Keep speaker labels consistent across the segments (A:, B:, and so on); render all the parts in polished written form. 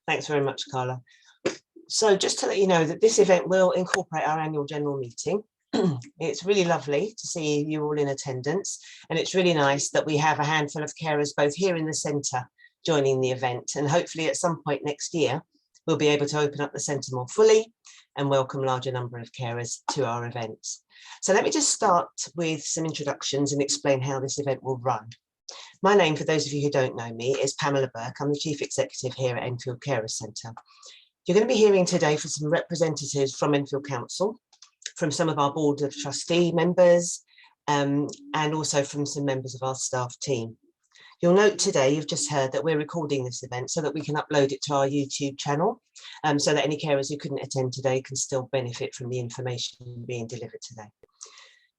A: Thanks very much, Carla. So just to let you know that this event will incorporate our annual general meeting. It's really lovely to see you all in attendance, and it's really nice that we have a handful of carers both here in the centre joining the event, and hopefully at some point next year we'll be able to open up the centre more fully and welcome a larger number of carers to our events. So let me just start with some introductions and explain how this event will run. My name, for those of you who don't know me, is Pamela Burke. I'm the Chief Executive here at Enfield Carers Centre. You're going to be hearing today from some representatives from Enfield Council, from some of our Board of Trustee members, and also from some members of our staff team. You'll note today, you've just heard that we're recording this event so that we can upload it to our YouTube channel, so that any carers who couldn't attend today can still benefit from the information being delivered today.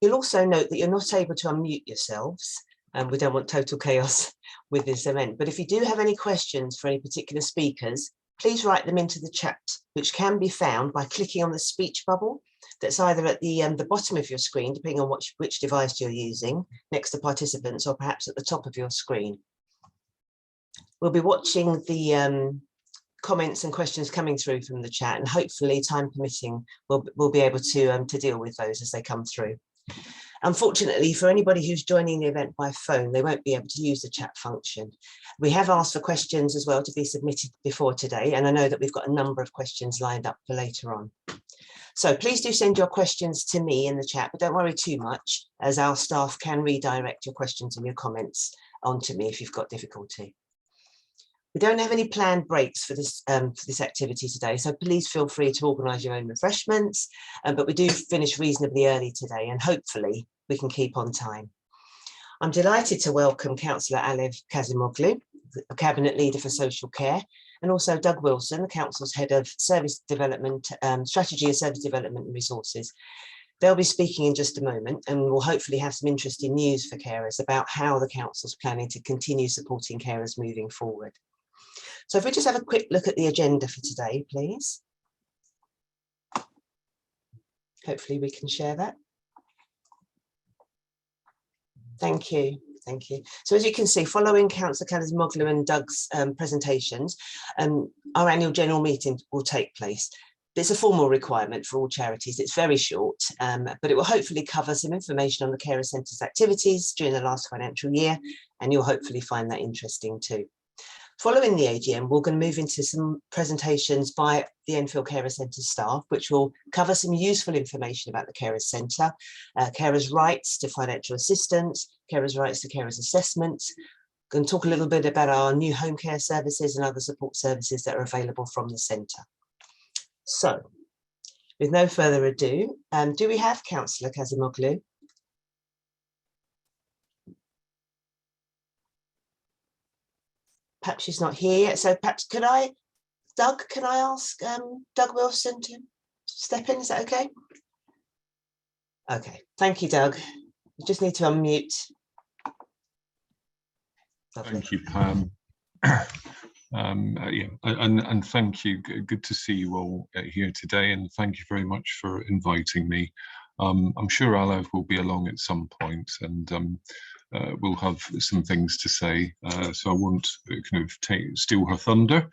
A: You'll also note that you're not able to unmute yourselves, and we don't want total chaos with this event. But if you do have any questions for any particular speakers, please write them into the chat, which can be found by clicking on the speech bubble that's either at the bottom of your screen, depending on which device you're using, next to participants, or perhaps at the top of your screen. We'll be watching the comments and questions coming through from the chat, and hopefully, time permitting, we'll be able to deal with those as they come through. Unfortunately, for anybody who's joining the event by phone, they won't be able to use the chat function. We have asked for questions as well to be submitted before today, and I know that we've got a number of questions lined up for later on. So please do send your questions to me in the chat, but don't worry too much, as our staff can redirect your questions and your comments onto me if you've got difficulty. We don't have any planned breaks for this activity today, so please feel free to organise your own refreshments, but we do finish reasonably early today, and hopefully we can keep on time. I'm delighted to welcome Councillor Alev Cazimoglu, the Cabinet Leader for Social Care, and also Doug Wilson, the Council's Head of Service Development, Strategy and Service Development and Resources. They'll be speaking in just a moment, and we'll hopefully have some interesting news for carers about how the Council's planning to continue supporting carers moving forward. So if we just have a quick look at the agenda for today, please. Hopefully we can share that. Thank you. Thank you. So as you can see, following Councillor Cazimoglu and Doug's presentations, our annual general meeting will take place. It's a formal requirement for all charities. It's very short, but it will hopefully cover some information on the Carer Centre's activities during the last financial year, and you'll hopefully find that interesting too. Following the AGM, we're going to move into some presentations by the Enfield Carer Centre staff, which will cover some useful information about the Carer Centre, carers' rights to financial assistance, carers' rights to carers' assessments. We're going to talk a little bit about our new home care services and other support services that are available from the centre. So, with no further ado, do we have Councillor Cazimoglu? Perhaps she's not here yet, so perhaps Doug, can I ask Doug Wilson to step in? Is that okay? Okay, thank you, Doug. You just need to unmute. Lovely.
B: Thank you, Pam. Yeah, and thank you. Good to see you all here today, and thank you very much for inviting me. I'm sure Alev will be along at some point, and we'll have some things to say, so I won't kind of steal her thunder,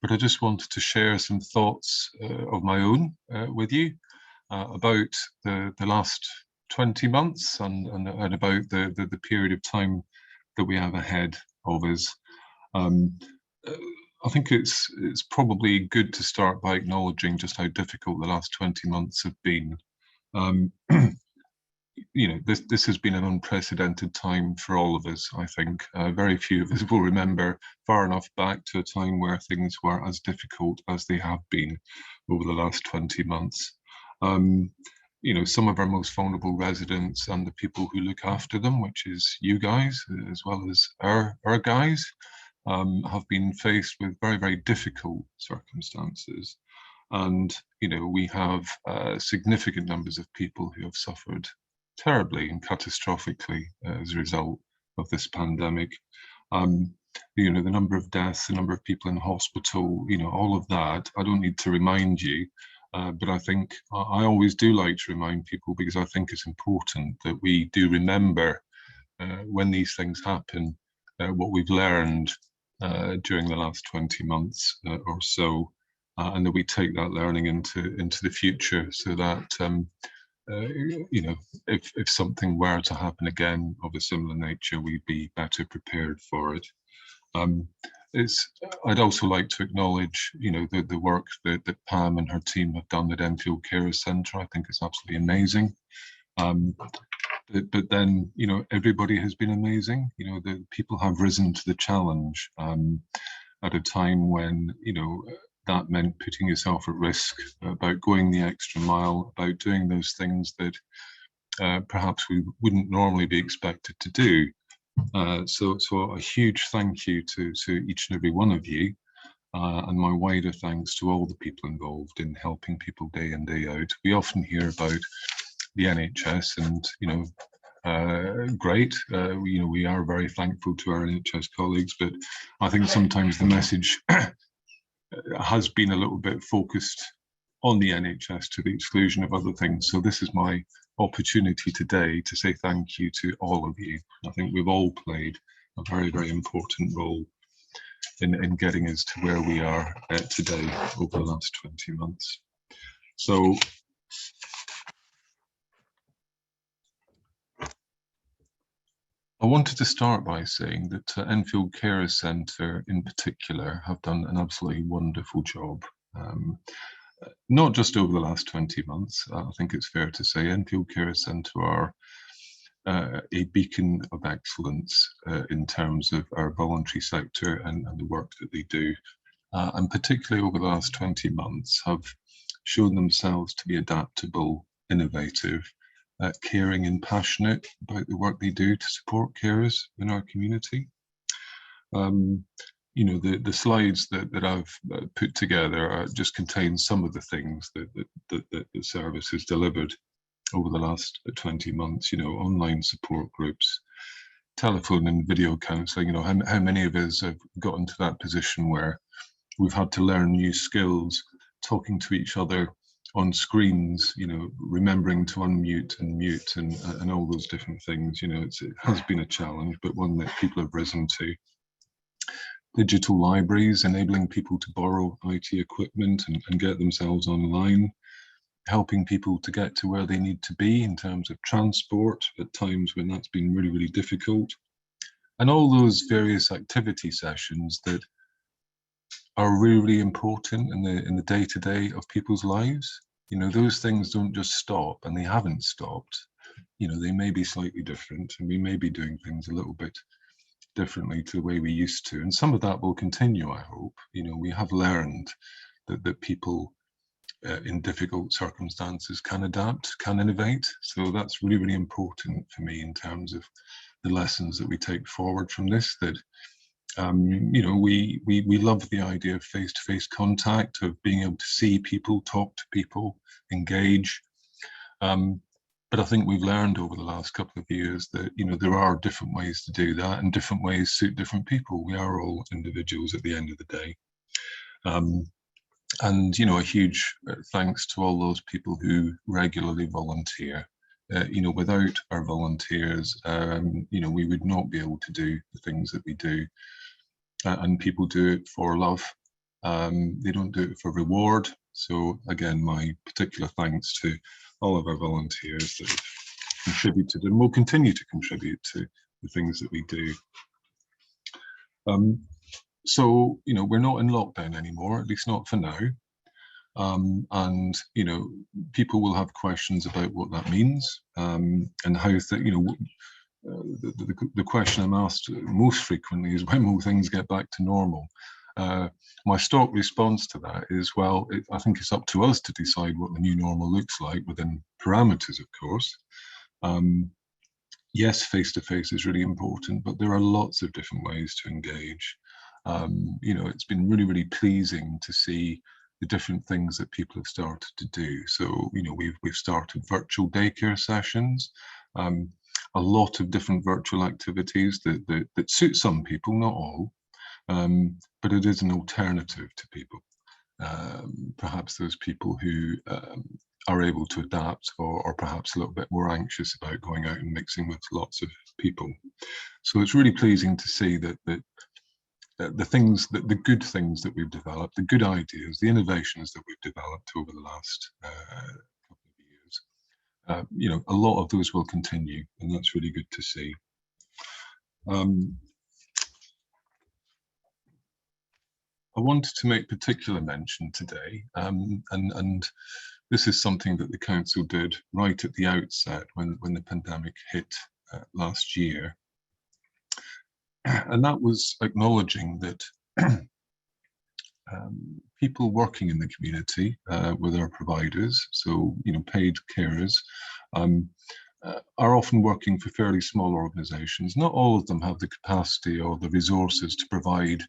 B: but I just wanted to share some thoughts of my own with you about the last 20 months and about the period of time that we have ahead of us. I think it's probably good to start by acknowledging just how difficult the last 20 months have been. You know, this has been an unprecedented time for all of us, I think. Very few of us will remember far enough back to a time where things were as difficult as they have been over the last 20 months. You know, some of our most vulnerable residents and the people who look after them, which is you guys, as well as our guys, have been faced with very, very difficult circumstances. And, you know, we have significant numbers of people who have suffered terribly and catastrophically as a result of this pandemic. You know, the number of deaths, the number of people in hospital, you know, all of that, I don't need to remind you, but I think I always do like to remind people, because I think it's important that we do remember when these things happen, what we've learned during the last 20 months or so, and that we take that learning into the future, so that you know, if something were to happen again of a similar nature, we'd be better prepared for it. I'd also like to acknowledge, you know, the work that Pam and her team have done at Enfield Carer Centre. I think it's absolutely amazing. But then, you know, everybody has been amazing. You know, the people have risen to the challenge at a time when, you know, that meant putting yourself at risk, about going the extra mile, about doing those things that perhaps we wouldn't normally be expected to do. So a huge thank you to each and every one of you, and my wider thanks to all the people involved in helping people day in, day out. We often hear about the NHS, and, you know, great, you know, we are very thankful to our NHS colleagues, but I think sometimes the message has been a little bit focused on the NHS to the exclusion of other things. So this is my opportunity today to say thank you to all of you. I think we've all played a very, very important role in getting us to where we are today over the last 20 months. So I wanted to start by saying that Enfield Carer Centre in particular have done an absolutely wonderful job. Not just over the last 20 months, I think it's fair to say Enfield Carer Centre are a beacon of excellence in terms of our voluntary sector and the work that they do. And particularly over the last 20 months have shown themselves to be adaptable, innovative, caring and passionate about the work they do to support carers in our community. You know, the slides that I've put together just contain some of the things that the service has delivered over the last 20 months. You know, online support groups, telephone and video counselling. You know, how many of us have gotten to that position where we've had to learn new skills, talking to each other on screens, you know, remembering to unmute and mute and all those different things. You know, it has been a challenge, but one that people have risen to. Digital libraries, enabling people to borrow IT equipment and get themselves online, helping people to get to where they need to be in terms of transport at times when that's been really, really difficult. And all those various activity sessions that are really, really important in the day-to-day of people's lives. You know, those things don't just stop, and they haven't stopped. You know, they may be slightly different, and we may be doing things a little bit differently to the way we used to, and some of that will continue, I hope. You know, we have learned that people in difficult circumstances can adapt, can innovate. So that's really, really important for me in terms of the lessons that we take forward from this, that you know, we love the idea of face-to-face contact, of being able to see people, talk to people, engage. But I think we've learned over the last couple of years that, you know, there are different ways to do that, and different ways suit different people. We are all individuals at the end of the day. And, you know, a huge thanks to all those people who regularly volunteer. You know, without our volunteers, you know, we would not be able to do the things that we do. And people do it for love. They don't do it for reward. So again, my particular thanks to all of our volunteers that have contributed and will continue to contribute to the things that we do. So, you know, we're not in lockdown anymore, at least not for now. And, you know, people will have questions about what that means, and how, you know, the question I'm asked most frequently is, when will things get back to normal? My stock response to that is, well, I think it's up to us to decide what the new normal looks like, within parameters, of course. Yes, face-to-face is really important, but there are lots of different ways to engage. You know, it's been really, really pleasing to see the different things that people have started to do. So, you know, we've started virtual daycare sessions, a lot of different virtual activities that suit some people, not all, but it is an alternative to people. Perhaps those people who are able to adapt, or perhaps a little bit more anxious about going out and mixing with lots of people. So it's really pleasing to see that the good things that we've developed, the good ideas, the innovations that we've developed over the last couple of years, you know, a lot of those will continue, and that's really good to see. I wanted to make particular mention today, and this is something that the council did right at the outset when the pandemic hit last year, and that was acknowledging that people working in the community with our providers, so you know, paid carers, are often working for fairly small organisations. Not all of them have the capacity or the resources to provide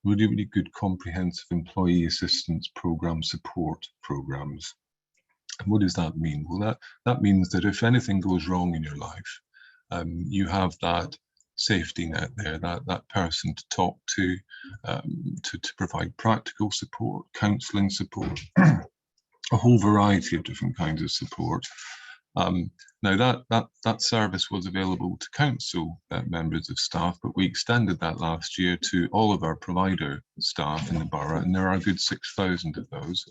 B: really good comprehensive employee assistance program support programs. And what does that mean? Well, that means that if anything goes wrong in your life, you have that safety net there, that person to talk to provide practical support, counselling support, a whole variety of different kinds of support. Now that service was available to council members of staff, but we extended that last year to all of our provider staff in the borough, and there are a good 6,000 of those.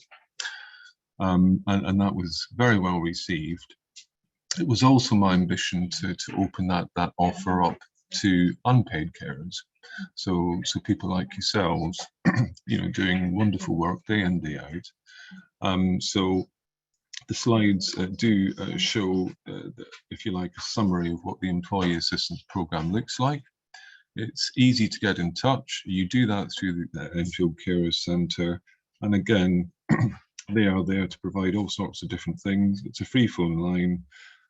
B: And that was very well received. It was also my ambition to open that offer up to unpaid carers, so people like yourselves, you know, doing wonderful work day in, day out. So the slides do show, if you like, a summary of what the employee assistance program looks like. It's easy to get in touch. You do that through the Enfield Carers Centre, and again, they are there to provide all sorts of different things. It's a free phone line.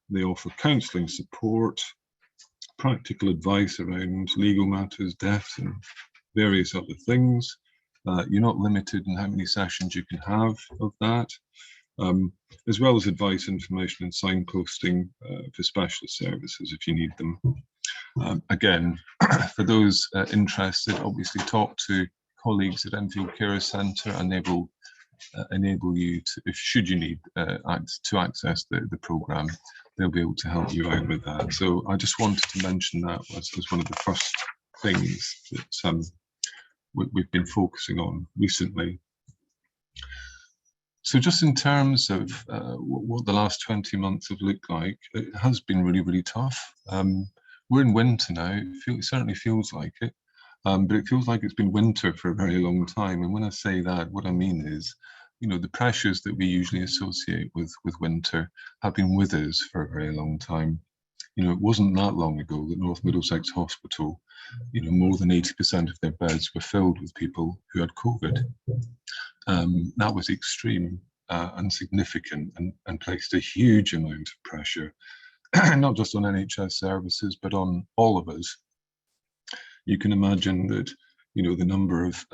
B: They offer counselling support, practical advice around legal matters, deaths, and various other things. You're not limited in how many sessions you can have of that, as well as advice, information, and signposting for specialist services if you need them. Again, for those interested, obviously talk to colleagues at Enfield Carers Centre, and they will enable you to, if should you need to access the programme, they'll be able to help you out with that. So I just wanted to mention that as one of the first things that we've been focusing on recently. So just in terms of what the last 20 months have looked like, it has been really tough. We're in winter now. It certainly feels like it, but it feels like it's been winter for a very long time. And when I say that, what I mean is, you know, the pressures that we usually associate with winter have been with us for a very long time. You know, it wasn't that long ago that North Middlesex Hospital, you know, more than 80% of their beds were filled with people who had COVID. That was extreme and significant, and placed a huge amount of pressure, not just on NHS services, but on all of us. You can imagine that, you know, the number of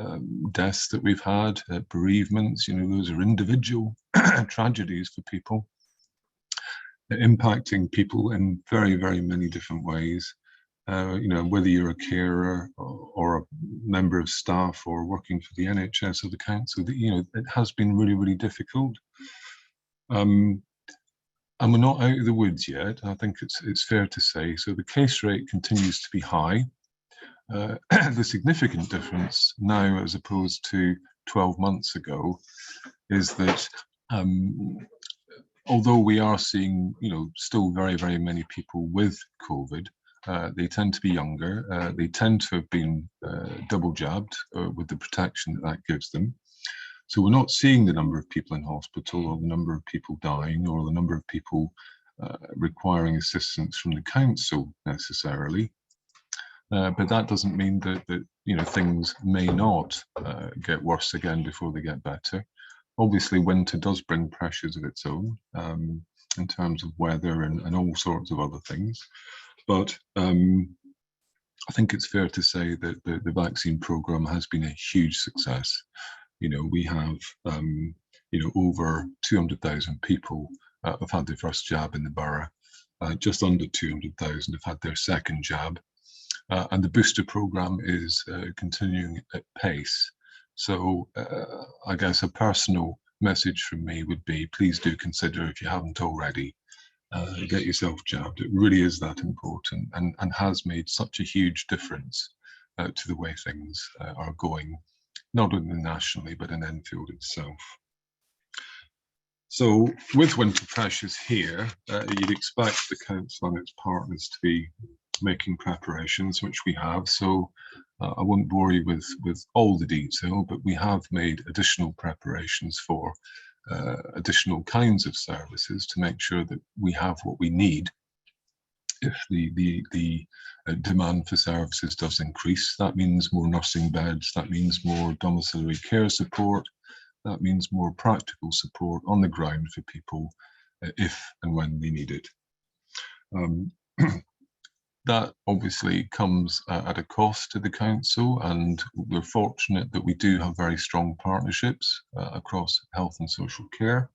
B: deaths that we've had, bereavements, you know, those are individual tragedies for people, impacting people in very many different ways. You know, whether you're a carer or a member of staff or working for the NHS or the council, you know, it has been really difficult. And we're not out of the woods yet, I think it's fair to say. So the case rate continues to be high. The significant difference now, as opposed to 12 months ago, is that although we are seeing, you know, still very many people with COVID, they tend to be younger. They tend to have been double jabbed with the protection that gives them. So we're not seeing the number of people in hospital, or the number of people dying, or the number of people requiring assistance from the council necessarily. But that doesn't mean that you know, things may not get worse again before they get better. Obviously, winter does bring pressures of its own in terms of weather and all sorts of other things. But I think it's fair to say that the vaccine programme has been a huge success. You know, we have you know, over 200,000 people have had their first jab in the borough. Just under 200,000 have had their second jab. And the booster programme is continuing at pace. So I guess a personal message from me would be, please do consider, if you haven't already, get yourself jabbed. It really is that important, and has made such a huge difference to the way things are going, not only nationally, but in Enfield itself. So with winter pressures here, you'd expect the council and its partners to be making preparations, which we have. So I won't bore you with all the detail, but we have made additional preparations for additional kinds of services to make sure that we have what we need if the demand for services does increase. That means more nursing beds, that means more domiciliary care support, that means more practical support on the ground for people if and when they need it. That obviously comes at a cost to the council, and we're fortunate that we do have very strong partnerships across health and social care.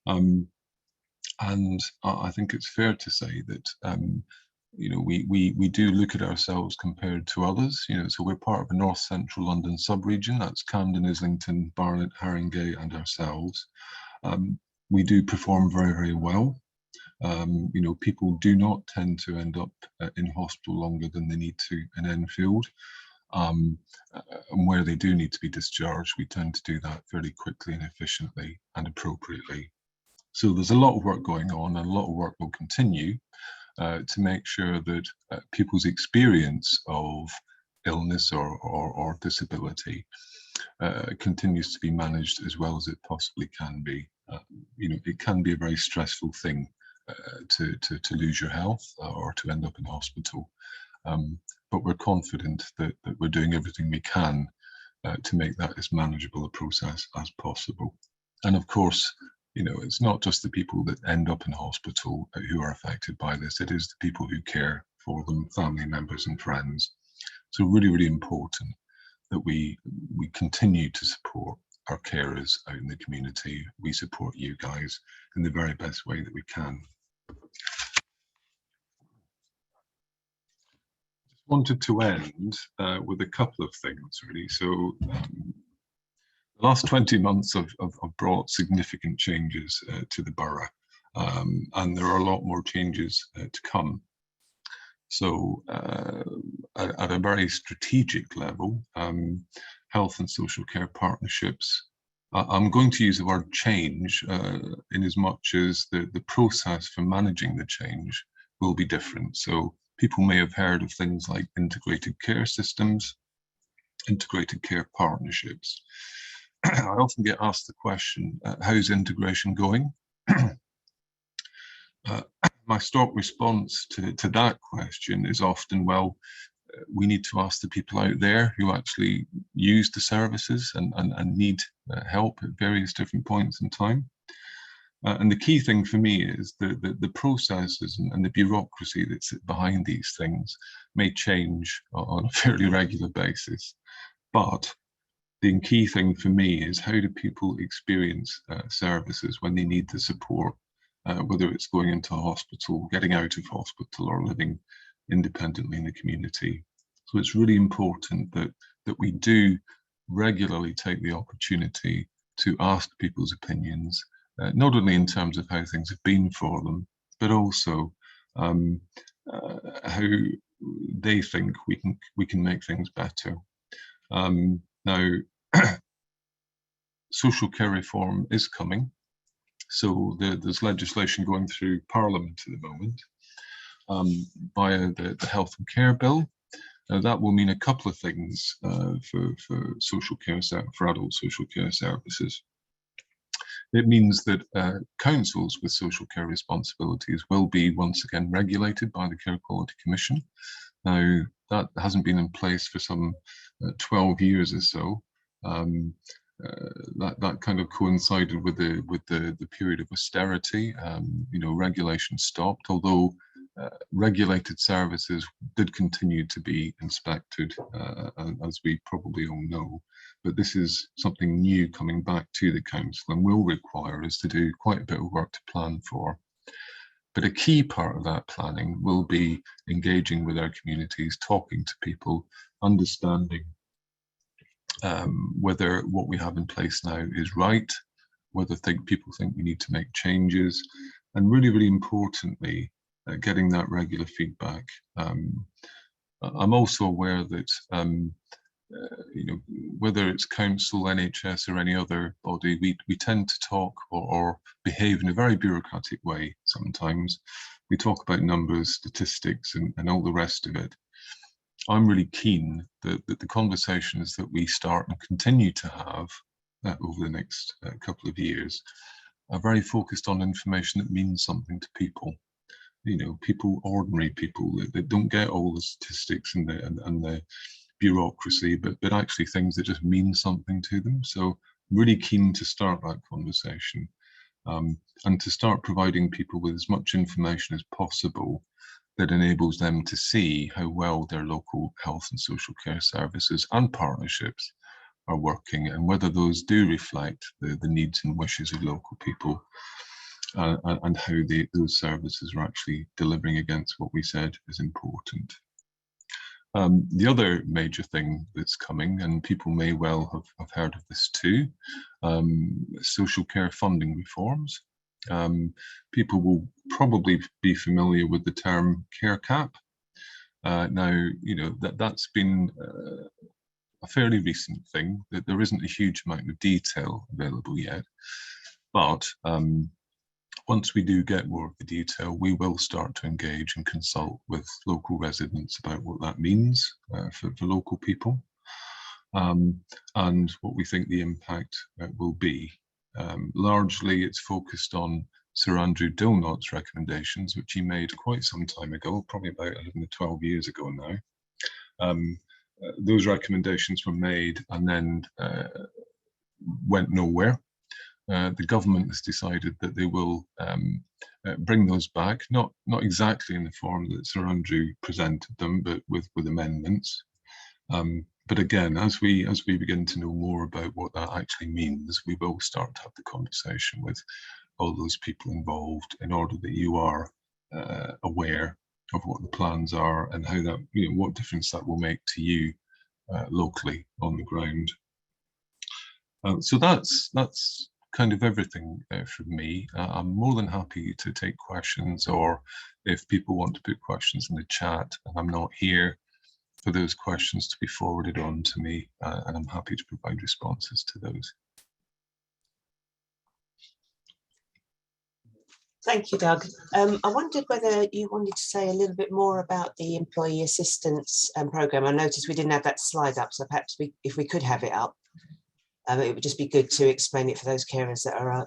B: And I think it's fair to say that we do look at ourselves compared to others. So we're part of a North Central London sub-region. That's Camden, Islington, Barnet, Haringey, and ourselves. We do perform very, very well. People do not tend to end up in hospital longer than they need to in Enfield. And where they do need to be discharged, we tend to do that fairly quickly and efficiently and appropriately. So there's a lot of work going on, and a lot of work will continue to make sure that people's experience of illness or disability continues to be managed as well as it possibly can be. It can be a very stressful thing to lose your health or to end up in hospital. But we're confident that we're doing everything we can to make that as manageable a process as possible. And of course, it's not just the people that end up in hospital who are affected by this, it is the people who care for them, family members and friends. So really, really important that we continue to support our carers out in the community. We support you guys in the very best way that we can. Just wanted to end with a couple of things, really. So the last 20 months have brought significant changes to the borough, and there are a lot more changes to come. So at a very strategic level, health and social care partnerships, I'm going to use the word change in as much as the process for managing the change will be different. So people may have heard of things like integrated care systems, integrated care partnerships. I often get asked the question, how's integration going? My stock response to that question is often, well, we need to ask the people out there who actually use the services and need help at various different points in time. And the key thing for me is the processes and the bureaucracy that's behind these things may change on a fairly regular basis. But the key thing for me is, how do people experience services when they need the support, whether it's going into hospital, getting out of hospital, or living independently in the community. So it's really important that we do regularly take the opportunity to ask people's opinions, not only in terms of how things have been for them, but also how they think we can make things better. Now, social care reform is coming. So there's legislation going through Parliament at the moment via the Health and Care Bill. That will mean a couple of things for social care, for adult social care services. It means that councils with social care responsibilities will be once again regulated by the Care Quality Commission. Now, that hasn't been in place for some 12 years or so. That kind of coincided with the period of austerity. Regulation stopped, although regulated services did continue to be inspected, as we probably all know. But this is something new coming back to the council and will require us to do quite a bit of work to plan for. But a key part of that planning will be engaging with our communities, talking to people, understanding whether what we have in place now is right, whether people think we need to make changes, and really, really importantly, getting that regular feedback. I'm also aware that you know, whether it's council, NHS, or any other body, we tend to talk or behave in a very bureaucratic way sometimes. We talk about numbers, statistics, and all the rest of it. I'm really keen that the conversations that we start and continue to have over the next couple of years are very focused on information that means something to people. You know, people, ordinary people that don't get all the statistics and the bureaucracy, but actually things that just mean something to them. So I'm really keen to start that conversation and to start providing people with as much information as possible that enables them to see how well their local health and social care services and partnerships are working, and whether those do reflect the needs and wishes of local people, and how those services are actually delivering against what we said is important. The other major thing that's coming, and people may well have heard of this too, social care funding reforms. People will probably be familiar with the term care cap. Now, you know, that's been a fairly recent thing, that there isn't a huge amount of detail available yet. But once we do get more of the detail, we will start to engage and consult with local residents about what that means for local people, and what we think the impact will be. Largely, it's focused on Sir Andrew Dilnot's recommendations, which he made quite some time ago, probably about 11 or 12 years ago now. Those recommendations were made and then went nowhere. The government has decided that they will bring those back, not exactly in the form that Sir Andrew presented them, but with amendments. But again, as we begin to know more about what that actually means, we will start to have the conversation with all those people involved, in order that you are aware of what the plans are and how that, you know, what difference that will make to you locally on the ground. So that's kind of everything from me. I'm more than happy to take questions, or if people want to put questions in the chat and I'm not here, for those questions to be forwarded on to me, and I'm happy to provide responses to those.
A: Thank you, Doug. I wondered whether you wanted to say a little bit more about the employee assistance programme. I noticed we didn't have that slide up, so perhaps if we could have it up, it would just be good to explain it for those carers that are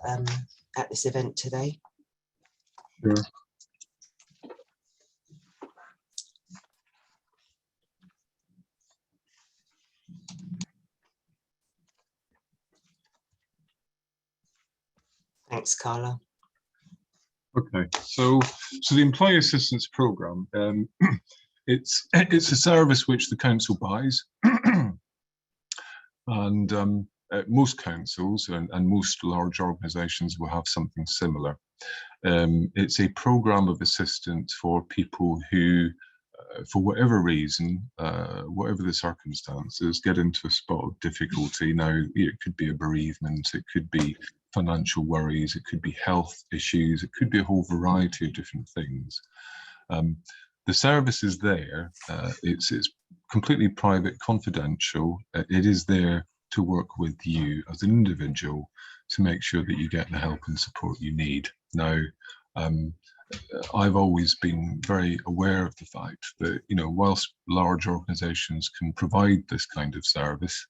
A: at this event today.
B: Sure.
A: Thanks, Carla.
B: Okay, so the employee assistance programme, it's a service which the council buys, and most councils and most large organisations will have something similar. It's a programme of assistance for people who, for whatever reason, whatever the circumstances, get into a spot of difficulty. Now, it could be a bereavement, it could be financial worries, it could be health issues, it could be a whole variety of different things. The service is there, it's completely private, confidential. It is there to work with you as an individual to make sure that you get the help and support you need. Now, I've always been very aware of the fact that, you know, whilst large organisations can provide this kind of service,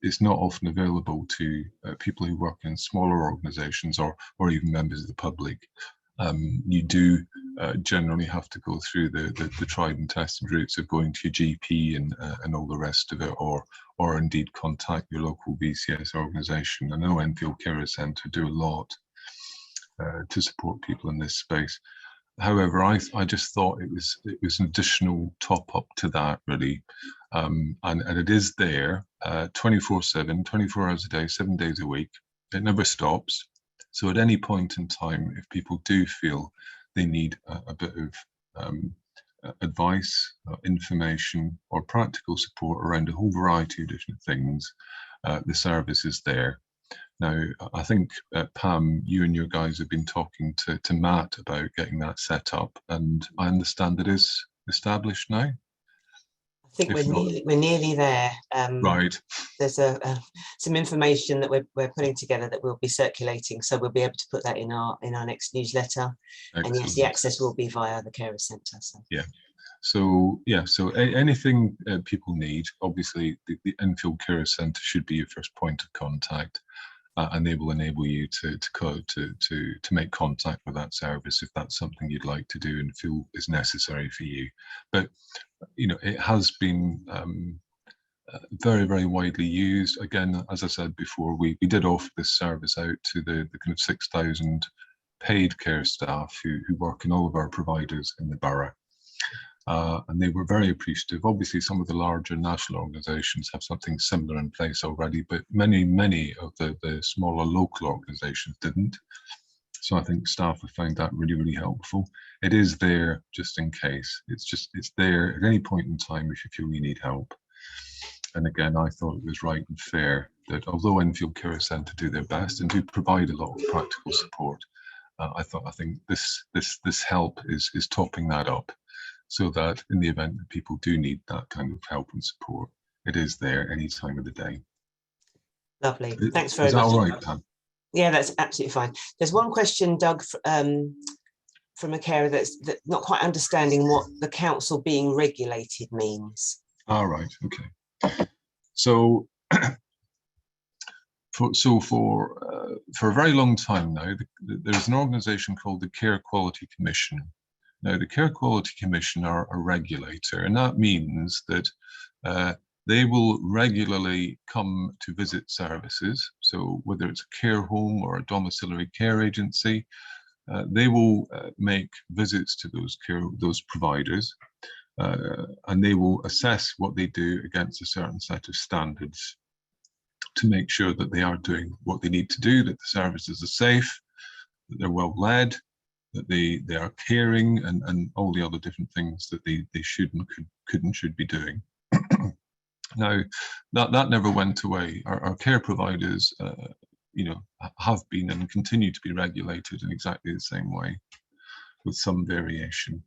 B: it's not often available to people who work in smaller organisations or even members of the public. You do generally have to go through the tried and tested routes of going to your GP and all the rest of it, or indeed contact your local VCS organisation. I know Enfield Carer Centre do a lot to support people in this space. However, I just thought it was an additional top up to that, really, and it is there 24/7, 24 hours a day, 7 days a week. It never stops. So at any point in time, if people do feel they need a bit of advice, information, or practical support around a whole variety of different things, the service is there. Now, I think, Pam, you and your guys have been talking to Matt about getting that set up, and I understand it is established now.
A: think
B: If not,
A: we're nearly there.
B: right.
A: There's some information that we're putting together that we'll be circulating, so we'll be able to put that in our next newsletter.
B: Excellent.
A: And yes, the access will be via the carer centre. So.
B: Yeah. So yeah, so anything people need, obviously the Enfield Carer Centre should be your first point of contact, and they will enable you to make contact with that service if that's something you'd like to do and feel is necessary for you. But you know, it has been very, very widely used. Again, as I said before, we did offer this service out to the kind of 6,000 paid care staff who work in all of our providers in the borough. And they were very appreciative. Obviously, some of the larger national organisations have something similar in place already, but many of the smaller local organisations didn't. So I think staff have found that really, really helpful. It is there just in case. It's there at any point in time if you feel you need help. And again, I thought it was right and fair that although Enfield Carer Centre do their best and do provide a lot of practical support, I think this help is topping that up, so that in the event that people do need that kind of help and support, it is there any time of the day.
A: Lovely. Thanks very much.
B: Is that all right, Pam?
A: Yeah, that's absolutely fine. There's one question, Doug, from a carer that's not quite understanding what the council being regulated means. All
B: right. Okay. So, for a very long time now, there's an organisation called the Care Quality Commission. Now, the Care Quality Commission are a regulator, and that means that they will regularly come to visit services. So whether it's a care home or a domiciliary care agency, they will make visits to those providers, and they will assess what they do against a certain set of standards to make sure that they are doing what they need to do, that the services are safe, that they're well led, that they are caring, and all the other different things that they should and could and should be doing. Now, that never went away. Our care providers, have been and continue to be regulated in exactly the same way, with some variation.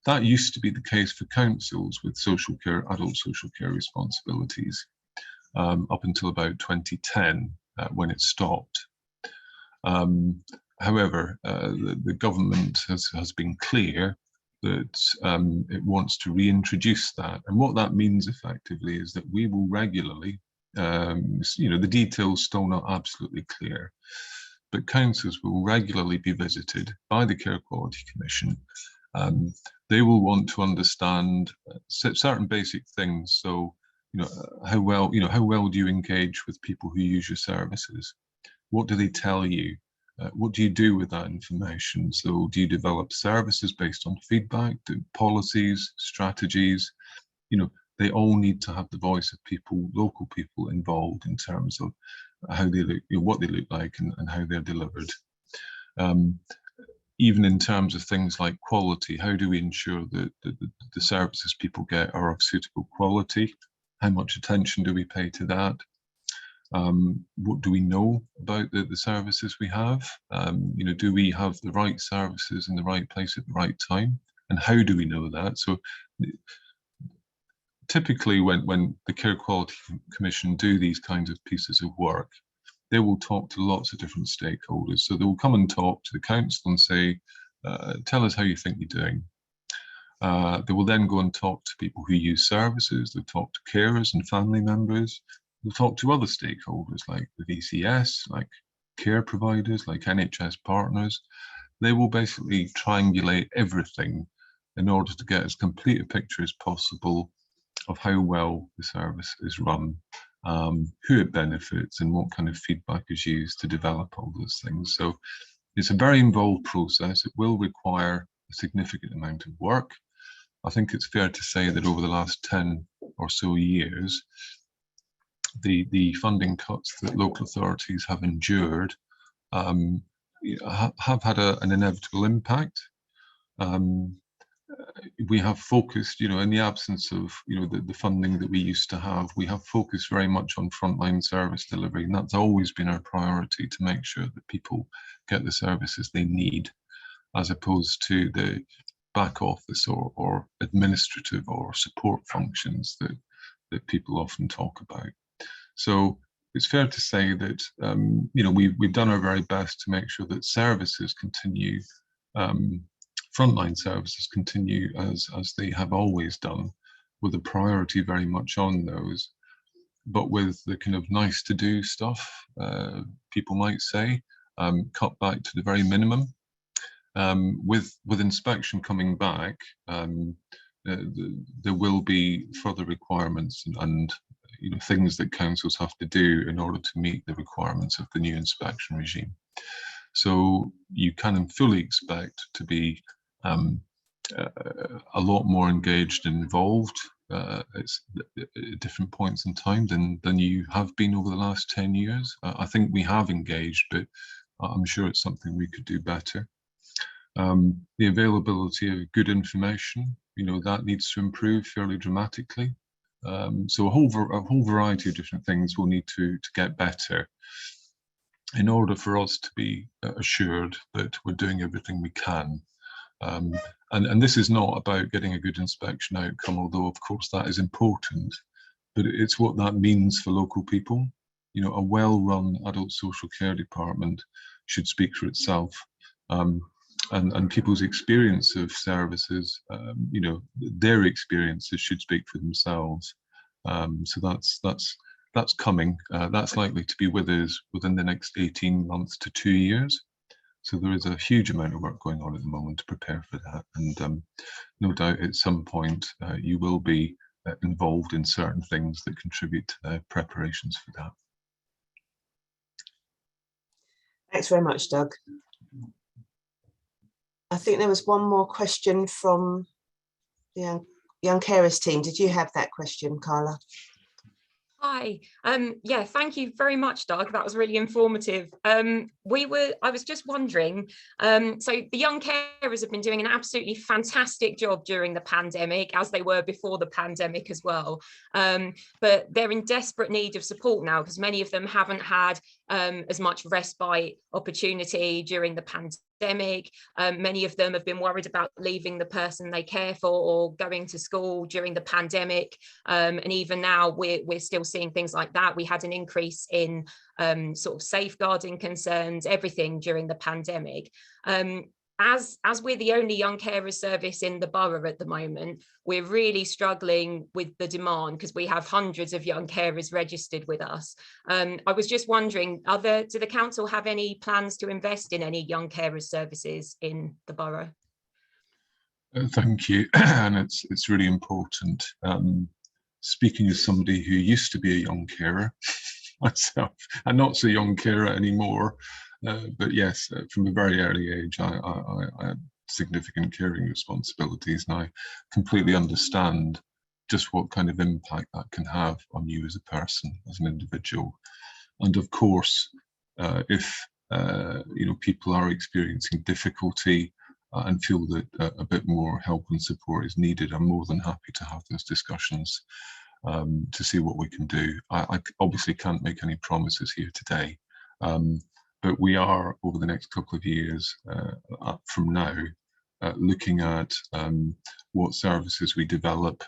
B: That used to be the case for councils with social care, adult social care responsibilities, up until about 2010, when it stopped. However, the government has been clear that it wants to reintroduce that. And what that means effectively is that we will regularly, the details still not absolutely clear, but councils will regularly be visited by the Care Quality Commission. They will want to understand certain basic things. So, how well do you engage with people who use your services? What do they tell you? What do you do with that information? So do you develop services based on feedback, policies, strategies? They all need to have the voice of people, local people involved in terms of how they look, what they look like and how they're delivered. Even in terms of things like quality, how do we ensure that the services people get are of suitable quality? How much attention do we pay to that? What do we know about the services we have? Do we have the right services in the right place at the right time? And how do we know that? So typically when the Care Quality Commission do these kinds of pieces of work, they will talk to lots of different stakeholders. So they will come and talk to the council and say, tell us how you think you're doing. They will then go and talk to people who use services. They'll talk to carers and family members. We'll talk to other stakeholders like the VCS, like care providers, like NHS partners. They will basically triangulate everything in order to get as complete a picture as possible of how well the service is run, who it benefits, and what kind of feedback is used to develop all those things. So it's a very involved process. It will require a significant amount of work. I think it's fair to say that over the last 10 or so years, the funding cuts that local authorities have endured have had an inevitable impact. We have focused, in the absence of, the funding that we used to have, we have focused very much on frontline service delivery, and that's always been our priority, to make sure that people get the services they need, as opposed to the back office or administrative or support functions that people often talk about. So it's fair to say that we've done our very best to make sure that services continue, frontline services continue as they have always done, with a priority very much on those, but with the kind of nice to do stuff, people might say, cut back to the very minimum. With inspection coming back, there will be further requirements and things that councils have to do in order to meet the requirements of the new inspection regime. So you can fully expect to be a lot more engaged and involved at different points in time than you have been over the last 10 years. I think we have engaged, but I'm sure it's something we could do better. The availability of good information, that needs to improve fairly dramatically. So a whole variety of different things will need to get better in order for us to be assured that we're doing everything we can. And this is not about getting a good inspection outcome, although of course that is important, but it's what that means for local people. A well-run adult social care department should speak for itself. And people's experience of services, their experiences should speak for themselves. So that's coming. That's likely to be with us within the next 18 months to 2 years. So there is a huge amount of work going on at the moment to prepare for that. And no doubt at some point you will be involved in certain things that contribute to the preparations for that.
A: Thanks very much, Doug. I think there was one more question from the Young Carers team. Did you have that question, Carla?
C: Hi. Yeah, thank you very much, Doug. That was really informative. I was just wondering, so the young carers have been doing an absolutely fantastic job during the pandemic, as they were before the pandemic as well. But they're in desperate need of support now, because many of them haven't had as much respite opportunity during the pandemic. Many of them have been worried about leaving the person they care for or going to school during the pandemic. And even now we're still seeing things like that. We had an increase in sort of safeguarding concerns, everything during the pandemic. As we're the only young carers service in the borough at the moment, we're really struggling with the demand because we have hundreds of young carers registered with us. I was just wondering, do the council have any plans to invest in any young carers services in the borough?
B: Thank you, and it's really important. Speaking as somebody who used to be a young carer myself, and not so young carer anymore, but yes, from a very early age, I had significant caring responsibilities, and I completely understand just what kind of impact that can have on you as a person, as an individual. And of course, if people are experiencing difficulty and feel that a bit more help and support is needed, I'm more than happy to have those discussions to see what we can do. I obviously can't make any promises here today. But we are, over the next couple of years from now, looking at what services we develop.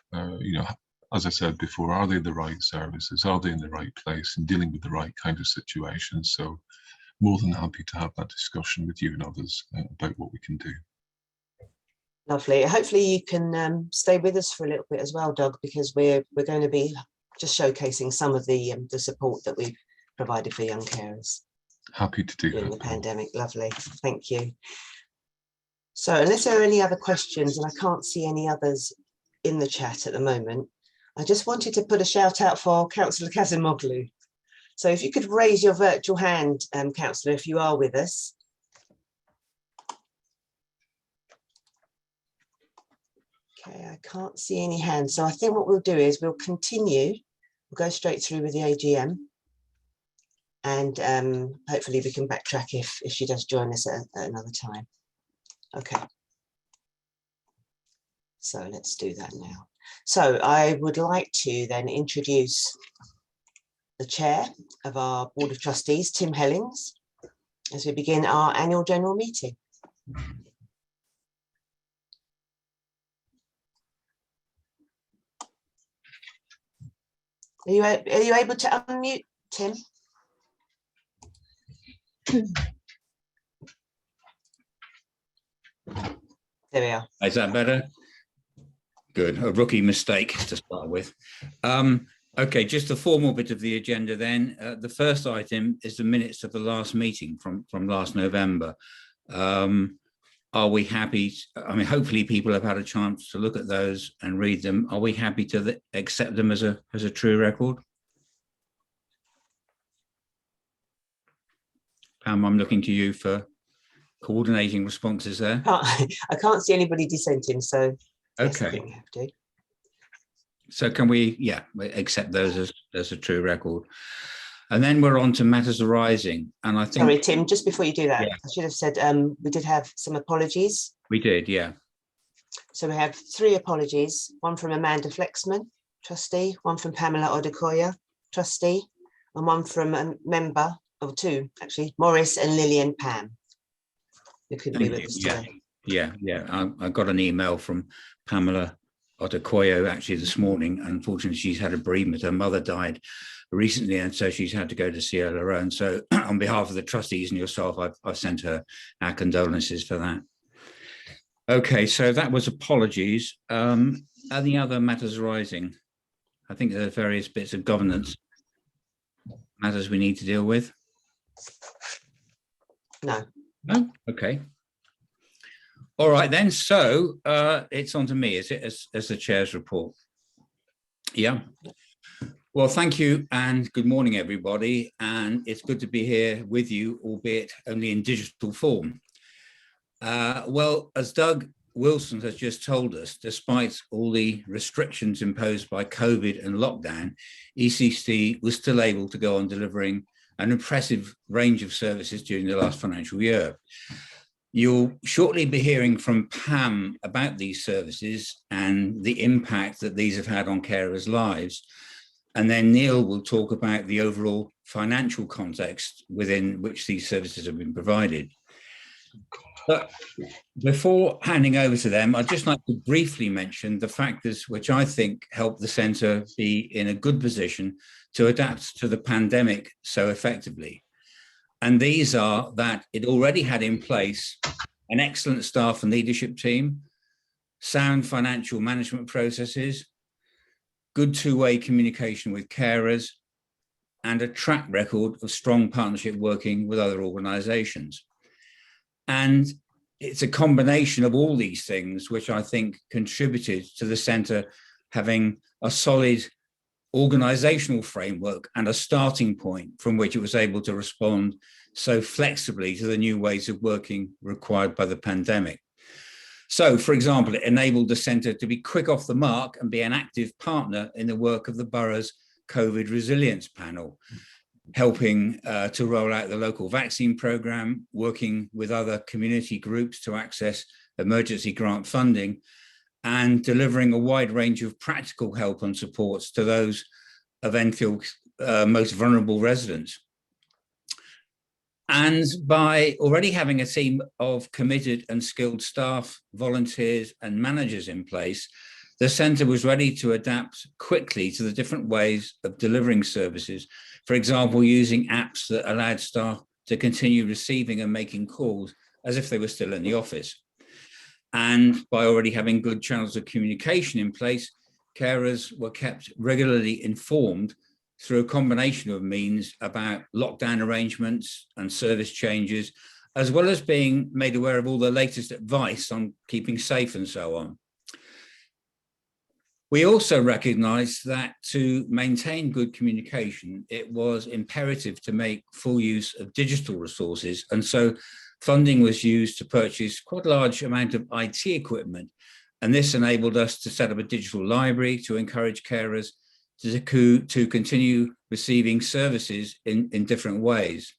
B: As I said before, are they the right services? Are they in the right place and dealing with the right kind of situations? So more than happy to have that discussion with you and others about what we can do.
A: Lovely. Hopefully you can stay with us for a little bit as well, Doug, because we're going to be just showcasing some of the support that we've provided for young carers.
B: Happy to do
A: during
B: that.
A: The pandemic. Lovely. Thank you. So unless there are any other questions, and I can't see any others in the chat at the moment, I just wanted to put a shout out for Councillor Cazimoglu. So if you could raise your virtual hand, Councillor, if you are with us. Okay, I can't see any hands. So I think what we'll do is we'll continue. We'll go straight through with the AGM. And hopefully we can backtrack if she does join us at another time. Okay. So let's do that now. So I would like to then introduce the chair of our Board of Trustees, Tim Hellings, as we begin our annual general meeting. Are you able to unmute, Tim? There we are.
D: Is that better? Good. A rookie mistake to start with. Okay, just the formal bit of the agenda then. The first item is the minutes of the last meeting from last November. Are we happy? I mean, hopefully people have had a chance to look at those and read them. Are we happy to accept them as a true record? Pam, I'm looking to you for coordinating responses there.
A: I can't see anybody dissenting, so yes,
D: Okay.
A: I think we have to.
D: So can we, accept those as a true record? And then we're on to matters arising. And I think—
A: Sorry, Tim, just before you do that,
D: Yeah.
A: I should have said we did have some apologies.
D: we did, yeah.
A: So we have 3 apologies, one from Amanda Flexman, trustee, one from Pamela Odekoya, trustee, and one from a member, or 2 actually, Maurice and Lillian Pam, who couldn't be with us today.
D: Yeah. I got an email from Pamela Odekoya actually this morning. Unfortunately, she's had a bereavement. Her mother died recently, and so she's had to go to Sierra Leone. So on behalf of the trustees and yourself, I've sent her our condolences for that. Okay, so that was apologies. Any other matters arising? I think there are various bits of governance matters we need to deal with.
A: No.
D: No? Okay. All right then, so it's on to me, is it, as the chair's report? Yeah. Well, thank you and good morning, everybody. And it's good to be here with you, albeit only in digital form. Well, as Doug Wilson has just told us, despite all the restrictions imposed by COVID and lockdown, ECC was still able to go on delivering an impressive range of services during the last financial year. You'll shortly be hearing from Pam about these services and the impact that these have had on carers' lives. And then Neil will talk about the overall financial context within which these services have been provided. But before handing over to them, I'd just like to briefly mention the factors which I think help the centre be in a good position to adapt to the pandemic so effectively. And these are that it already had in place an excellent staff and leadership team, sound financial management processes, good two-way communication with carers, and a track record of strong partnership working with other organisations. And it's a combination of all these things which I think contributed to the centre having a solid organisational framework and a starting point from which it was able to respond so flexibly to the new ways of working required by the pandemic. So, for example, it enabled the centre to be quick off the mark and be an active partner in the work of the borough's COVID resilience panel, helping to roll out the local vaccine programme, working with other community groups to access emergency grant funding, and delivering a wide range of practical help and supports to those of Enfield's most vulnerable residents. And by already having a team of committed and skilled staff, volunteers and managers in place, the centre was ready to adapt quickly to the different ways of delivering services. For example, using apps that allowed staff to continue receiving and making calls as if they were still in the office. And by already having good channels of communication in place, carers were kept regularly informed through a combination of means about lockdown arrangements and service changes, as well as being made aware of all the latest advice on keeping safe and so on. We also recognised that to maintain good communication, it was imperative to make full use of digital resources. And so funding was used to purchase quite a large amount of IT equipment. And this enabled us to set up a digital library to encourage carers to continue receiving services in different ways.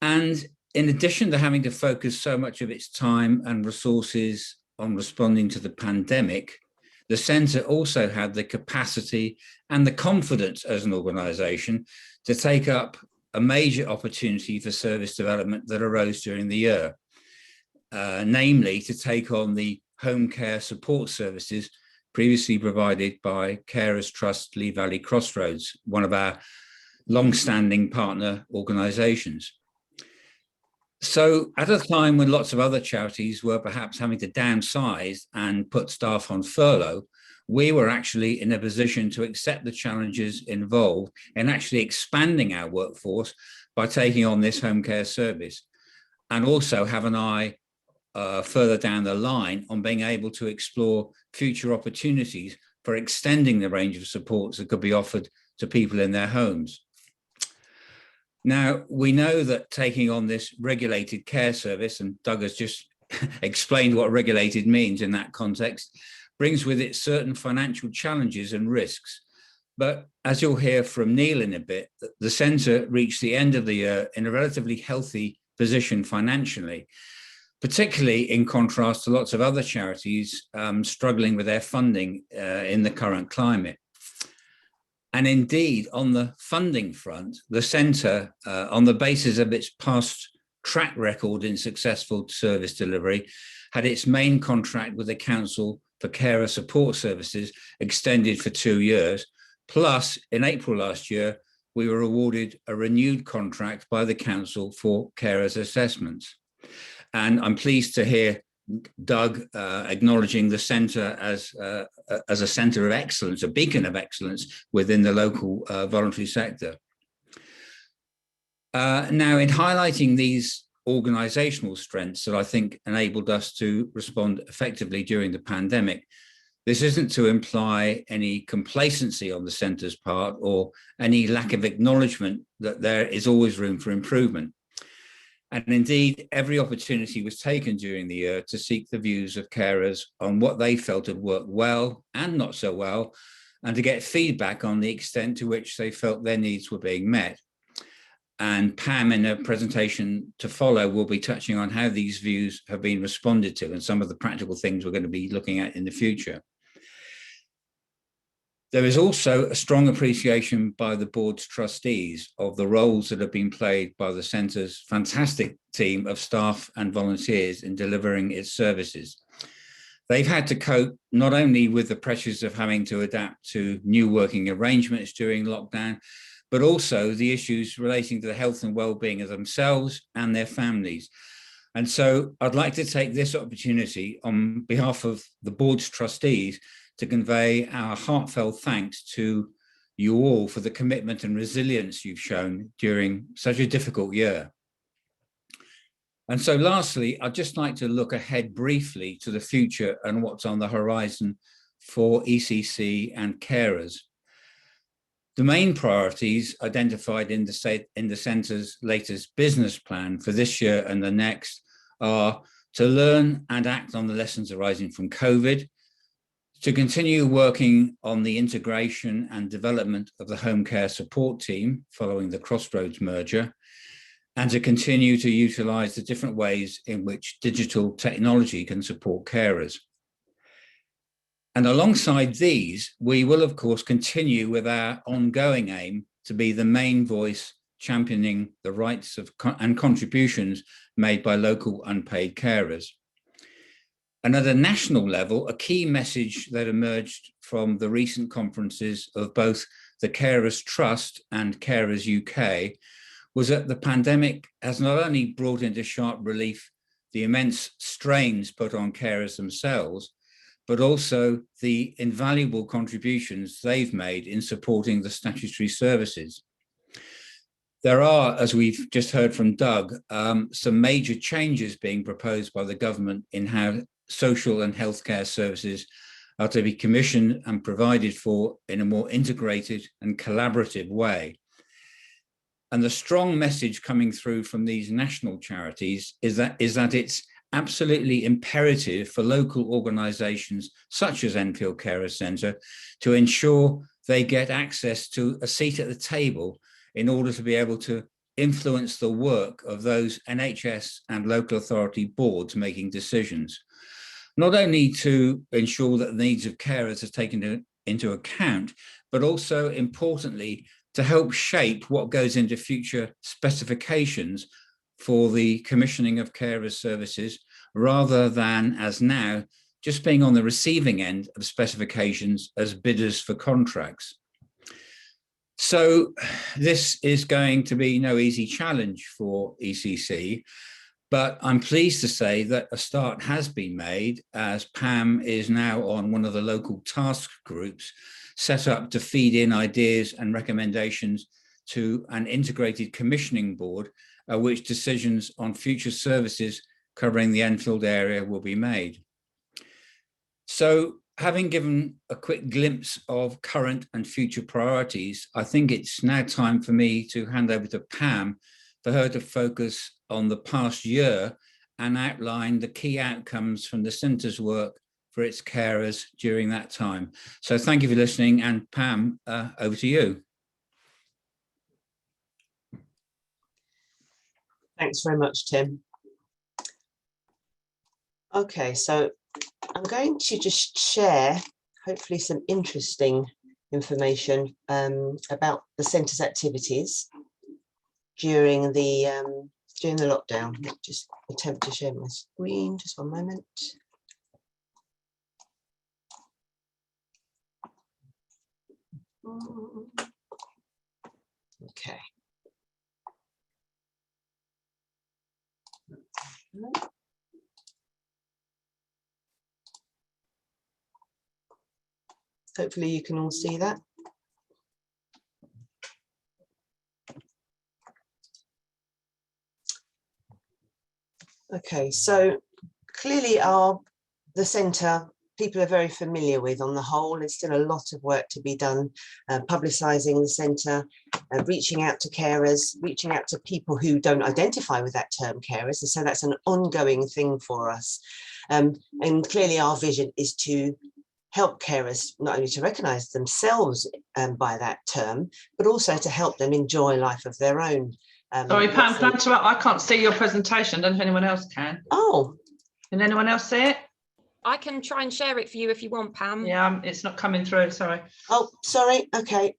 D: And in addition to having to focus so much of its time and resources on responding to the pandemic, the centre also had the capacity and the confidence as an organisation to take up a major opportunity for service development that arose during the year, namely to take on the home care support services previously provided by Carers Trust Lee Valley Crossroads, one of our long-standing partner organisations. So at a time when lots of other charities were perhaps having to downsize and put staff on furlough, we were actually in a position to accept the challenges involved in actually expanding our workforce by taking on this home care service, and also have an eye further down the line on being able to explore future opportunities for extending the range of supports that could be offered to people in their homes. Now, we know that taking on this regulated care service, and Doug has just explained what regulated means in that context, brings with it certain financial challenges and risks. But as you'll hear from Neil in a bit, the centre reached the end of the year in a relatively healthy position financially, particularly in contrast to lots of other charities struggling with their funding in the current climate. And indeed, on the funding front, the centre, on the basis of its past track record in successful service delivery, had its main contract with the Council for Carer Support Services extended for 2 years. Plus, in April last year, we were awarded a renewed contract by the Council for Carers Assessments. And I'm pleased to hear Doug acknowledging the centre as a centre of excellence, a beacon of excellence within the local voluntary sector. Now, in highlighting these organisational strengths that I think enabled us to respond effectively during the pandemic, this isn't to imply any complacency on the centre's part or any lack of acknowledgement that there is always room for improvement. And indeed, every opportunity was taken during the year to seek the views of carers on what they felt had worked well and not so well, and to get feedback on the extent to which they felt their needs were being met. And Pam, in a presentation to follow, will be touching on how these views have been responded to and some of the practical things we're going to be looking at in the future. There is also a strong appreciation by the board's trustees of the roles that have been played by the centre's fantastic team of staff and volunteers in delivering its services. They've had to cope not only with the pressures of having to adapt to new working arrangements during lockdown, but also the issues relating to the health and well-being of themselves and their families. And so I'd like to take this opportunity on behalf of the board's trustees to convey our heartfelt thanks to you all for the commitment and resilience you've shown during such a difficult year. And so lastly, I'd just like to look ahead briefly to the future and what's on the horizon for ECC and carers. The main priorities identified in the centre's latest business plan for this year and the next are to learn and act on the lessons arising from COVID, to continue working on the integration and development of the home care support team following the Crossroads merger, and to continue to utilise the different ways in which digital technology can support carers. And alongside these, we will of course continue with our ongoing aim to be the main voice championing the rights of and contributions made by local unpaid carers. And at a national level, a key message that emerged from the recent conferences of both the Carers Trust and Carers UK was that the pandemic has not only brought into sharp relief the immense strains put on carers themselves, but also the invaluable contributions they've made in supporting the statutory services. There are, as we've just heard from Doug, some major changes being proposed by the government in how social and healthcare services are to be commissioned and provided for in a more integrated and collaborative way. And the strong message coming through from these national charities is that it's absolutely imperative for local organisations such as Enfield Carers Centre to ensure they get access to a seat at the table in order to be able to influence the work of those NHS and local authority boards making decisions. Not only to ensure that the needs of carers are taken into account, but also importantly, to help shape what goes into future specifications for the commissioning of carers services, rather than, as now, just being on the receiving end of specifications as bidders for contracts. So this is going to be no easy challenge for ECC, but I'm pleased to say that a start has been made, as Pam is now on one of the local task groups set up to feed in ideas and recommendations to an integrated commissioning board, which decisions on future services covering the Enfield area will be made. So, having given a quick glimpse of current and future priorities, I think it's now time for me to hand over to Pam for her to focus on the past year and outline the key outcomes from the centre's work for its carers during that time. So thank you for listening, and Pam, over to you.
A: Thanks very much, Tim. Okay, so I'm going to just share, hopefully, some interesting information about the centre's activities during the lockdown. Let me just attempt to share my screen. Just one moment. Okay. Hopefully you can all see that. Okay, so clearly the centre, people are very familiar with on the whole. There's still a lot of work to be done, publicising the centre, reaching out to carers, reaching out to people who don't identify with that term carers. And so that's an ongoing thing for us. And clearly our vision is to help carers not only to recognise themselves by that term, but also to help them enjoy life of their own.
E: Sorry, Pam, can I interrupt? I can't see your presentation. I don't know if anyone else can.
A: Oh.
E: Can anyone else see it?
C: I can try and share it for you if you want, Pam.
E: Yeah, it's not coming through, sorry.
A: Oh, sorry, okay.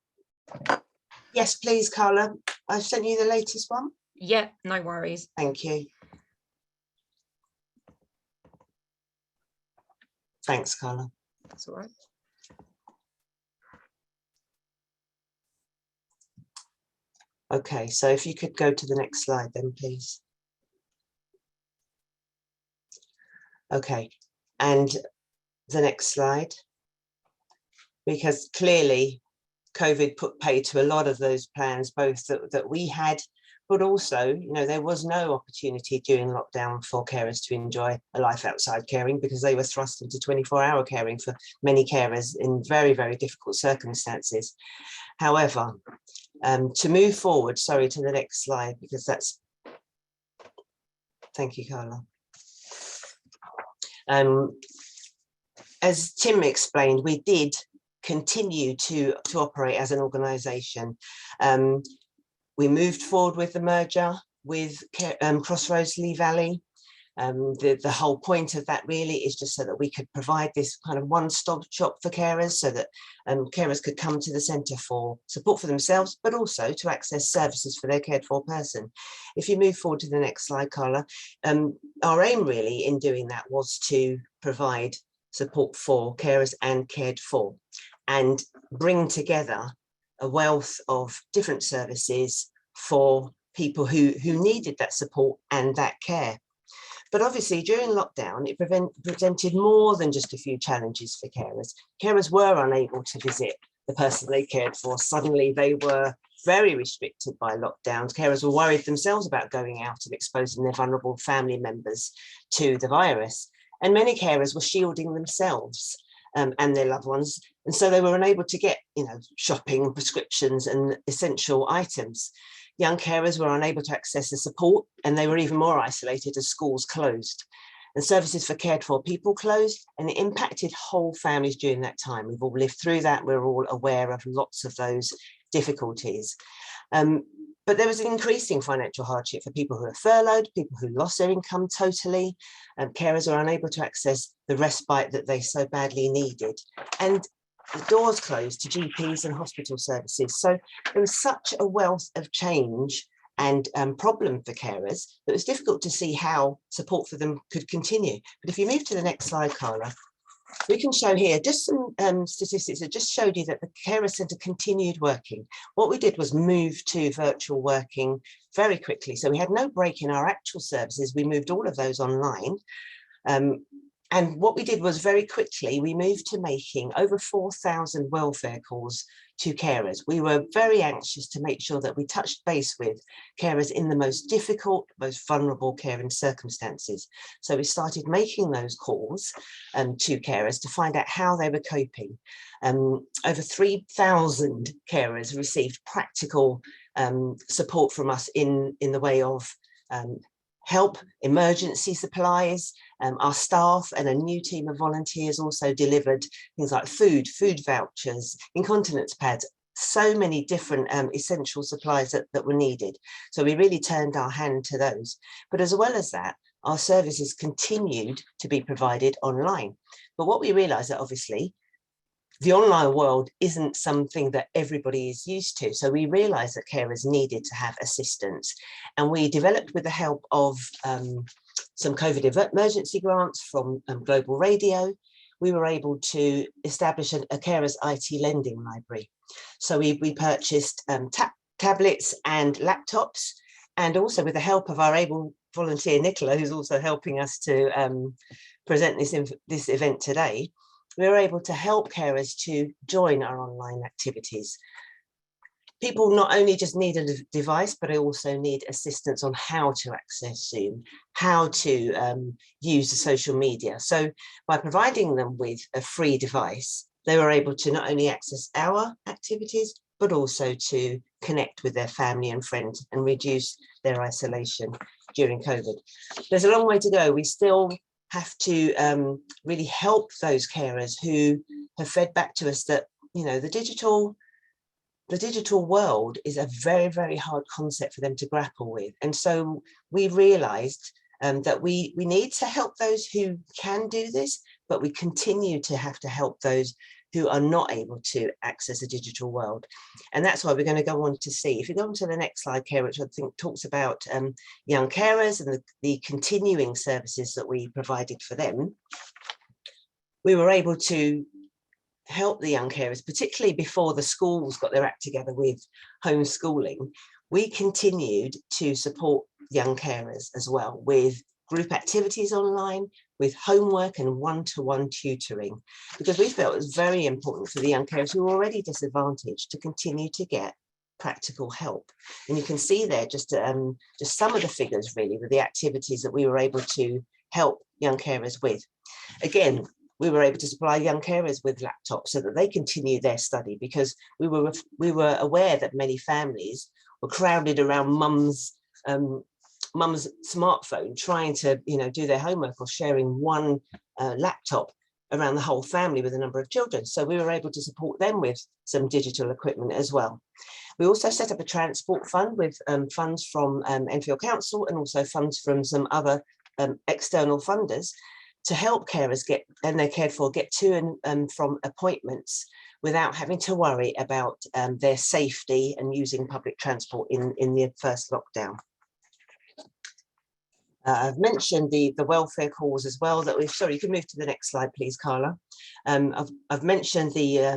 A: Yes, please, Carla. I've sent you the latest one.
C: Yeah, no worries.
A: Thank you. Thanks, Carla.
C: That's all right.
A: Okay, so if you could go to the next slide then, please. Okay, and the next slide, because clearly COVID put pay to a lot of those plans, both that we had, but also, you know, there was no opportunity during lockdown for carers to enjoy a life outside caring because they were thrust into 24-hour caring for many carers in very, very difficult circumstances. However, to move forward, sorry, to the next slide, because that's, thank you, Carla. As Tim explained, we did continue to operate as an organisation. We moved forward with the merger with Crossroads Lee Valley. The whole point of that really is just so that we could provide this kind of one-stop shop for carers, so that carers could come to the centre for support for themselves, but also to access services for their cared for person. If you move forward to the next slide, Carla, our aim really in doing that was to provide support for carers and cared for, and bring together a wealth of different services for people who needed that support and that care. But obviously during lockdown, it presented more than just a few challenges for carers. Carers were unable to visit the person they cared for. Suddenly they were very restricted by lockdowns. Carers were worried themselves about going out and exposing their vulnerable family members to the virus. And many carers were shielding themselves and their loved ones. And so they were unable to get, you know, shopping, prescriptions and essential items. Young carers were unable to access the support, and they were even more isolated as schools closed. And services for cared for people closed, and it impacted whole families during that time. We've all lived through that. We're all aware of lots of those difficulties. But there was an increasing financial hardship for people who are furloughed, people who lost their income totally. Carers are unable to access the respite that they so badly needed. And the doors closed to GPs and hospital services. So there was such a wealth of change and problem for carers that it was difficult to see how support for them could continue. But if you move to the next slide, Carla, We can show here just some statistics that just showed you that the Carer Centre continued working. What we did was move to virtual working very quickly. So we had no break in our actual services. We moved all of those online. And what we did was very quickly, we moved to making over 4,000 welfare calls to carers. We were very anxious to make sure that we touched base with carers in the most difficult, most vulnerable caring circumstances. So we started making those calls to carers to find out how they were coping. Over 3,000 carers received practical support from us in the way of help, emergency supplies. Our staff and a new team of volunteers also delivered things like food vouchers, incontinence pads, so many different essential supplies that were needed. So we really turned our hand to those. But as well as that, our services continued to be provided online. But what we realised that obviously the online world isn't something that everybody is used to. So we realised that carers needed to have assistance. And we developed, with the help of some COVID emergency grants from Global Radio, we were able to establish a carers IT lending library. So we purchased tablets and laptops, and also with the help of our able volunteer Nicola, who's also helping us to present this event today, we were able to help carers to join our online activities. People not only just need a device, but they also need assistance on how to access Zoom, how to use the social media. So by providing them with a free device, they were able to not only access our activities, but also to connect with their family and friends and reduce their isolation during COVID. There's a long way to go. We still have to really help those carers who have fed back to us that, you know, the digital world is a very, very hard concept for them to grapple with. And so we realized that we need to help those who can do this, but we continue to have to help those who are not able to access the digital world. And that's why we're going to go on to see, if you go on to the next slide, Care, which I think talks about young carers and the continuing services that we provided for them, we were able to help the young carers, particularly before the schools got their act together with homeschooling. We continued to support young carers as well with group activities online, with homework and one-to-one tutoring, because we felt it was very important for the young carers who were already disadvantaged to continue to get practical help. And you can see there just some of the figures really with the activities that we were able to help young carers with. Again, we were able to supply young carers with laptops so that they continue their study, because we were aware that many families were crowded around mum's smartphone, trying to do their homework or sharing one laptop around the whole family with a number of children. So we were able to support them with some digital equipment as well. We also set up a transport fund with funds from Enfield Council and also funds from some other external funders to help carers get to and from appointments without having to worry about their safety and using public transport in the first lockdown. I've mentioned the welfare calls as well that we've, sorry, you can move to the next slide, please, Carla. I've mentioned the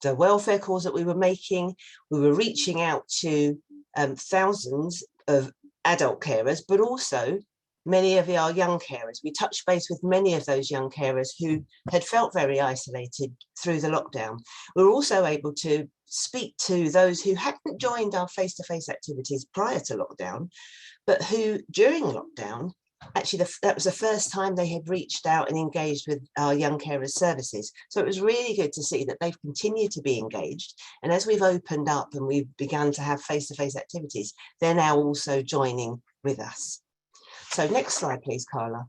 A: welfare calls that we were making. We were reaching out to thousands of adult carers, but also many of our young carers. We touched base with many of those young carers who had felt very isolated through the lockdown. We were also able to speak to those who hadn't joined our face-to-face activities prior to lockdown, but who during lockdown, actually that was the first time they had reached out and engaged with our young carers services. So it was really good to see that they've continued to be engaged. And as we've opened up and we've begun to have face-to-face activities, they're now also joining with us. So next slide, please, Carla.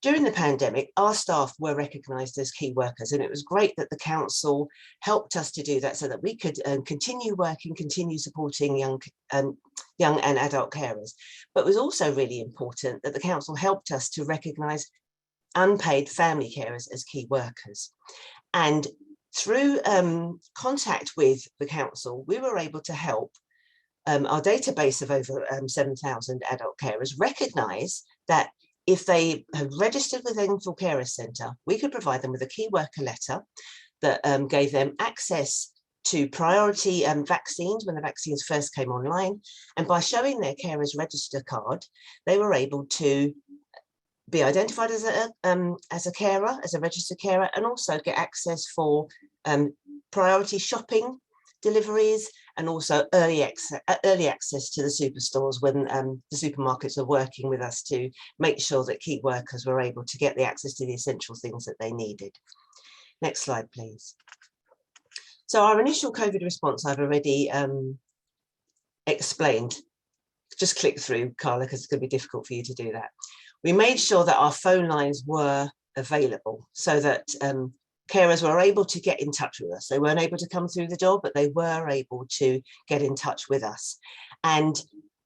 A: During the pandemic, our staff were recognised as key workers, and it was great that the council helped us to do that so that we could continue working, continue supporting young and adult carers. But it was also really important that the council helped us to recognise unpaid family carers as key workers. And through contact with the council, we were able to help our database of over 7,000 adult carers recognise that if they have registered with Enfield Carers Centre, we could provide them with a key worker letter that gave them access to priority vaccines when the vaccines first came online. And by showing their carers register card, they were able to be identified as a carer, as a registered carer, and also get access for priority shopping deliveries, and also early access to the superstores when the supermarkets are working with us to make sure that key workers were able to get the access to the essential things that they needed. Next slide, please. So our initial COVID response, I've already explained. Just click through, Carla, because it's going to be difficult for you to do that. We made sure that our phone lines were available so that carers were able to get in touch with us. They weren't able to come through the door, but they were able to get in touch with us. And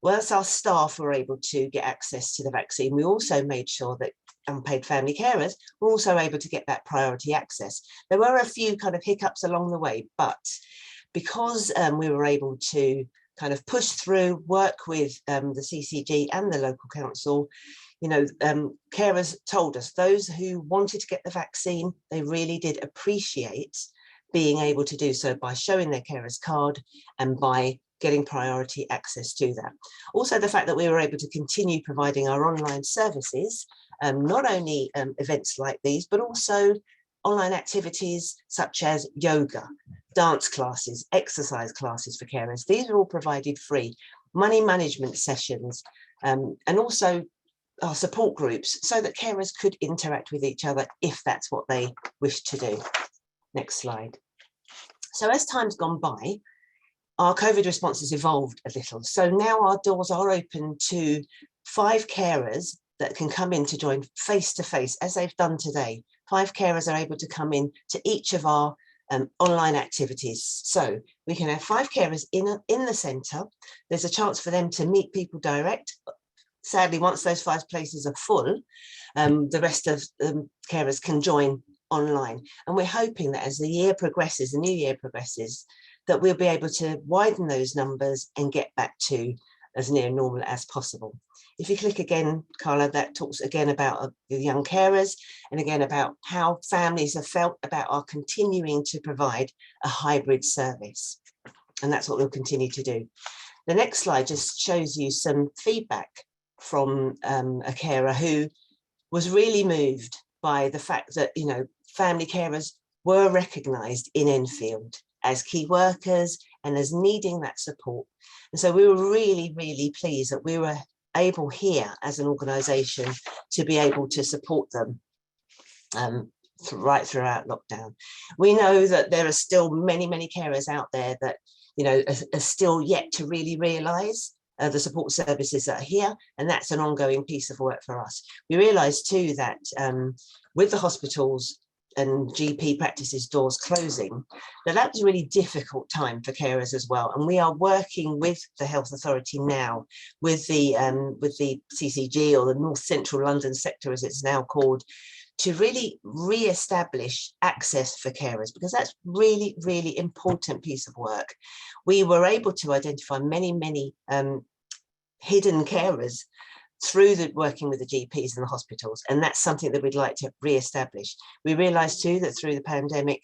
A: whilst our staff were able to get access to the vaccine, we also made sure that unpaid family carers were also able to get that priority access. There were a few kind of hiccups along the way, but because we were able to kind of push through, work with the CCG and the local council, you know, carers told us those who wanted to get the vaccine, they really did appreciate being able to do so by showing their carers card and by getting priority access to that. Also, the fact that we were able to continue providing our online services, not only events like these, but also online activities such as yoga, dance classes, exercise classes for carers. These are all provided free. Money management sessions, and also our support groups so that carers could interact with each other if that's what they wish to do. Next slide. So as time's gone by, our COVID response has evolved a little. So now our doors are open to 5 carers that can come in to join face-to-face, as they've done today. 5 carers are able to come in to each of our online activities. So we can have 5 carers in the centre. There's a chance for them to meet people direct. Sadly, once those 5 places are full, the rest of carers can join online. And we're hoping that as the year progresses, the new year progresses, that we'll be able to widen those numbers and get back to as near normal as possible. If you click again, Carla, that talks again about the young carers and again about how families have felt about our continuing to provide a hybrid service. And that's what we'll continue to do. The next slide just shows you some feedback from a carer who was really moved by the fact that, you know, family carers were recognised in Enfield as key workers and as needing that support. And so we were really, really pleased that we were able here as an organisation to be able to support them right throughout lockdown. We know that there are still many, many carers out there that, you know, are still yet to really realise the support services that are here, and that's an ongoing piece of work for us. We realise too that with the hospitals and GP practices doors closing, that was a really difficult time for carers as well. And we are working with the Health Authority now, with the CCG, or the North Central London sector as it's now called, to really re-establish access for carers, because that's really, really important piece of work. We were able to identify many, many hidden carers through the working with the GPs and the hospitals, and that's something that we'd like to re-establish. We realised too that through the pandemic,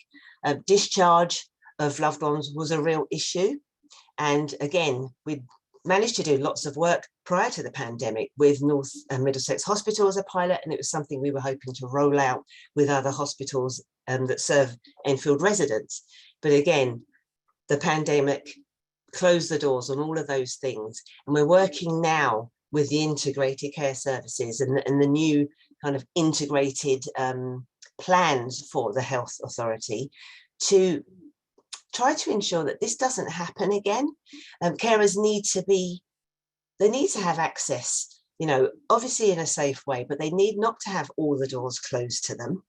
A: discharge of loved ones was a real issue, and again, we managed to do lots of work prior to the pandemic with North and Middlesex Hospital as a pilot, and it was something we were hoping to roll out with other hospitals that serve Enfield residents. But again, the pandemic closed the doors on all of those things, and we're working now with the integrated care services and the new kind of integrated plans for the Health Authority to try to ensure that this doesn't happen again. Carers need to have access, you know, obviously in a safe way, but they need not to have all the doors closed to them.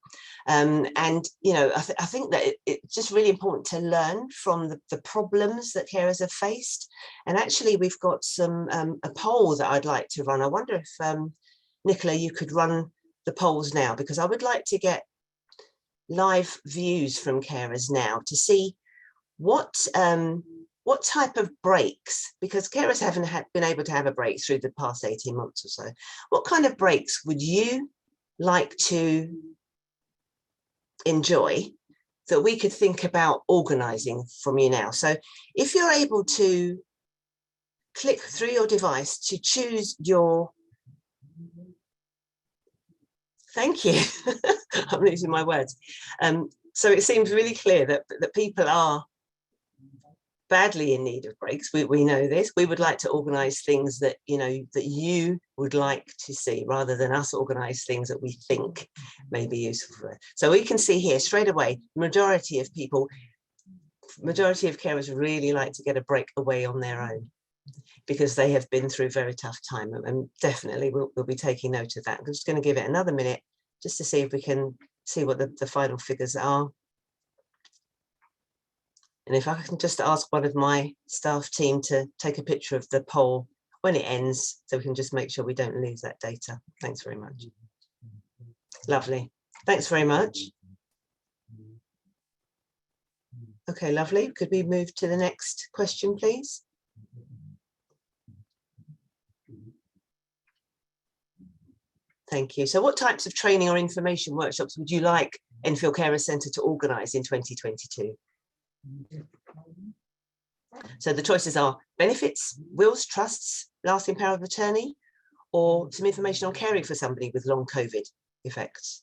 A: And, you know, I think that it's just really important to learn from the problems that carers have faced. And actually, we've got a poll that I'd like to run. I wonder if, Nicola, you could run the polls now, because I would like to get live views from carers now to see what what type of breaks, because carers haven't been able to have a break through the past 18 months or so, what kind of breaks would you like to enjoy that we could think about organising from you now? So if you're able to click through your device to choose your, thank you, I'm losing my words. So it seems really clear that people are badly in need of breaks. We know this. We would like to organise things that, you know, that you would like to see, rather than us organise things that we think may be useful for it. So we can see here straight away, majority of carers really like to get a break away on their own, because they have been through a very tough time, and definitely we'll be taking note of that. I'm just going to give it another minute just to see if we can see what the final figures are. And if I can just ask one of my staff team to take a picture of the poll when it ends, so we can just make sure we don't lose that data. Thanks very much. Lovely. Thanks very much. Okay, lovely. Could we move to the next question, please? Thank you. So what types of training or information workshops would you like Enfield Carer Centre to organise in 2022? So the choices are benefits, wills, trusts, lasting power of attorney, or some information on caring for somebody with long COVID effects.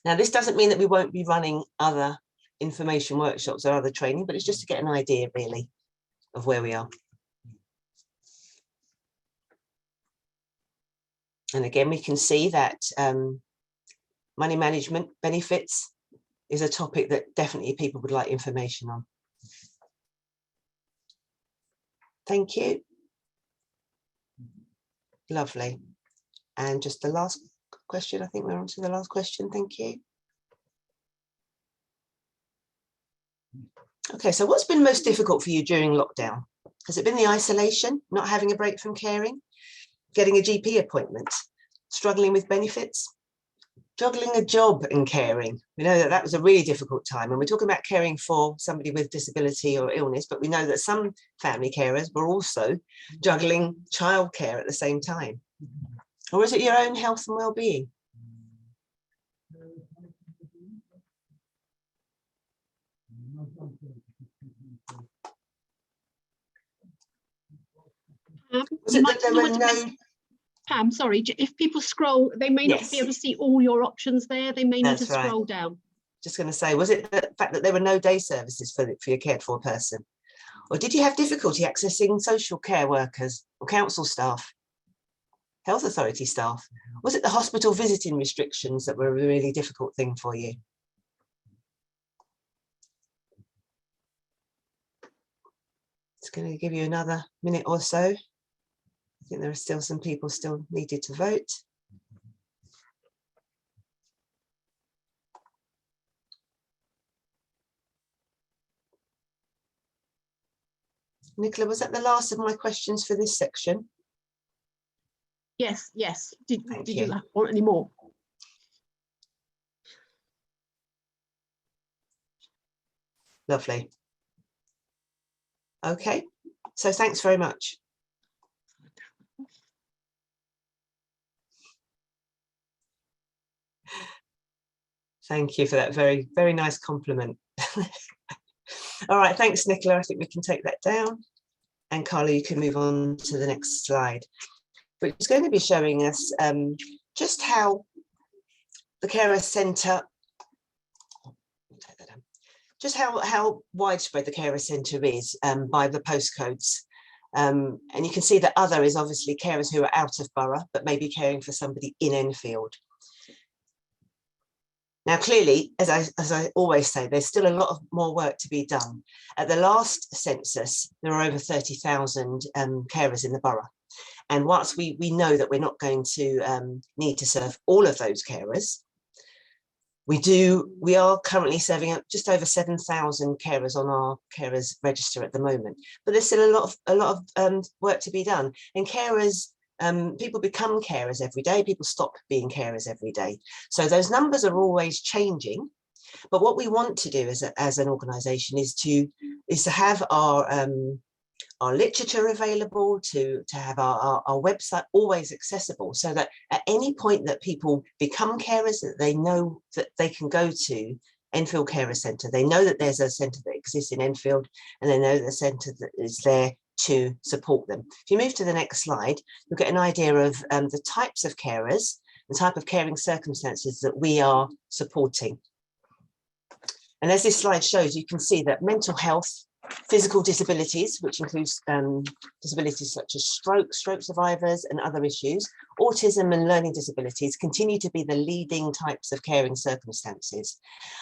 A: Now, this doesn't mean that we won't be running other information workshops or other training, but it's just to get an idea really of where we are. And again, we can see that money management benefits is a topic that definitely people would like information on. Thank you. Lovely. And just the last question, I think we're on to the last question. Thank you. Okay, so what's been most difficult for you during lockdown? Has it been the isolation, not having a break from caring, getting a GP appointment, struggling with benefits, juggling a job and caring? We know that that was a really difficult time, and we're talking about caring for somebody with disability or illness, but we know that some family carers were also juggling childcare at the same time. Or is it your own health and well-being? Was it that there were no...
F: Pam, sorry, if people scroll, they may not be able to see all your options there. They may need to scroll down.
A: Just going to say, was it the fact that there were no day services for your cared for person? Or did you have difficulty accessing social care workers or council staff, health authority staff? Was it the hospital visiting restrictions that were a really difficult thing for you? It's going to give you another minute or so. I think there are still some people still needed to vote. Nicola, was that the last of my questions for this section?
F: Yes, yes. Did you want any more?
A: Lovely. Okay, so thanks very much. Thank you for that very, very nice compliment. All right, thanks, Nicola. I think we can take that down. And Carla, you can move on to the next slide, which is going to be showing us just how the Carer Centre, just how widespread the Carer Centre is by the postcodes. And you can see that other is obviously carers who are out of borough, but maybe caring for somebody in Enfield. Now, clearly, as I always say, there's still a lot of more work to be done. At the last census, there were over 30,000 carers in the borough. And whilst we know that we're not going to need to serve all of those carers, we are currently serving just over 7,000 carers on our carers register at the moment. But there's still a lot of work to be done. And carers, people become carers every day, people stop being carers every day. So those numbers are always changing. But what we want to do as an organisation is to have our literature available, to have our website always accessible, so that at any point that people become carers, that they know that they can go to Enfield Carer Centre. They know that there's a centre that exists in Enfield, and they know the centre that is there to support them. If you move to the next slide, you'll get an idea of the types of carers, the type of caring circumstances that we are supporting. And as this slide shows, you can see that mental health, physical disabilities, which includes disabilities such as stroke survivors and other issues, autism and learning disabilities continue to be the leading types of caring circumstances.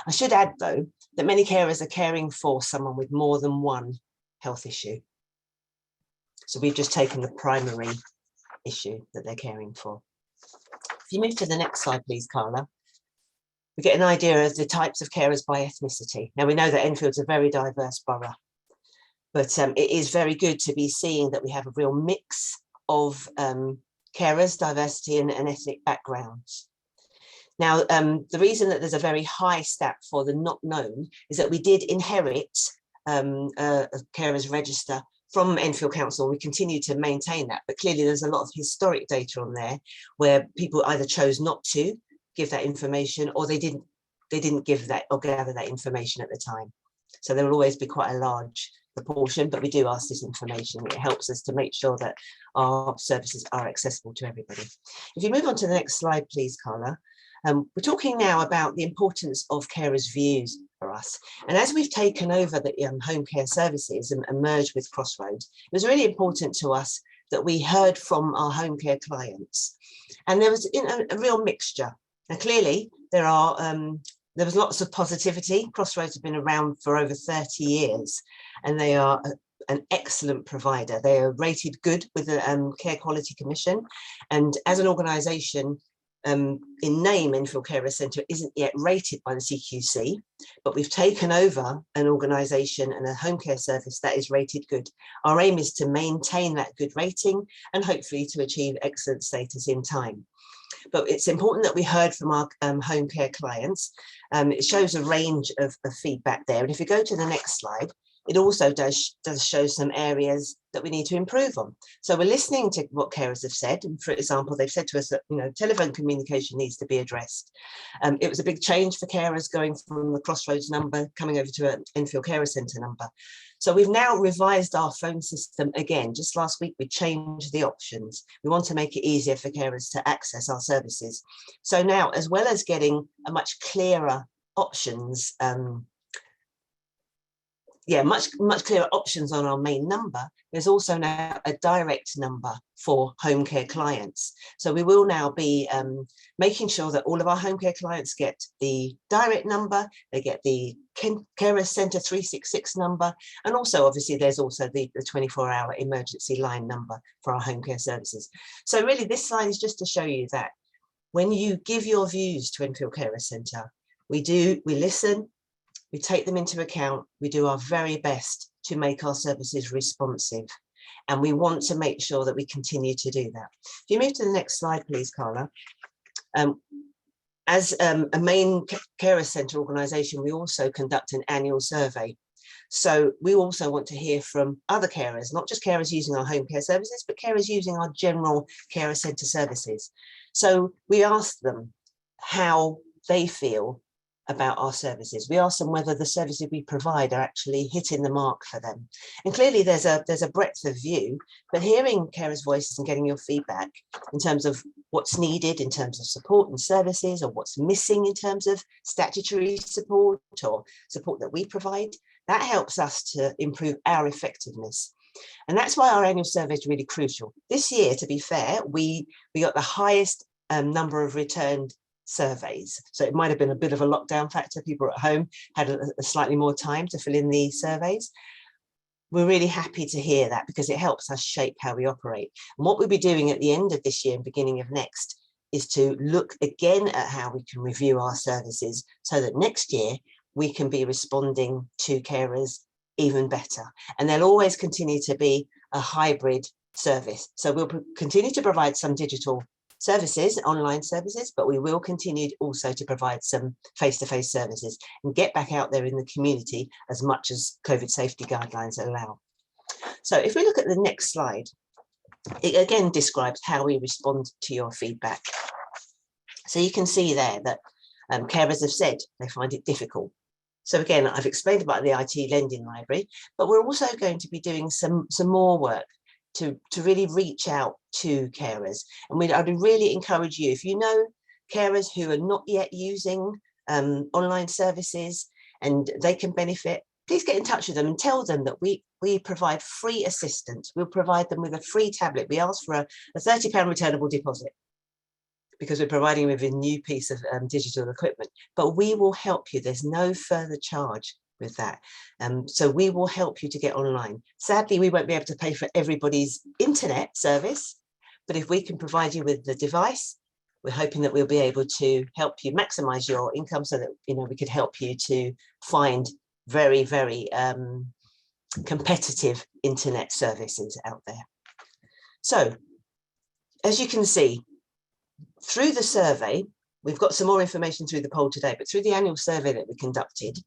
A: I should add, though, that many carers are caring for someone with more than one health issue. So we've just taken the primary issue that they're caring for. If you move to the next slide, please, Carla. We get an idea of the types of carers by ethnicity. Now, we know that Enfield's a very diverse borough, but it is very good to be seeing that we have a real mix of carers, diversity and ethnic backgrounds. Now, the reason that there's a very high stat for the not known is that we did inherit a carers register from Enfield Council. We continue to maintain that, but clearly there's a lot of historic data on there where people either chose not to give that information, or they didn't give that or gather that information at the time. So there will always be quite a large proportion, but we do ask this information. It helps us to make sure that our services are accessible to everybody. If you move on to the next slide, please, Carla. We're talking now about the importance of carers' views for us. And as we've taken over the home care services and merged with Crossroads, it was really important to us that we heard from our home care clients. And there was a real mixture. Now, clearly, there was lots of positivity. Crossroads have been around for over 30 years, and they are an excellent provider. They are rated good with the Care Quality Commission. And as an organisation, in name, Enfield Carer Centre isn't yet rated by the CQC, but we've taken over an organisation and a home care service that is rated good. Our aim is to maintain that good rating and hopefully to achieve excellent status in time. But it's important that we heard from our home care clients. It shows a range of feedback there. And if you go to the next slide, it also does show some areas that we need to improve on. So we're listening to what carers have said. And for example, they've said to us that, telephone communication needs to be addressed. It was a big change for carers going from the Crossroads number coming over to an Enfield Carer Centre number. So we've now revised our phone system again. Just last week, we changed the options. We want to make it easier for carers to access our services. So now, as well as getting a much clearer options, much clearer options on our main number, there's also now a direct number for home care clients. So we will now be making sure that all of our home care clients get the direct number, they get the Carer Centre 366 number, and also obviously there's also the 24-hour emergency line number for our home care services. So really this slide is just to show you that when you give your views to Enfield Carer Centre, we listen, we take them into account, we do our very best to make our services responsive, and we want to make sure that we continue to do that. If you move to the next slide, please, Carla. As a main carer centre organisation, we also conduct an annual survey. So we also want to hear from other carers, not just carers using our home care services, but carers using our general carer centre services. So we ask them how they feel about our services. We ask them whether the services we provide are actually hitting the mark for them. And clearly there's a breadth of view, but hearing carers' voices and getting your feedback in terms of what's needed in terms of support and services, or what's missing in terms of statutory support or support that we provide, that helps us to improve our effectiveness. And that's why our annual survey is really crucial. This year, to be fair, we got the highest number of returned surveys. So it might have been a bit of a lockdown factor. People at home had a slightly more time to fill in the surveys. We're really happy to hear that because it helps us shape how we operate. And what we'll be doing at the end of this year and beginning of next is to look again at how we can review our services so that next year we can be responding to carers even better. And there'll always continue to be a hybrid service. So we'll continue to provide some digital services, online services, but we will continue also to provide some face-to-face services and get back out there in the community as much as COVID safety guidelines allow. So if we look at the next slide, it again describes how we respond to your feedback. So you can see there that carers have said they find it difficult. So again, I've explained about the IT lending library, but we're also going to be doing some more work to really reach out to carers. And I'd really encourage you, if you know carers who are not yet using online services and they can benefit, please get in touch with them and tell them that we provide free assistance. We'll provide them with a free tablet. We ask for a £30 returnable deposit because we're providing with a new piece of digital equipment, but we will help you. There's no further charge with that. So we will help you to get online. Sadly, we won't be able to pay for everybody's internet service, but if we can provide you with the device, we're hoping that we'll be able to help you maximize your income so that, you know, we could help you to find very, very competitive internet services out there. So as you can see, through the survey, we've got some more information through the poll today, but through the annual survey that we conducted,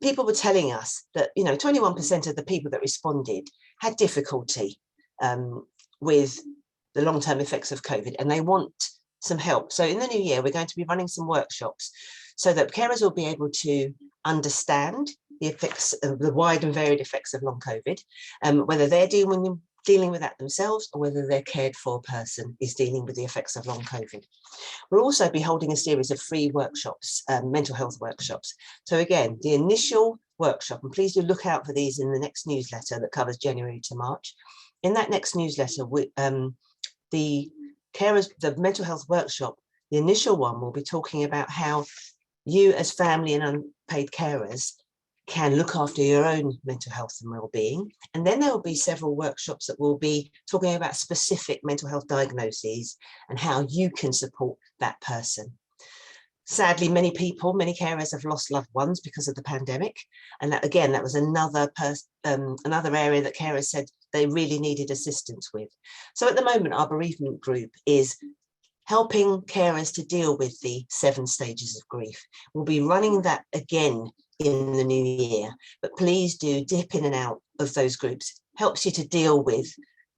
A: people were telling us that, you know, 21% of the people that responded had difficulty with the long-term effects of COVID, and they want some help. So in the new year, we're going to be running some workshops so that carers will be able to understand the effects of the wide and varied effects of long COVID, whether they're dealing with that themselves or whether their cared for person is dealing with the effects of long COVID. We'll also be holding a series of free workshops, mental health workshops. So again, the initial workshop, and please do look out for these in the next newsletter that covers January to March. In that next newsletter, the mental health workshop, the initial one will be talking about how you as family and unpaid carers can look after your own mental health and well-being. And then there will be several workshops that will be talking about specific mental health diagnoses and how you can support that person. Sadly, many carers have lost loved ones because of the pandemic. And that, again, that was another area that carers said they really needed assistance with. So at the moment, our bereavement group is helping carers to deal with the 7 stages of grief. We'll be running that again in the new year, but please do dip in and out of those groups. Helps you to deal with,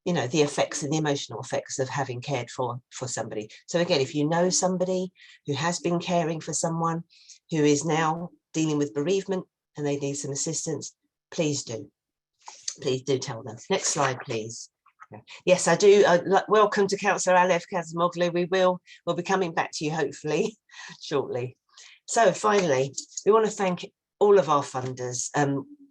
A: you know, the effects and the emotional effects of having cared for somebody. So again, if you know somebody who has been caring for someone who is now dealing with bereavement and they need some assistance, please do tell them. Next slide, please. Yes, I do. Welcome to Councillor Alev Cazimoglu. We'll be coming back to you hopefully shortly. So finally, we want to thank all of our funders.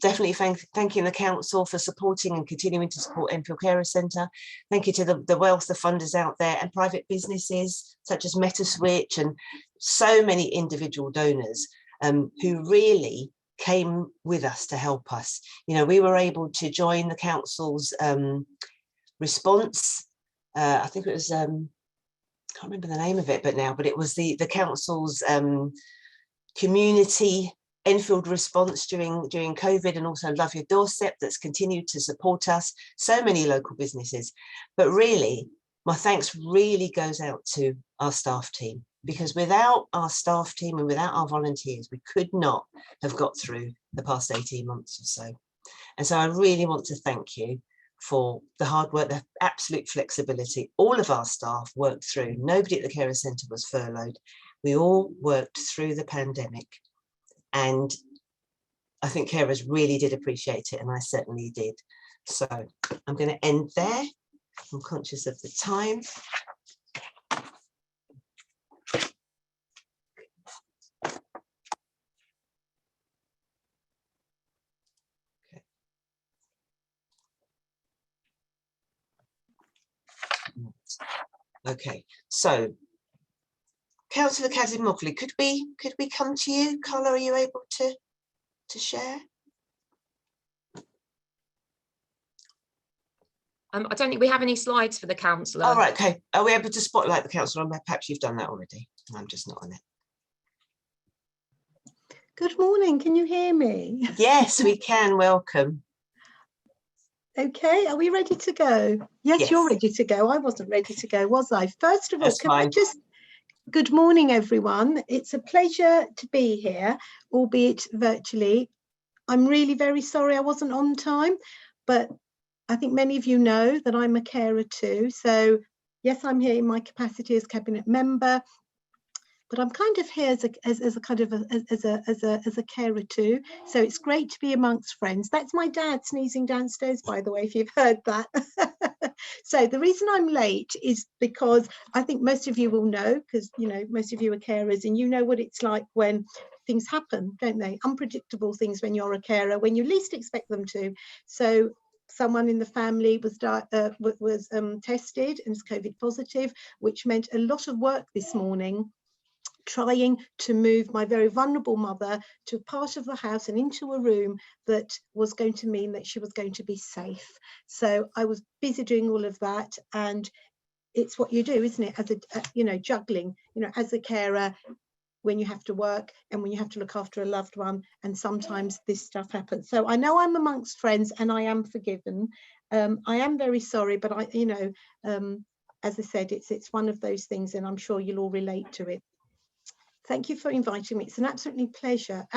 A: Definitely thanking the council for supporting and continuing to support Enfield Carer Centre. Thank you to the wealth of funders out there and private businesses such as MetaSwitch and so many individual donors who really came with us to help us. You know, we were able to join the council's response. I think it was, I can't remember the name of it, but it was the council's community Enfield response during COVID, and also Love Your Doorstep that's continued to support us, so many local businesses. But really, my thanks really goes out to our staff team, because without our staff team and without our volunteers, we could not have got through the past 18 months or so. And so I really want to thank you for the hard work, the absolute flexibility. All of our staff worked through. Nobody at the Carer Centre was furloughed. We all worked through the pandemic. And I think carers really did appreciate it, and I certainly did. So I'm going to end there. I'm conscious of the time. Okay, so Councillor Cazimoglu, could we come to you? Cllr, are you able to share?
C: I don't think we have any slides for the councillor.
A: All right, okay. Are we able to spotlight the councillor? Perhaps you've done that already. I'm just not on it.
G: Good morning, can you hear me?
A: Yes, we can. Welcome.
G: Okay, are we ready to go? Yes, you're ready to go. I wasn't ready to go, was I? First of all, can I just, good morning, everyone. It's a pleasure to be here, albeit virtually. I'm really very sorry I wasn't on time, but I think many of you know that I'm a carer too. So yes, I'm here in my capacity as cabinet member, but I'm kind of here as a carer too. So it's great to be amongst friends. That's my dad sneezing downstairs, by the way, if you've heard that. So the reason I'm late is because I think most of you will know, because you know most of you are carers, and you know what it's like when things happen, don't they? Unpredictable things when you're a carer, when you least expect them to. So someone in the family was tested and was COVID positive, which meant a lot of work this morning, trying to move my very vulnerable mother to a part of the house and into a room that was going to mean that she was going to be safe. So I was busy doing all of that, and it's what you do, isn't it, as a juggling, as a carer, when you have to work and when you have to look after a loved one, and sometimes this stuff happens. So I know I'm amongst friends and I am forgiven. I am very sorry, but as I said, it's one of those things, and I'm sure you'll all relate to it. Thank you for inviting me. It's an absolute pleasure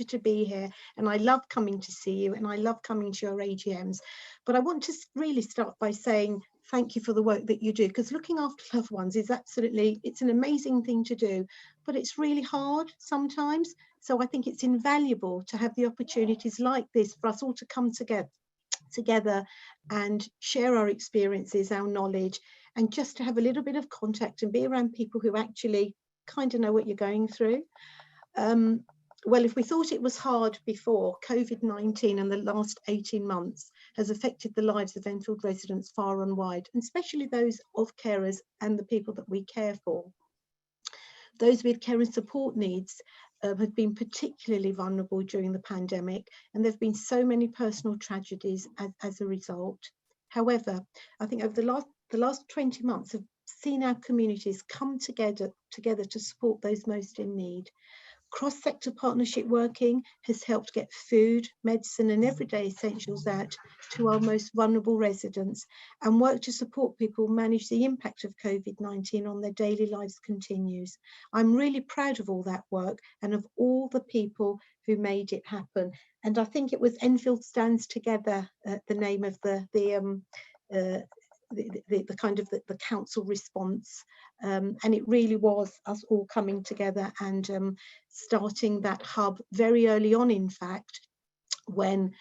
G: to be here. And I love coming to see you, and I love coming to your AGMs. But I want to really start by saying thank you for the work that you do, because looking after loved ones is it's an amazing thing to do, but it's really hard sometimes. So I think it's invaluable to have the opportunities like this for us all to come together and share our experiences, our knowledge, and just to have a little bit of contact and be around people who actually kind of know what you're going through. Well, if we thought it was hard before, COVID-19 and the last 18 months has affected the lives of Enfield residents far and wide, and especially those of carers and the people that we care for. Those with care and support needs have been particularly vulnerable during the pandemic, and there have been so many personal tragedies as a result. However, I think over the last 20 months have seen our communities come together to support those most in need. Cross-sector partnership working has helped get food, medicine and everyday essentials out to our most vulnerable residents, and work to support people manage the impact of COVID-19 on their daily lives continues. I'm really proud of all that work and of all the people who made it happen. And I think it was Enfield Stands Together, the name of the council response, and it really was us all coming together and starting that hub very early on, in fact, when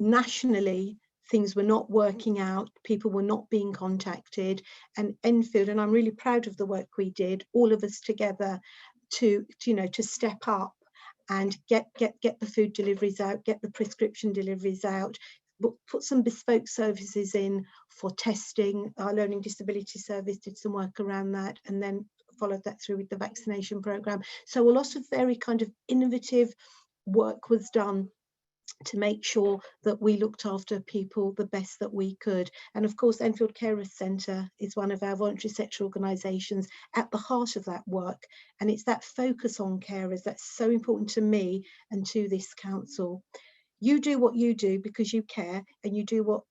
G: nationally things were not working out, people were not being contacted, and Enfield, and I'm really proud of the work we did, all of us together to step up and get the food deliveries out, get the prescription deliveries out, put some bespoke services in for testing. Our learning disability service did some work around that, and then followed that through with the vaccination programme. So a lot of very kind of innovative work was done to make sure that we looked after people the best that we could. And of course, Enfield Carers Centre is one of our voluntary sector organisations at the heart of that work. And it's that focus on carers that's so important to me and to this council. You do what you do because you care, and you do what,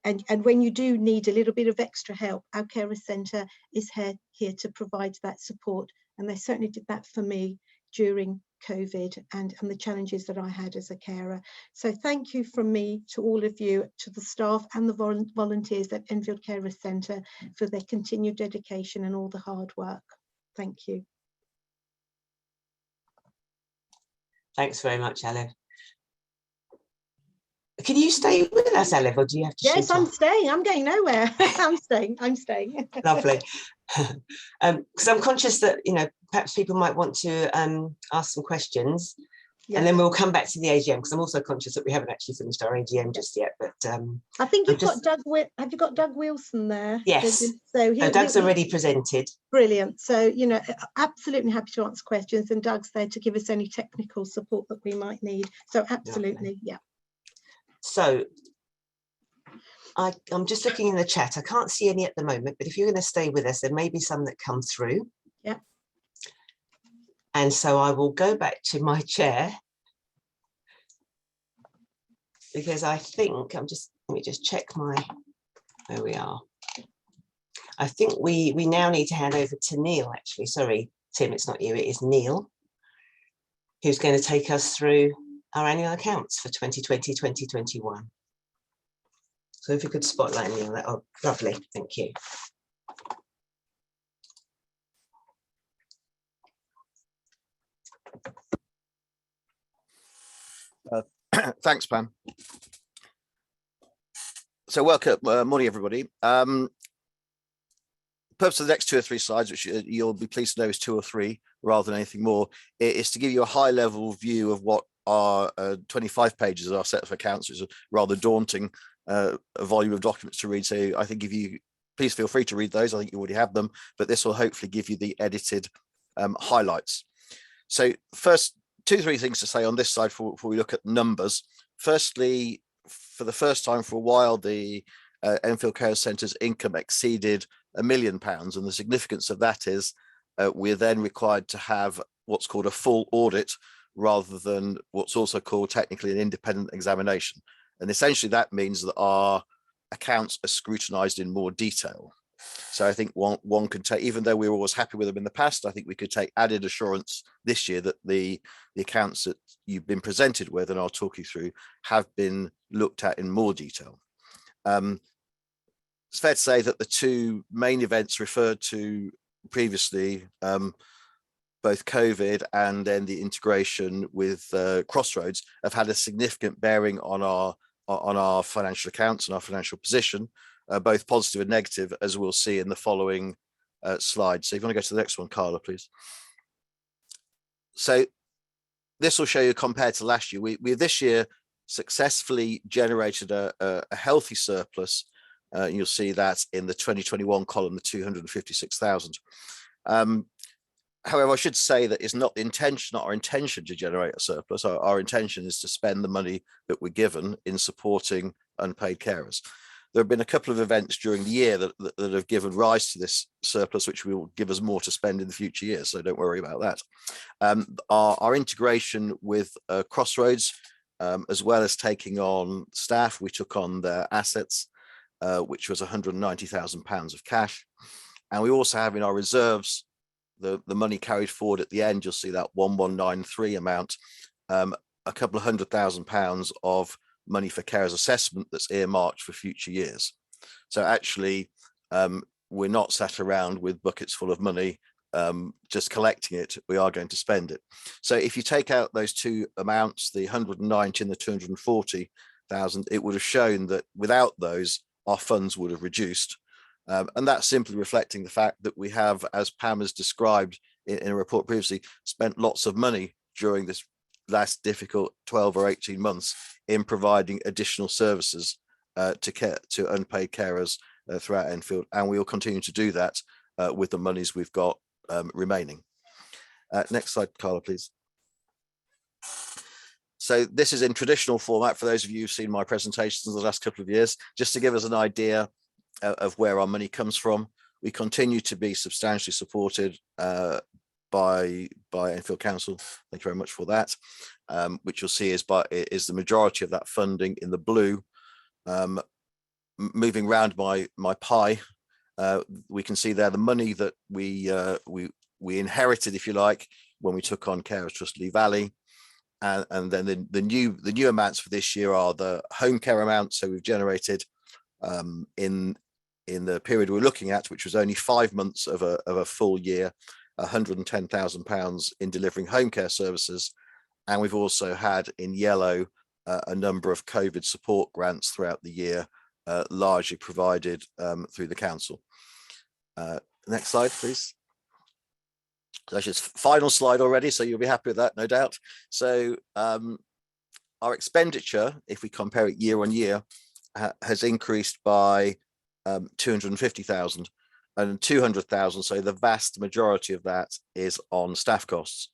G: and when you do need a little bit of extra help, our Carers Centre is here to provide that support. And they certainly did that for me during COVID and the challenges that I had as a carer. So thank you from me to all of you, to the staff and the volunteers at Enfield Carers Centre for their continued dedication and all the hard work. Thank you.
A: Thanks very much, Alev. Can you stay with us, Alev, or do you have to?
G: Yes, I'm staying. I'm going nowhere. I'm staying.
A: Lovely. Because I'm conscious that, perhaps people might want to ask some questions, and then we'll come back to the AGM, because I'm also conscious that we haven't actually finished our AGM just yet. But
G: I think you've got Doug. Have you got Doug Wilson there?
A: Yes.
G: So
A: Doug's already presented.
G: Brilliant. So, absolutely happy to answer questions, and Doug's there to give us any technical support that we might need. So absolutely, yeah.
A: So I'm just looking in the chat. I can't see any at the moment, but if you're going to stay with us, there may be some that come through.
G: Yeah.
A: And so I will go back to my chair. because I think let me just check where we are. I think we now need to hand over to Neil, actually. Sorry, Tim, it's not you, it is Neil, who's going to take us through our annual accounts for 2020-2021. So if you could spotlight Neil, oh, lovely, thank you.
H: Thanks, Pam. So welcome, morning, everybody. Purpose of the next 2 or 3 slides, which you'll be pleased to know is 2 or 3 rather than anything more, is to give you a high-level view of what our 25 pages of our set of accounts, which is a rather daunting a volume of documents to read. So I think please feel free to read those. I think you already have them, but this will hopefully give you the edited highlights. So first, 2 or 3 things to say on this side before we look at numbers. Firstly, for the first time for a while, the Enfield Care Centre's income exceeded £1 million, and the significance of that is we're then required to have what's called a full audit rather than what's also called technically an independent examination. And essentially that means that our accounts are scrutinised in more detail. So I think one could take, even though we were always happy with them in the past, I think we could take added assurance this year that the accounts that you've been presented with, and I'll talk you through, have been looked at in more detail. It's fair to say that the 2 main events referred to previously, both COVID and then the integration with Crossroads, have had a significant bearing on our financial accounts and our financial position. Both positive and negative, as we'll see in the following slides. So if you want to go to the next one, Carla, please. So this will show you compared to last year. We this year successfully generated a healthy surplus. You'll see that in the 2021 column, the 256,000. However, I should say that it's not our intention to generate a surplus. Our intention is to spend the money that we're given in supporting unpaid carers. There have been a couple of events during the year that have given rise to this surplus, which will give us more to spend in the future years, so don't worry about that. Our integration with Crossroads, as well as taking on staff, we took on their assets, which was £190,000 of cash. And we also have in our reserves, the money carried forward at the end, you'll see that 1193 amount, a couple of £100,000 of money for carers assessment that's earmarked for future years. So actually, we're not sat around with buckets full of money just collecting it. We are going to spend it. So if you take out those 2 amounts, the 190 and the 240,000, it would have shown that without those, our funds would have reduced. And that's simply reflecting the fact that we have, as Pam has described in a report previously, spent lots of money during this last difficult 12 or 18 months in providing additional services to unpaid carers throughout Enfield, and we will continue to do that with the monies we've got remaining. Next slide, Carla, please. So this is in traditional format for those of you who've seen my presentations the last couple of years, just to give us an idea of where our money comes from. We continue to be substantially supported by Enfield Council. Thank you very much for that. Which you'll see is the majority of that funding in the blue. Moving around my pie, we can see there the money that we inherited, if you like, when we took on Carers Trust Lee Valley, and then the new amounts for this year are the Homecare amounts. So we've generated in the period we're looking at, which was only 5 months of a full year, £110,000 in delivering home care services. And we've also had in yellow a number of COVID support grants throughout the year, largely provided through the council. Next slide, please. That's just final slide already, so you'll be happy with that, no doubt. So our expenditure, if we compare it year on year, has increased by 250,000 and 200,000. So the vast majority of that is on staff costs.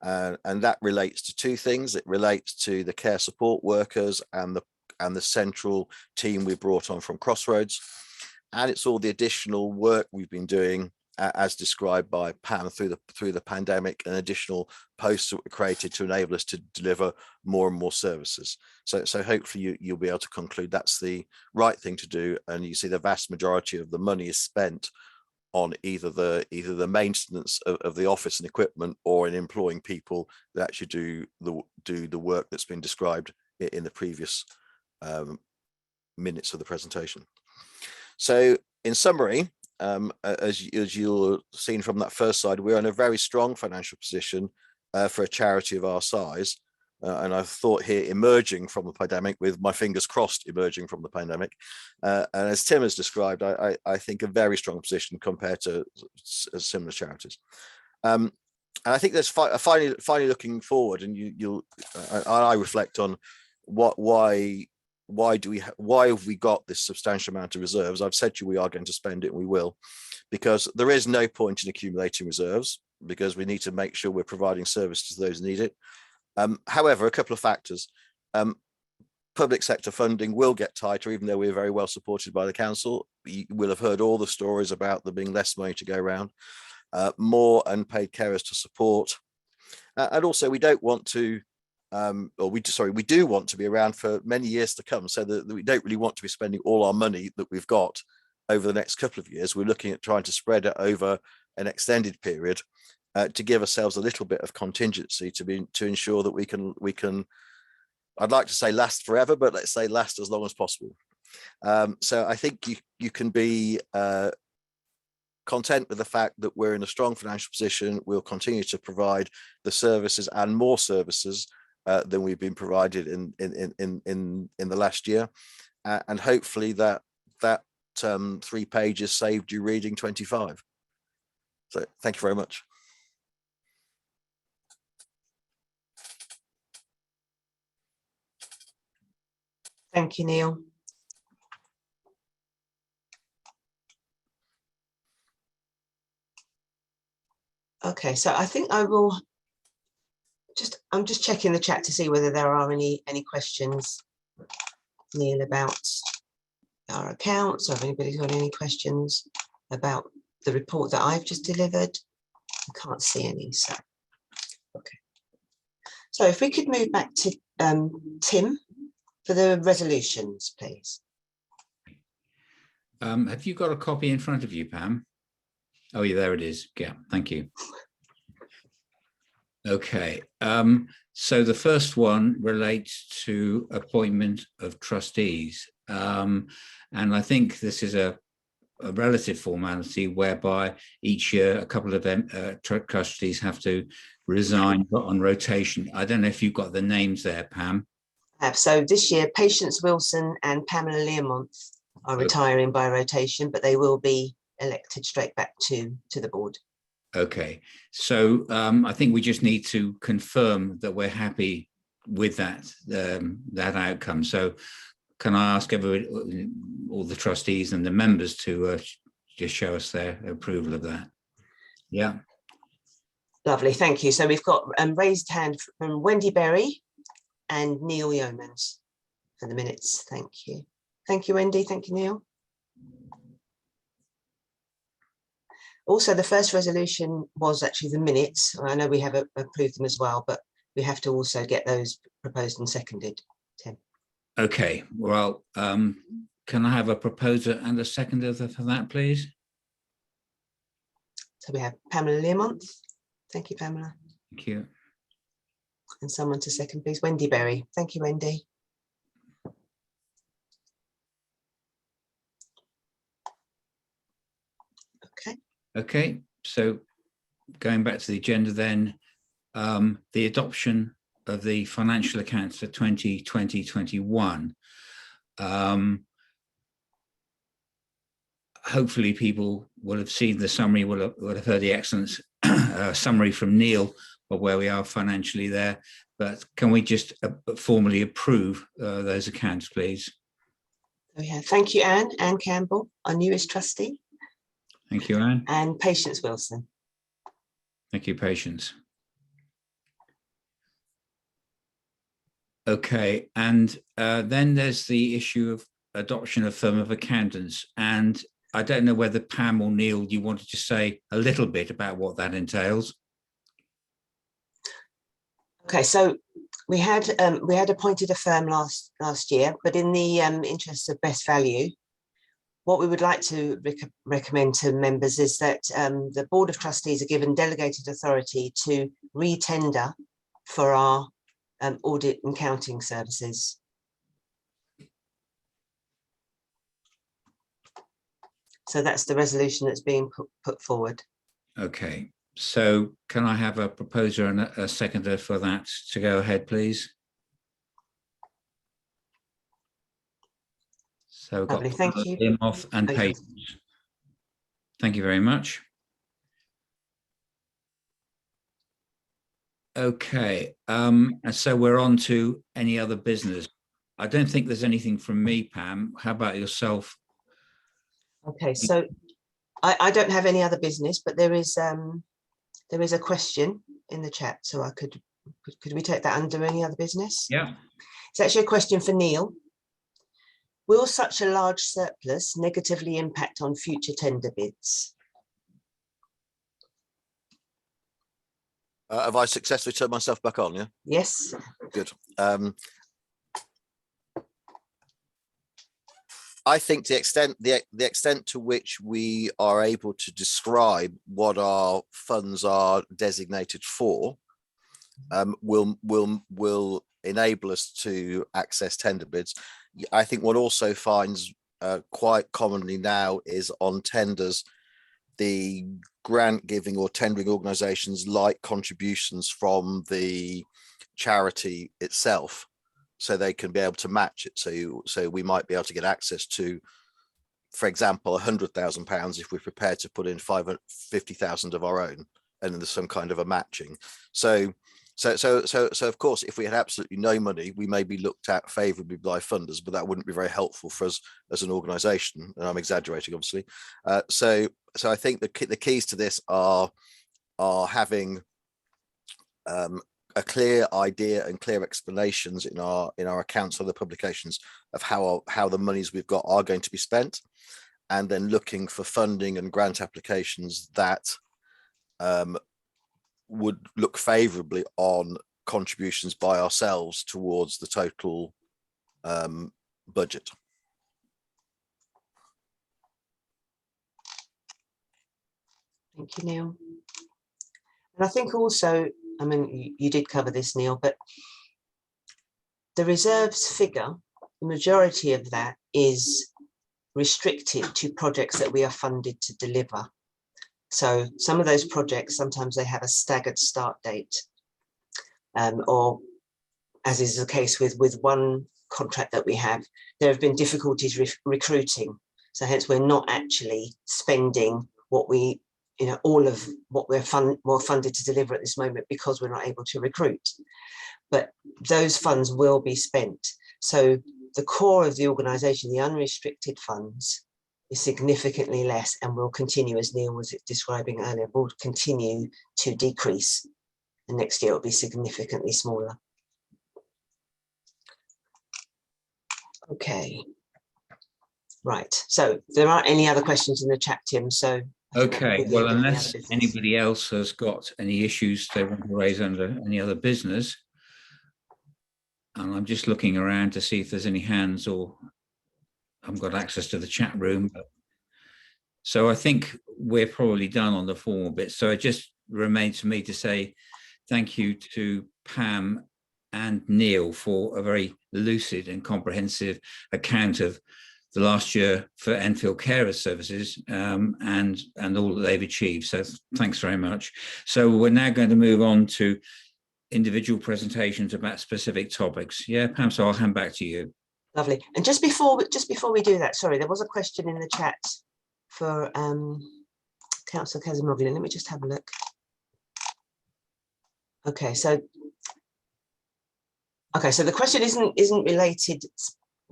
H: And that relates to 2 things. It relates to the care support workers and the central team we brought on from Crossroads. And it's all the additional work we've been doing as described by Pam through the pandemic, and additional posts that were created to enable us to deliver more and more services. So hopefully you'll be able to conclude that's the right thing to do, and you see the vast majority of the money is spent on either the maintenance of the office and equipment, or in employing people that actually do the work that's been described in the previous minutes of the presentation. So in summary, as you'll seen from that first slide, we're in a very strong financial position for a charity of our size. And I thought here emerging from the pandemic, with my fingers crossed emerging from the pandemic. And as Tim has described, I think a very strong position compared to similar charities. And I think there's finally looking forward, and I reflect on why have we got this substantial amount of reserves? I've said to you we are going to spend it, and we will, because there is no point in accumulating reserves, because we need to make sure we're providing services to those who need it. However, a couple of factors. Public sector funding will get tighter, even though we're very well supported by the council. You will have heard all the stories about there being less money to go around, more unpaid carers to support, and also we don't want to, we do want to be around for many years to come, so that we don't really want to be spending all our money that we've got over the next couple of years. We're looking at trying to spread it over an extended period, to give ourselves a little bit of contingency to ensure that we can, I'd like to say last forever, but let's say last as long as possible. So I think you can be content with the fact that we're in a strong financial position. We'll continue to provide the services and more services than we've been provided in the last year, and hopefully that 3 pages saved you reading 25. So thank you very much.
A: Thank you, Neil. Okay, so I think I'm just checking the chat to see whether there are any questions, Neil, about our accounts, or if anybody's got any questions about the report that I've just delivered. I can't see any, so okay. So if we could move back to Tim for the resolutions, please.
D: Have you got a copy in front of you, Pam? Oh, yeah, there it is. Yeah, thank you. Okay, so the first one relates to appointment of trustees. And I think this is a relative formality whereby each year a couple of trustees have to resign on rotation. I don't know if you've got the names there, Pam.
A: So this year, Patience Wilson and Pamela Yeomans are retiring by rotation, but they will be elected straight back to the board.
D: Okay, so I think we just need to confirm that we're happy with that outcome. So can I ask everybody, all the trustees and the members, to just show us their approval of that? Yeah.
A: Lovely, thank you. So we've got raised hand from Wendy Berry and Neil Yeomans for the minutes. Thank you. Thank you, Wendy. Thank you, Neil. Also, the first resolution was actually the minutes. I know we have approved them as well, but we have to also get those proposed and seconded, Tim.
D: Okay, well, can I have a proposer and a seconder for that, please?
A: So we have Pamela Yeomans. Thank you, Pamela.
D: Thank you.
A: And someone to second, please. Wendy Berry. Thank you, Wendy. Okay.
D: Okay, so going back to the agenda then, the adoption of the financial accounts for 2020-21. Hopefully people will have seen the summary, will have heard the excellent summary from Neil of where we are financially there, but can we just formally approve those accounts, please?
A: Yeah, thank you, Anne Campbell, our newest trustee.
D: Thank you, Anne.
A: And Patience Wilson.
D: Thank you, Patience. Okay, and then there's the issue of adoption of firm of accountants, and I don't know whether Pam or Neil, you wanted to say a little bit about what that entails.
A: Okay, so we had appointed a firm last year, but in the interest of best value, what we would like to recommend to members is that the Board of Trustees are given delegated authority to re-tender for our audit and accounting services. So that's the resolution that's being put forward. Okay.
D: So can I have a proposer and a seconder for that to go ahead, please? So
A: lovely, thank you.
D: Off and paid. Thank you very much. Okay, and so we're on to any other business. I don't think there's anything from me, Pam. How about yourself?
A: Okay, so I don't have any other business, but there is a question in the chat, so I could we take that under any other business?
D: Yeah.
A: It's actually a question for Neil. Will such a large surplus negatively impact on future tender bids?
H: Have I successfully turned myself back on? Yeah.
A: Yes.
H: Good. I think the extent to which we are able to describe what our funds are designated for will enable us to access tender bids. I think what also finds quite commonly now is on tenders, the grant giving or tendering organisations like contributions from the charity itself, so they can be able to match it. So we might be able to get access to, for example, £100,000 if we're prepared to put in 550,000 of our own, and then there's some kind of a matching. So of course, if we had absolutely no money, we may be looked at favourably by funders, but that wouldn't be very helpful for us as an organisation. And I'm exaggerating, obviously. So I think the keys to this are having a clear idea and clear explanations in our accounts or the publications of how the monies we've got are going to be spent, and then looking for funding and grant applications that would look favourably on contributions by ourselves towards the total budget.
A: Thank you, Neil. And I think also, I mean, you did cover this, Neil, but the reserves figure, the majority of that is restricted to projects that we are funded to deliver. So some of those projects, sometimes they have a staggered start date, or as is the case with one contract that we have, there have been difficulties recruiting. So hence we're not actually spending what we, all of what we're funded to deliver at this moment, because we're not able to recruit. But those funds will be spent. So the core of the organisation, the unrestricted funds, is significantly less, and will continue, as Neil was describing earlier, will continue to decrease. And next year it will be significantly smaller. Okay. Right. So there aren't any other questions in the chat, Tim. So
D: okay. Well, unless anybody else has got any issues they want to raise under any other business, and I'm just looking around to see if there's any hands, or I haven't got access to the chat room. So I think we're probably done on the formal bit. So it just remains for me to say thank you to Pam and Neil for a very lucid and comprehensive account of the last year for Enfield Carer Services and all that they've achieved. So thanks very much. So we're now going to move on to individual presentations about specific topics. Yeah, Pam, so I'll hand back to you.
A: Lovely. And just before we do that, sorry, there was a question in the chat for Councillor Cazimoglu. Let me just have a look. Okay, so the question isn't related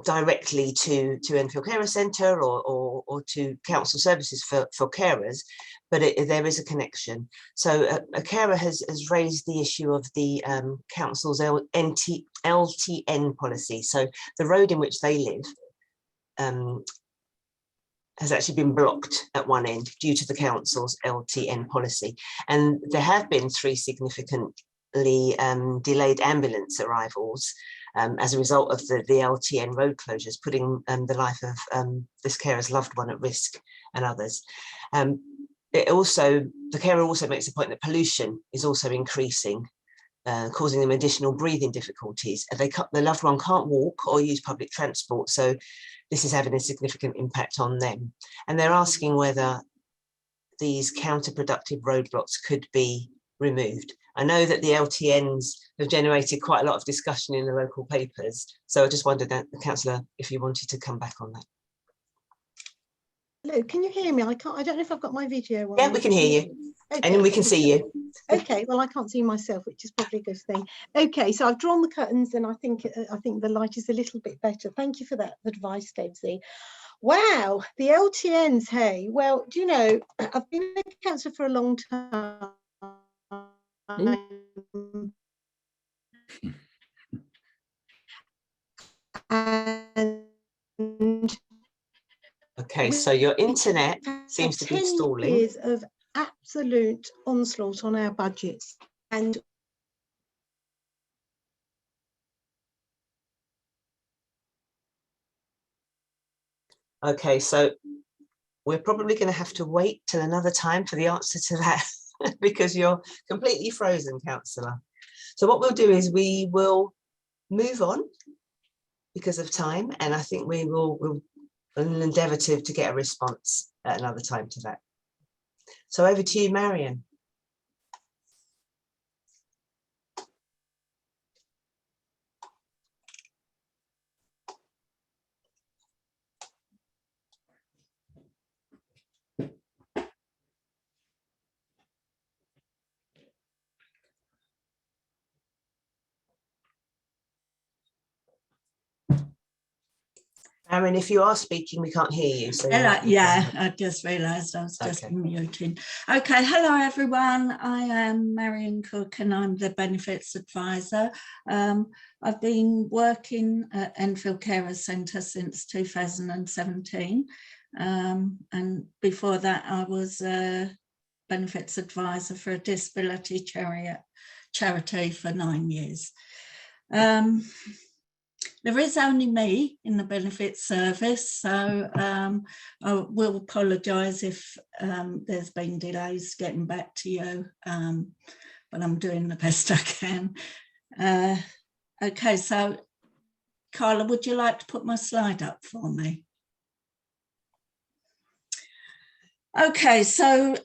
A: directly to Enfield Carer Centre or to council services for carers, but there is a connection. So a carer has raised the issue of the council's LTN policy. So the road in which they live has actually been blocked at one end due to the council's LTN policy. And there have been 3 significantly delayed ambulance arrivals as a result of the LTN road closures, putting the life of this carer's loved one at risk and others. The carer also makes the point that pollution is also increasing, causing them additional breathing difficulties. And the loved one can't walk or use public transport, so this is having a significant impact on them. And they're asking whether these counterproductive roadblocks could be removed. I know that the LTNs have generated quite a lot of discussion in the local papers, so I just wondered, Councillor, if you wanted to come back on that.
G: Hello, can you hear me? I don't know if I've got my video on.
A: Yeah, we can hear you. Okay. And we can see you.
G: Okay, well, I can't see myself, which is probably a good thing. Okay, so I've drawn the curtains and I think the light is a little bit better. Thank you for that advice, Debsy. Wow, the LTNs, hey. Well, do you know, I've been a councillor for a long time. And
A: okay, so your internet seems to be stalling.
G: 10 years of absolute onslaught on our budgets, and
A: okay, so we're probably going to have to wait till another time for the answer to that because you're completely frozen, Councillor. So what we'll do is we will move on because of time, and I think we'll endeavour to get a response at another time to that. So over to you, Marion. Marion, if you are speaking, we can't hear you. So
I: hello, yeah, I just realised I was just muting. Okay, hello everyone. I am Marion Cook and I'm the Benefits Advisor. I've been working at Enfield Carers Centre since 2017. And before that, I was a Benefits Advisor for a disability charity for 9 years. There is only me in the benefits service, so I will apologise if there's been delays getting back to you, but I'm doing the best I can. Okay, so Carla, would you like to put my slide up for me? Okay, so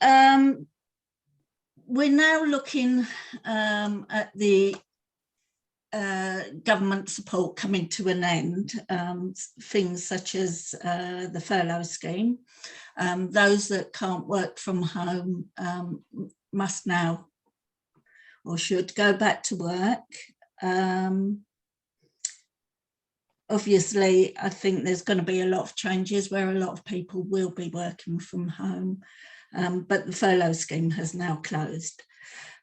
I: we're now looking at the government support coming to an end, things such as the furlough scheme. Those that can't work from home must now or should go back to work. Obviously, I think there's going to be a lot of changes where a lot of people will be working from home, but the furlough scheme has now closed.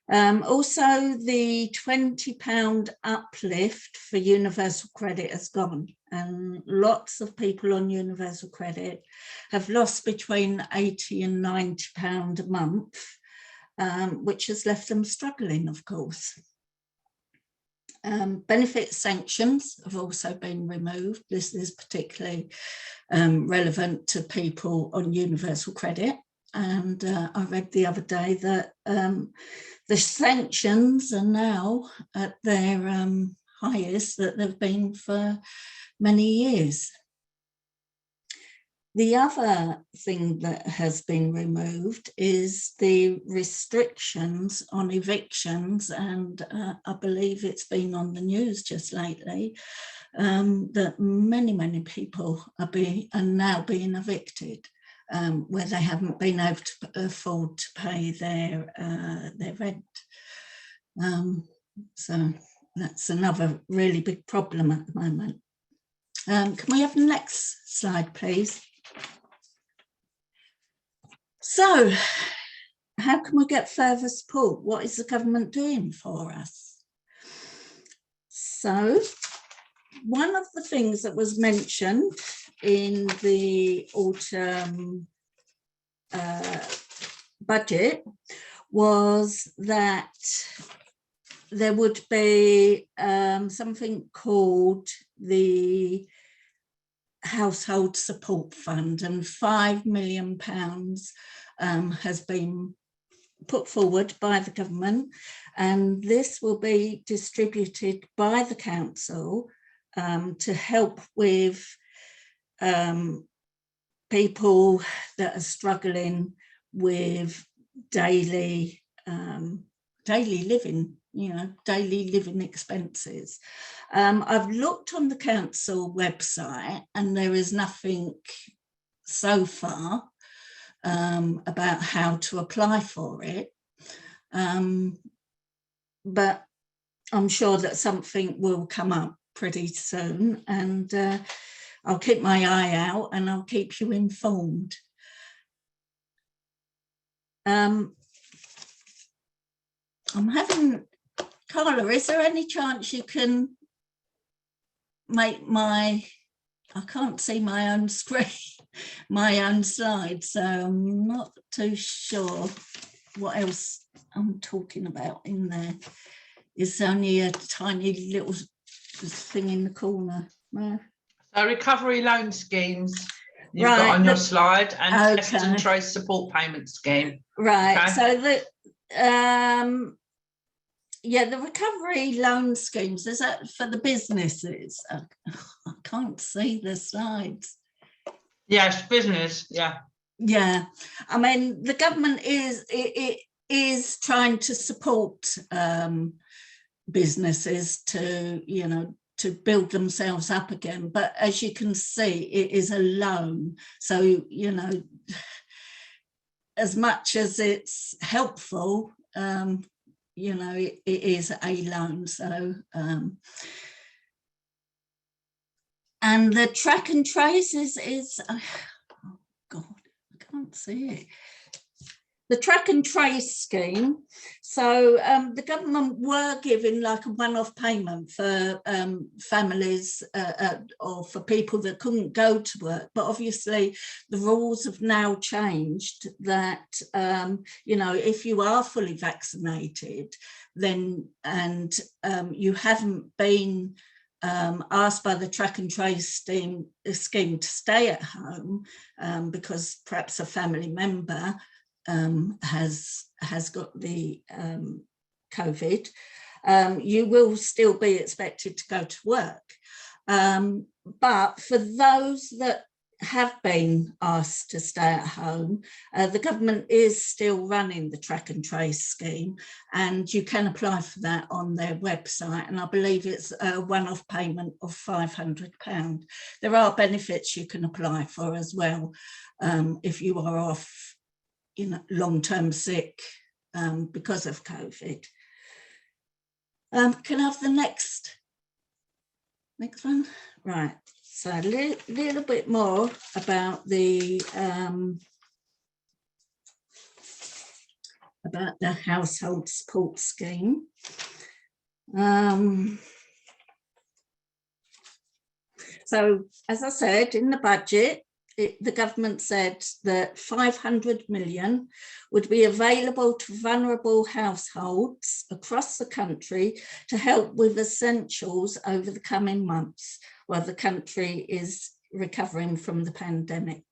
I: Also, the £20 uplift for universal credit has gone, and lots of people on universal credit have lost between £80 and £90 a month, which has left them struggling, of course. Benefit sanctions have also been removed. This is particularly relevant to people on universal credit. And I read the other day that the sanctions are now at their highest that they've been for many years. The other thing that has been removed is the restrictions on evictions, and I believe it's been on the news just lately that many people are now being evicted. Where they haven't been able to afford to pay their rent. So that's another really big problem at the moment. Can we have the next slide, please? So, how can we get further support? What is the government doing for us? So, one of the things that was mentioned in the autumn budget was that there would be something called the Household Support Fund, and £5 million has been put forward by the government, and this will be distributed by the council to help with people that are struggling with daily living, daily living expenses. I've looked on the council website and there is nothing so far about how to apply for it, but I'm sure that something will come up pretty soon, and I'll keep my eye out and I'll keep you informed. I'm having, Cllr, is there any chance you can make I can't see my own screen, my own slide, so I'm not too sure what else I'm talking about in there. It's only a tiny little thing in the corner. No.
E: So recovery loan schemes you've got on your slide, and test and trace support payment scheme.
I: Right, okay. So the recovery loan schemes, is that for the businesses? I can't see the slides.
E: Yes, business, yeah.
I: Yeah, I mean, the government is trying to support businesses to, to build themselves up again. But as you can see, it is a loan. So, as much as it's helpful, it is a loan. So, and the track and trace is oh God, I can't see it. The track and trace scheme. So the government were giving like a one-off payment for families or for people that couldn't go to work. But obviously the rules have now changed that, if you are fully vaccinated, then, and you haven't been asked by the track and trace scheme to stay at home because perhaps a family member has got the COVID, you will still be expected to go to work. But for those that have been asked to stay at home, the government is still running the track and trace scheme, and you can apply for that on their website, and I believe it's a one-off payment of £500. There are benefits you can apply for as well if you are off long-term sick because of COVID. Can I have the next one? Right, so a little bit more about the household support scheme. So, as I said, in the budget, the government said that 500 million would be available to vulnerable households across the country to help with essentials over the coming months while the country is recovering from the pandemic,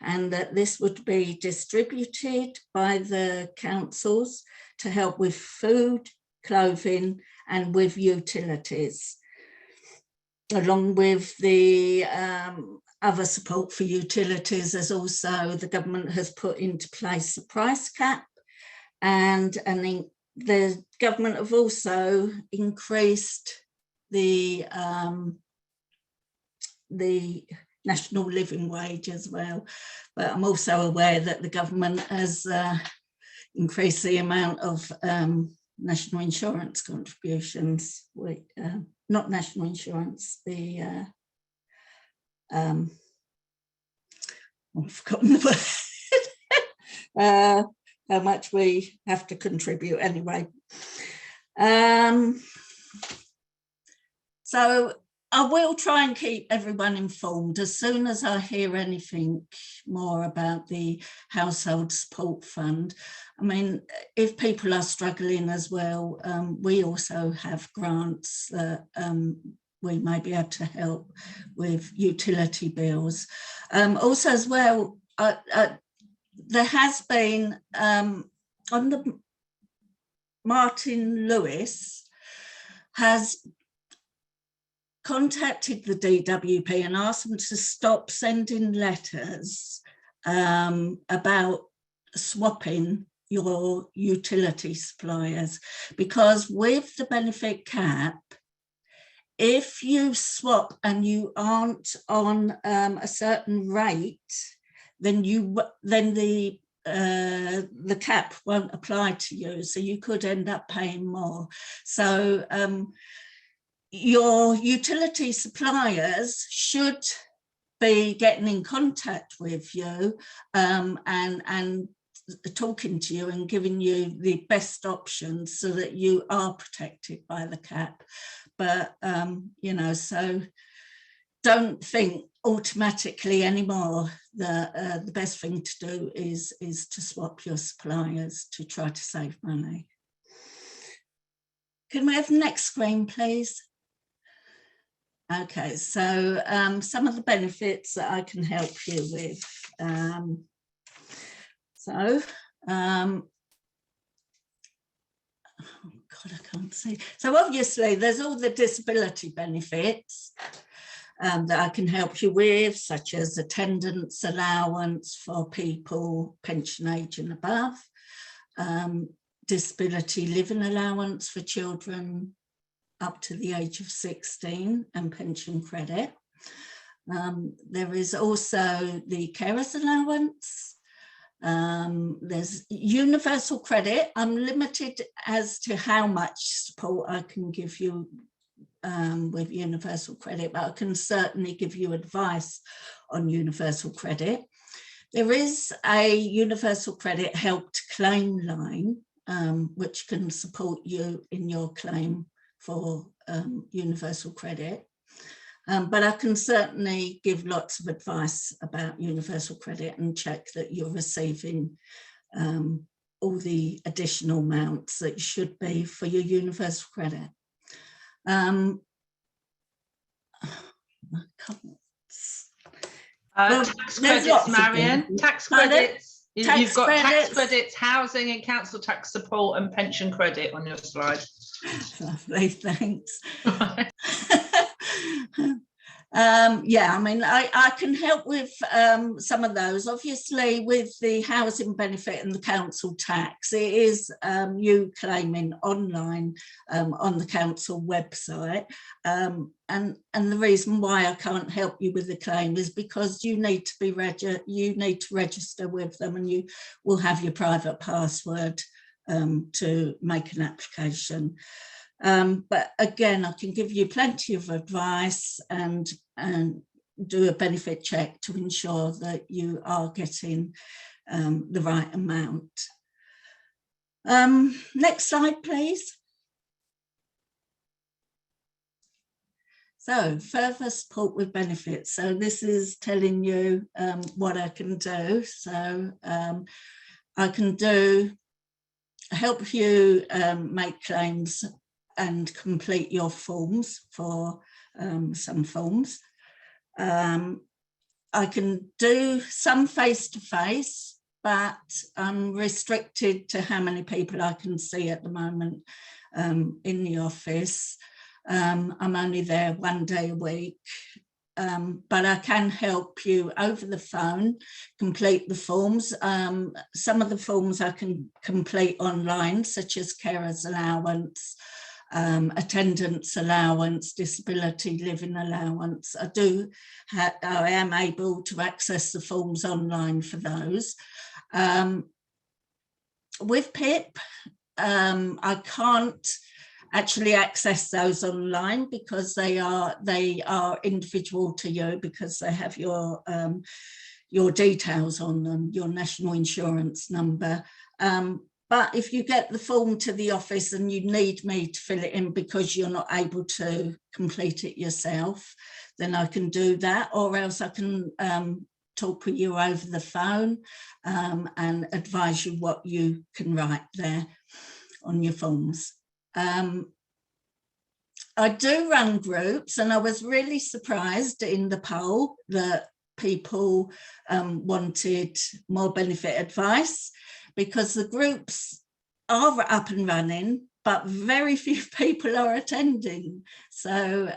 I: and that this would be distributed by the councils to help with food, clothing, and with utilities, along with the other support for utilities. As also the government has put into place a price cap, and the government have also increased the national living wage as well. But I'm also aware that the government has increased the amount of national insurance contributions, not national insurance, I've forgotten the word, how much we have to contribute anyway. So I will try and keep everyone informed as soon as I hear anything more about the Household Support Fund. I mean, if people are struggling as well, we also have grants that we may be able to help with utility bills. Also as well, there has been, on the Martin Lewis has contacted the DWP and asked them to stop sending letters about swapping your utility suppliers, because with the benefit cap, if you swap and you aren't on a certain rate, then the cap won't apply to you, so you could end up paying more. So your utility suppliers should be getting in contact with you and talking to you and giving you the best options so that you are protected by the cap. But you know, so don't think automatically anymore that the best thing to do is to swap your suppliers to try to save money. Can we have the next screen, please? Okay, so some of the benefits that I can help you with. Oh God, I can't see. So obviously there's all the disability benefits that I can help you with, such as attendance allowance for people pension age and above, disability living allowance for children up to the age of 16 and pension credit. There is also the carers allowance. There's universal credit. I'm limited as to how much support I can give you with universal credit, but I can certainly give you advice on universal credit. There is a universal credit help to claim line, which can support you in your claim for universal credit. But I can certainly give lots of advice about universal credit and check that you're receiving all the additional amounts that you should be for your universal credit.
E: Tax credits, Marion. Tax credits. You've got tax credits, housing and council tax support and pension credit on your slide.
I: Lovely, thanks. Yeah, I mean, I can help with some of those. Obviously, with the housing benefit and the council tax, it is you claiming online on the council website. And the reason why I can't help you with the claim is because you need to be register with them, and you will have your private password to make an application. But again, I can give you plenty of advice and do a benefit check to ensure that you are getting the right amount. Next slide, please. So further support with benefits. So this is telling you what I can do. So I can help you make claims and complete your forms for some forms. I can do some face-to-face, but I'm restricted to how many people I can see at the moment in the office. I'm only there one day a week, but I can help you over the phone, complete the forms. Some of the forms I can complete online, such as carers allowance, attendance allowance, disability living allowance. I am able to access the forms online for those. With PIP, I can't actually access those online because they are individual to you, because they have your details on them, your national insurance number. But if you get the form to the office and you need me to fill it in because you're not able to complete it yourself, then I can do that, or else I can talk with you over the phone and advise you what you can write there on your forms. I do run groups, and I was really surprised in the poll that people wanted more benefit advice, because the groups are up and running, but very few people are attending. So,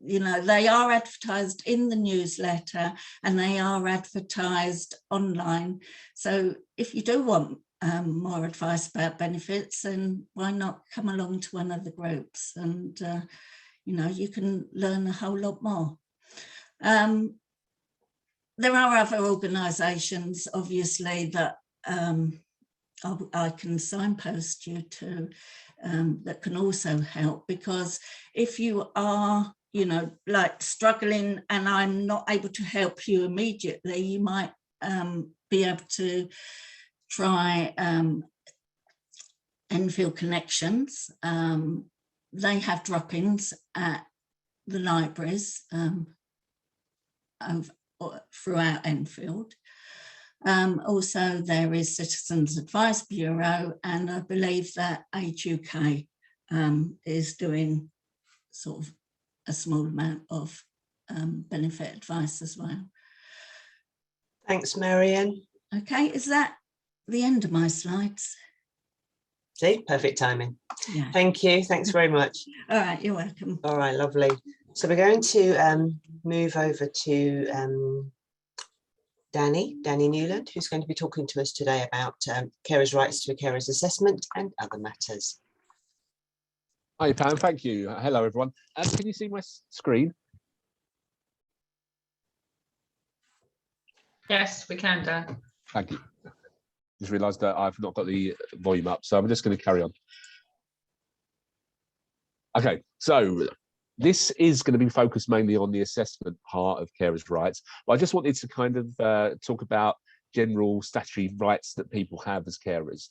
I: you know, they are advertised in the newsletter and they are advertised online. So if you do want more advice about benefits, then why not come along to one of the groups, and, you know, you can learn a whole lot more. There are other organisations, obviously, that I can signpost you to that can also help, because if you are, you know, like struggling and I'm not able to help you immediately, you might be able to try Enfield Connections. They have drop-ins at the libraries throughout Enfield. Also, there is Citizens Advice Bureau, and I believe that Age UK is doing sort of a small amount of benefit advice as well.
A: Thanks, Marion.
I: Okay, is that the end of my slides?
A: See, perfect timing.
I: Yeah.
A: Thank you. Thanks very much.
I: All right, you're welcome.
A: All right, lovely. So we're going to move over to Danny Newland, who's going to be talking to us today about carers' rights to a carer's assessment and other matters.
J: Hi, Pam. Thank you. Hello, everyone. Can you see my screen?
E: Yes, we can, Dan.
J: Thank you. Just realised that I've not got the volume up, so I'm just going to carry on. Okay, so this is going to be focused mainly on the assessment part of carers' rights, but I just wanted to kind of talk about general statutory rights that people have as carers.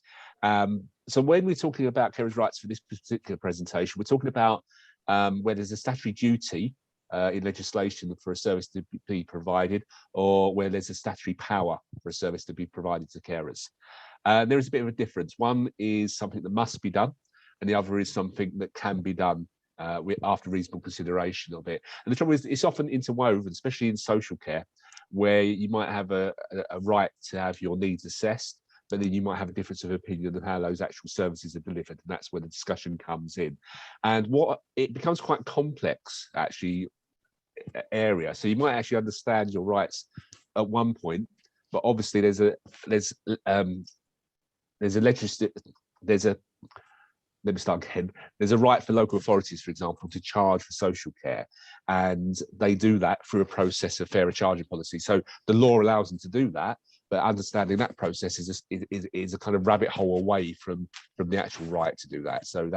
J: So when we're talking about carers' rights for this particular presentation, we're talking about where there's a statutory duty in legislation for a service to be provided, or where there's a statutory power for a service to be provided to carers. There is a bit of a difference. One is something that must be done, and the other is something that can be done after reasonable consideration of it. And the trouble is, it's often interwoven, especially in social care, where you might have a right to have your needs assessed, but then you might have a difference of opinion of how those actual services are delivered, and that's where the discussion comes in. And what it becomes quite complex, actually, area. So you might actually understand your rights at one point, but obviously there's a right for local authorities, for example, to charge for social care, and they do that through a process of fairer charging policy. So the law allows them to do that, but understanding that process is a kind of rabbit hole away from the actual right to do that. So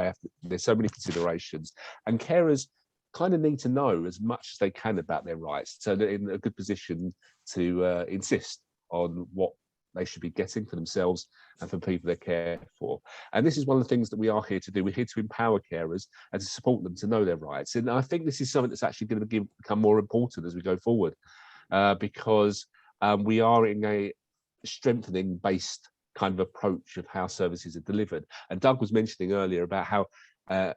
J: there's so many considerations, and carers kind of need to know as much as they can about their rights, so they're in a good position to insist on what they should be getting for themselves and for people they care for. And this is one of the things that we are here to do. We're here to empower carers and to support them to know their rights. And I think this is something that's actually going to become more important as we go forward, because we are in a strengthening based kind of approach of how services are delivered. And Doug was mentioning earlier about how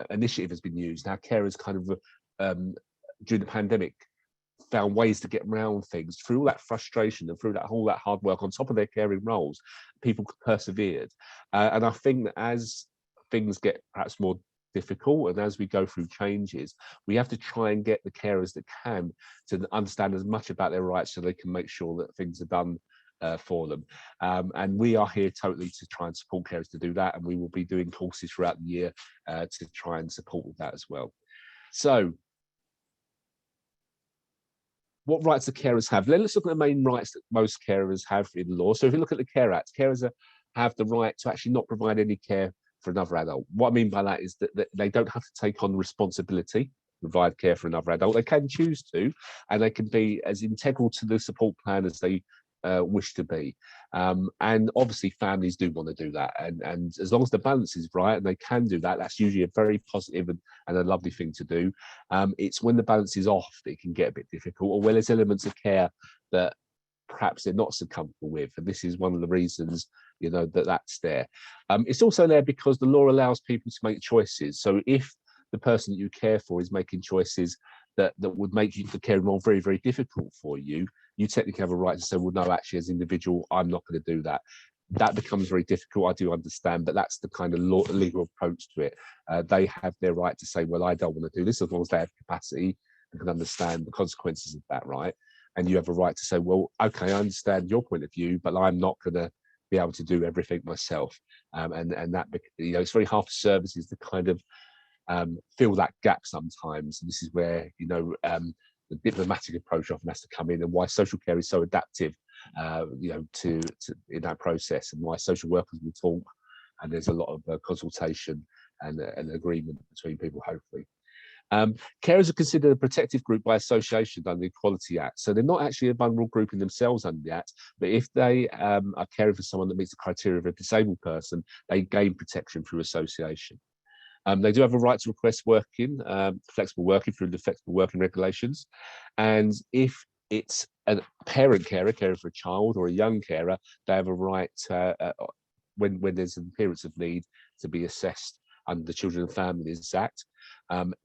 J: initiative has been used, how carers kind of during the pandemic found ways to get around things through all that frustration and through all that hard work on top of their caring roles. People persevered, and I think that as things get perhaps more difficult and as we go through changes, we have to try and get the carers that can to understand as much about their rights so they can make sure that things are done for them. And we are here totally to try and support carers to do that, and we will be doing courses throughout the year to try and support with that as well. So what rights do carers have? Let's look at the main rights that most carers have in law. So if you look at the Care Act, carers have the right to actually not provide any care for another adult. What I mean by that is that they don't have to take on the responsibility to provide care for another adult. They can choose to, and they can be as integral to the support plan as they wish to be. And obviously families do want to do that, and as long as the balance is right and they can do that, that's usually a very positive and a lovely thing to do. It's when the balance is off that it can get a bit difficult, or when there's elements of care that perhaps they're not so comfortable with, and this is one of the reasons, you know, that's there. It's also there because the law allows people to make choices. So if the person that you care for is making choices that would make the care involved very, very difficult for you, you technically have a right to say, well, no, actually, as an individual, I'm not going to do that. That becomes very difficult, I do understand, but that's the kind of legal approach to it. They have their right to say, well, I don't want to do this, as long as they have capacity and can understand the consequences of that, right? And you have a right to say, well, okay, I understand your point of view, but I'm not going to be able to do everything myself. And that, you know, it's very hard for services to kind of fill that gap sometimes. And this is where, you know, the diplomatic approach often has to come in, and why social care is so adaptive, you know, to in that process, and why social workers will talk, and there's a lot of consultation and agreement between people, hopefully. Carers are considered a protected group by association under the Equality Act. So they're not actually a vulnerable group in themselves under the Act, but if they are caring for someone that meets the criteria of a disabled person, they gain protection through association. They do have a right to request working, flexible working through the flexible working regulations. And if it's a parent carer, caring for a child, or a young carer, they have a right to, when there's an appearance of need, to be assessed under the Children and Families Act.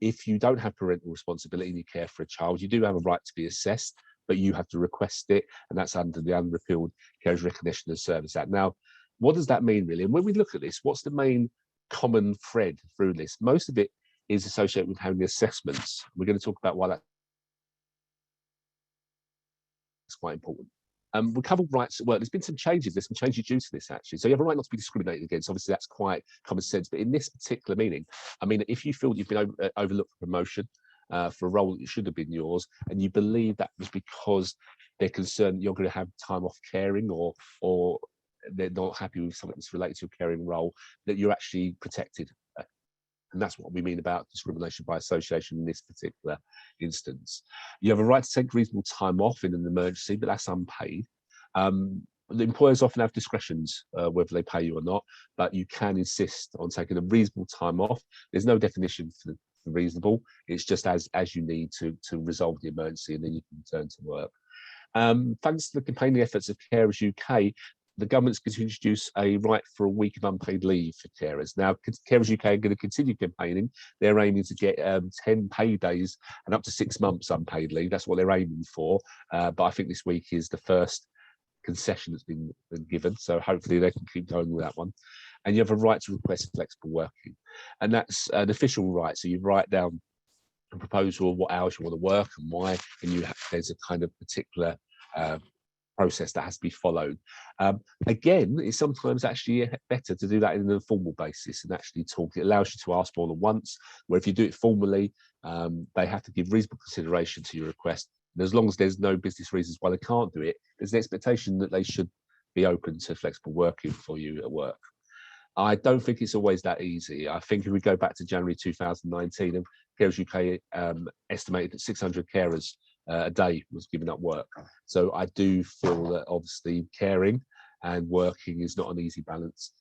J: If you don't have parental responsibility and you care for a child, you do have a right to be assessed, but you have to request it, and that's under the Unrepealed Carers Recognition and Service Act. Now, what does that mean, really? And when we look at this, what's the main common thread through this? Most of it is associated with having the assessments. We're going to talk about why that's quite important. We covered rights at work. There's been some changes. There's some changes due to this, actually. So you have a right not to be discriminated against. Obviously, that's quite common sense. But in this particular meaning, I mean, if you feel you've been overlooked for promotion for a role that should have been yours, and you believe that was because they're concerned you're going to have time off caring, or they're not happy with something that's related to a caring role, that you're actually protected. And that's what we mean about discrimination by association in this particular instance. You have a right to take reasonable time off in an emergency, but that's unpaid. The employers often have discretions whether they pay you or not, but you can insist on taking a reasonable time off. There's no definition for reasonable. It's just as you need to resolve the emergency, and then you can return to work. Thanks to the campaigning efforts of Carers UK, the government's going to introduce a right for a week of unpaid leave for carers. Now, Carers UK are going to continue campaigning. They're aiming to get 10 paid days and up to 6 months unpaid leave. That's what they're aiming for. But I think this week is the first concession that's been given. So hopefully they can keep going with that one. And you have a right to request flexible working. And that's an official right. So you write down a proposal of what hours you want to work and why, and there's a kind of particular process that has to be followed. Again, it's sometimes actually better to do that in an informal basis and actually talk. It allows you to ask more than once, where if you do it formally, they have to give reasonable consideration to your request. And as long as there's no business reasons why they can't do it, there's an expectation that they should be open to flexible working for you at work. I don't think it's always that easy. I think if we go back to January 2019, Carers UK estimated that 600 carers a day was giving up work. So I do feel that obviously caring and working is not an easy balance.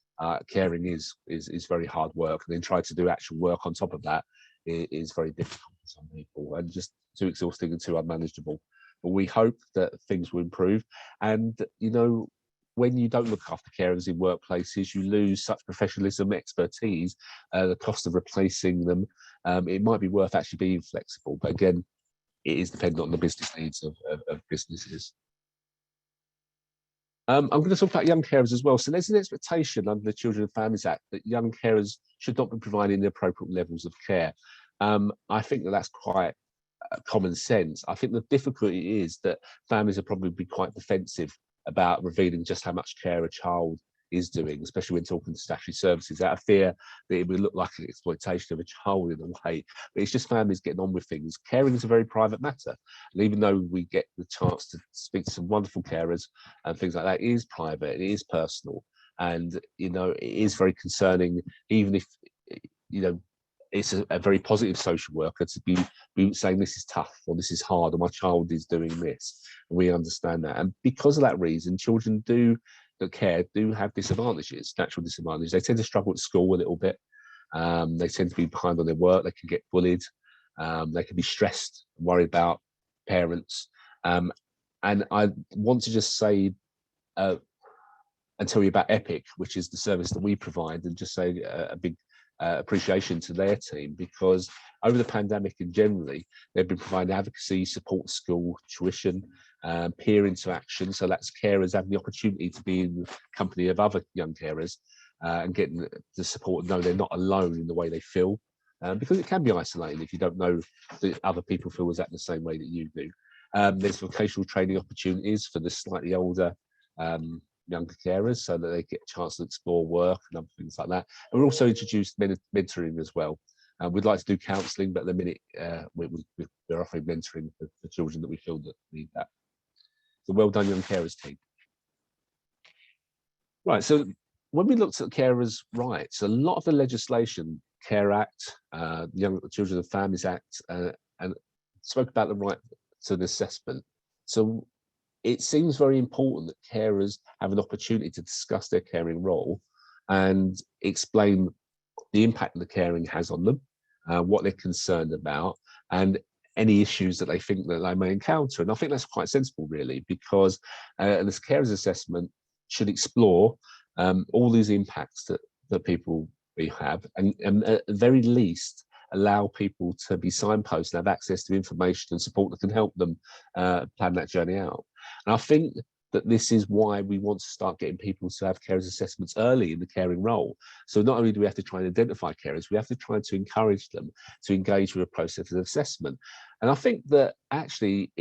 J: Caring is very hard work, and then trying to do actual work on top of that is very difficult for some people, and just too exhausting and too unmanageable. But we hope that things will improve. And you know, when you don't look after carers in workplaces, you lose such professionalism, expertise, the cost of replacing them. It might be worth actually being flexible, but again, it is dependent on the business needs of businesses. I'm going to talk about young carers as well. So there's an expectation under the Children and Families Act that young carers should not be providing the appropriate levels of care. I think that's quite common sense. I think the difficulty is that families are probably be quite defensive about revealing just how much care a child is doing, especially when talking to statutory services, out of fear that it would look like an exploitation of a child in a way. But it's just families getting on with things. Caring is a very private matter, and even though we get the chance to speak to some wonderful carers and things like that, it is private, it is personal, and you know, it is very concerning. Even if, you know, it's a very positive social worker to be saying this is tough or this is hard or my child is doing this. And we understand that. And because of that reason, children that care do have disadvantages, natural disadvantages. They tend to struggle at school a little bit. They tend to be behind on their work. They can get bullied. They can be stressed, worried about parents. And I want to just say and tell you about Epic, which is the service that we provide, and just say a big appreciation to their team, because over the pandemic and generally, they've been providing advocacy, support school, tuition, peer interaction. So that's carers having the opportunity to be in the company of other young carers and getting the support and know they're not alone in the way they feel. Because it can be isolating if you don't know that other people feel exactly the same way that you do. There's vocational training opportunities for the slightly older younger carers so that they get a chance to explore work and other things like that. And we're also introduced mentoring as well. We'd like to do counselling, but at the minute we're offering mentoring for children that we feel that need that. So well done, young carers team. Right, so when we looked at carers' rights, a lot of the legislation, Care Act, Young Children and Families Act, and spoke about the right to an assessment. So it seems very important that carers have an opportunity to discuss their caring role and explain the impact that the caring has on them, what they're concerned about, and any issues that they think that they may encounter. And I think that's quite sensible, really, because this carers assessment should explore all these impacts that people have, and at the very least, allow people to be signposted and have access to information and support that can help them plan that journey out. And I think that this is why we want to start getting people to have carers assessments early in the caring role. So not only do we have to try and identify carers, we have to try to encourage them to engage with a process of assessment. And I think that actually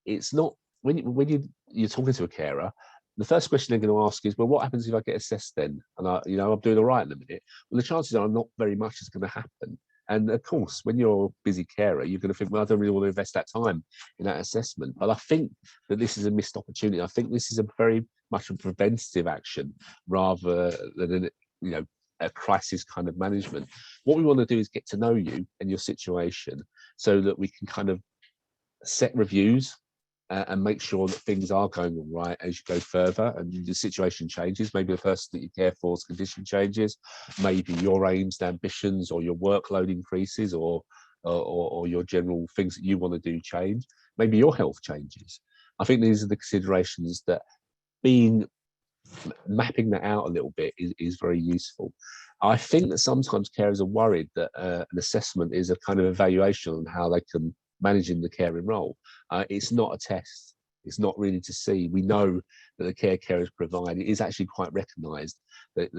J: it's not, when you're talking to a carer, the first question they're going to ask is, well, what happens if I get assessed then? And I'm doing all right in a minute. Well, the chances are not very much is going to happen. And of course, when you're a busy carer, you're going to think, well, I don't really want to invest that time in that assessment. But I think that this is a missed opportunity. I think this is a very much a preventative action rather than a crisis kind of management. What we want to do is get to know you and your situation so that we can kind of set reviews and make sure that things are going all right as you go further and the situation changes. Maybe the person that you care for's condition changes, maybe your aims and ambitions or your workload increases or your general things that you want to do change. Maybe your health changes. I think these are the considerations that mapping that out a little bit is very useful. I think that sometimes carers are worried that an assessment is a kind of evaluation on how they can manage in the caring role. It's not a test. It's not really to see. We know that the care carers provide, it is actually quite recognised that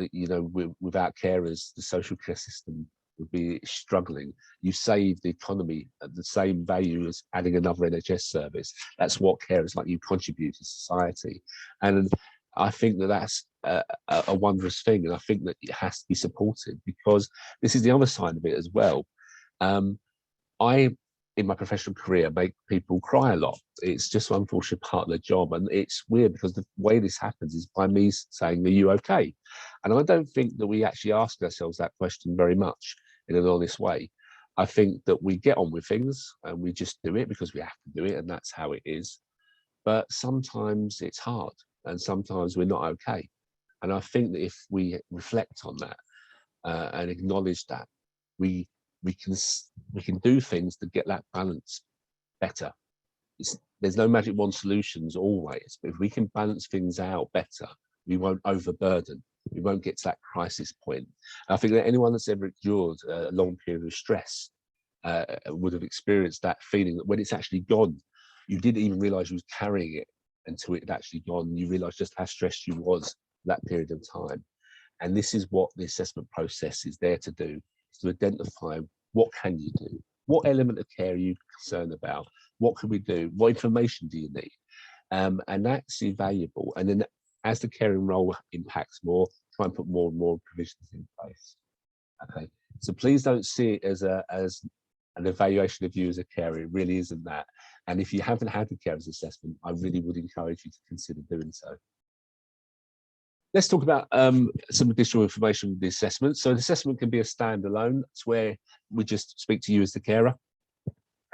J: without carers, the social care system would be struggling. You save the economy at the same value as adding another NHS service. That's what carers like you contribute to society. And I think that that's a wondrous thing. And I think that it has to be supported because this is the other side of it as well. In my professional career, make people cry a lot. It's just an unfortunate part of the job. And it's weird because the way this happens is by me saying, are you okay? And I don't think that we actually ask ourselves that question very much in an honest way. I think that we get on with things and we just do it because we have to do it and that's how it is. But sometimes it's hard and sometimes we're not okay. And I think that if we reflect on that and acknowledge that, we can do things to get that balance better. There's no magic wand solutions always, but if we can balance things out better, we won't overburden. We won't get to that crisis point. And I think that anyone that's ever endured a long period of stress would have experienced that feeling that when it's actually gone, you didn't even realise you was carrying it until it had actually gone. You realise just how stressed you was that period of time. And this is what the assessment process is there to do. To identify what can you do, what element of care are you concerned about, what can we do, what information do you need, and that's invaluable. And then as the caring role impacts more, try and put more and more provisions in place. Okay, so please don't see it as an evaluation of you as a carer. It really isn't that. And if you haven't had the carers assessment, I really would encourage you to consider doing so. Let's talk about some additional information with the assessment. So the assessment can be a standalone. It's where we just speak to you as the carer.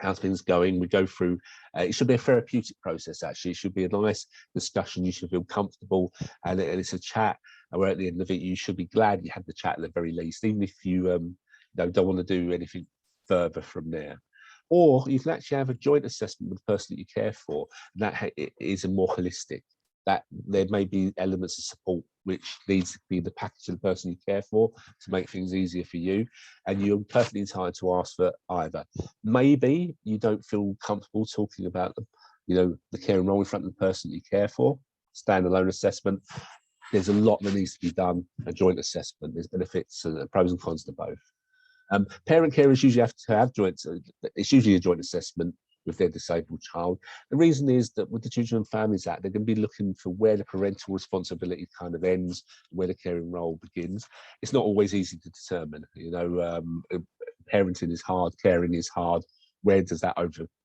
J: How's things going? We go through, it should be a therapeutic process, actually. It should be a nice discussion. You should feel comfortable, and it's a chat where at the end of it, you should be glad you had the chat at the very least, even if you don't want to do anything further from there. Or you can actually have a joint assessment with the person that you care for. That is a more holistic. That there may be elements of support which needs to be the package of the person you care for to make things easier for you, and you're perfectly entitled to ask for either. Maybe you don't feel comfortable talking about the care and role in front of the person that you care for. Standalone assessment. There's a lot that needs to be done. A joint assessment. There's benefits and pros and cons to both. Parent carers usually have to have joint. It's usually a joint assessment with their disabled child. The reason is that with the Children and Families Act, they're going to be looking for where the parental responsibility kind of ends, where the caring role begins. It's not always easy to determine. Parenting is hard, caring is hard. Where does that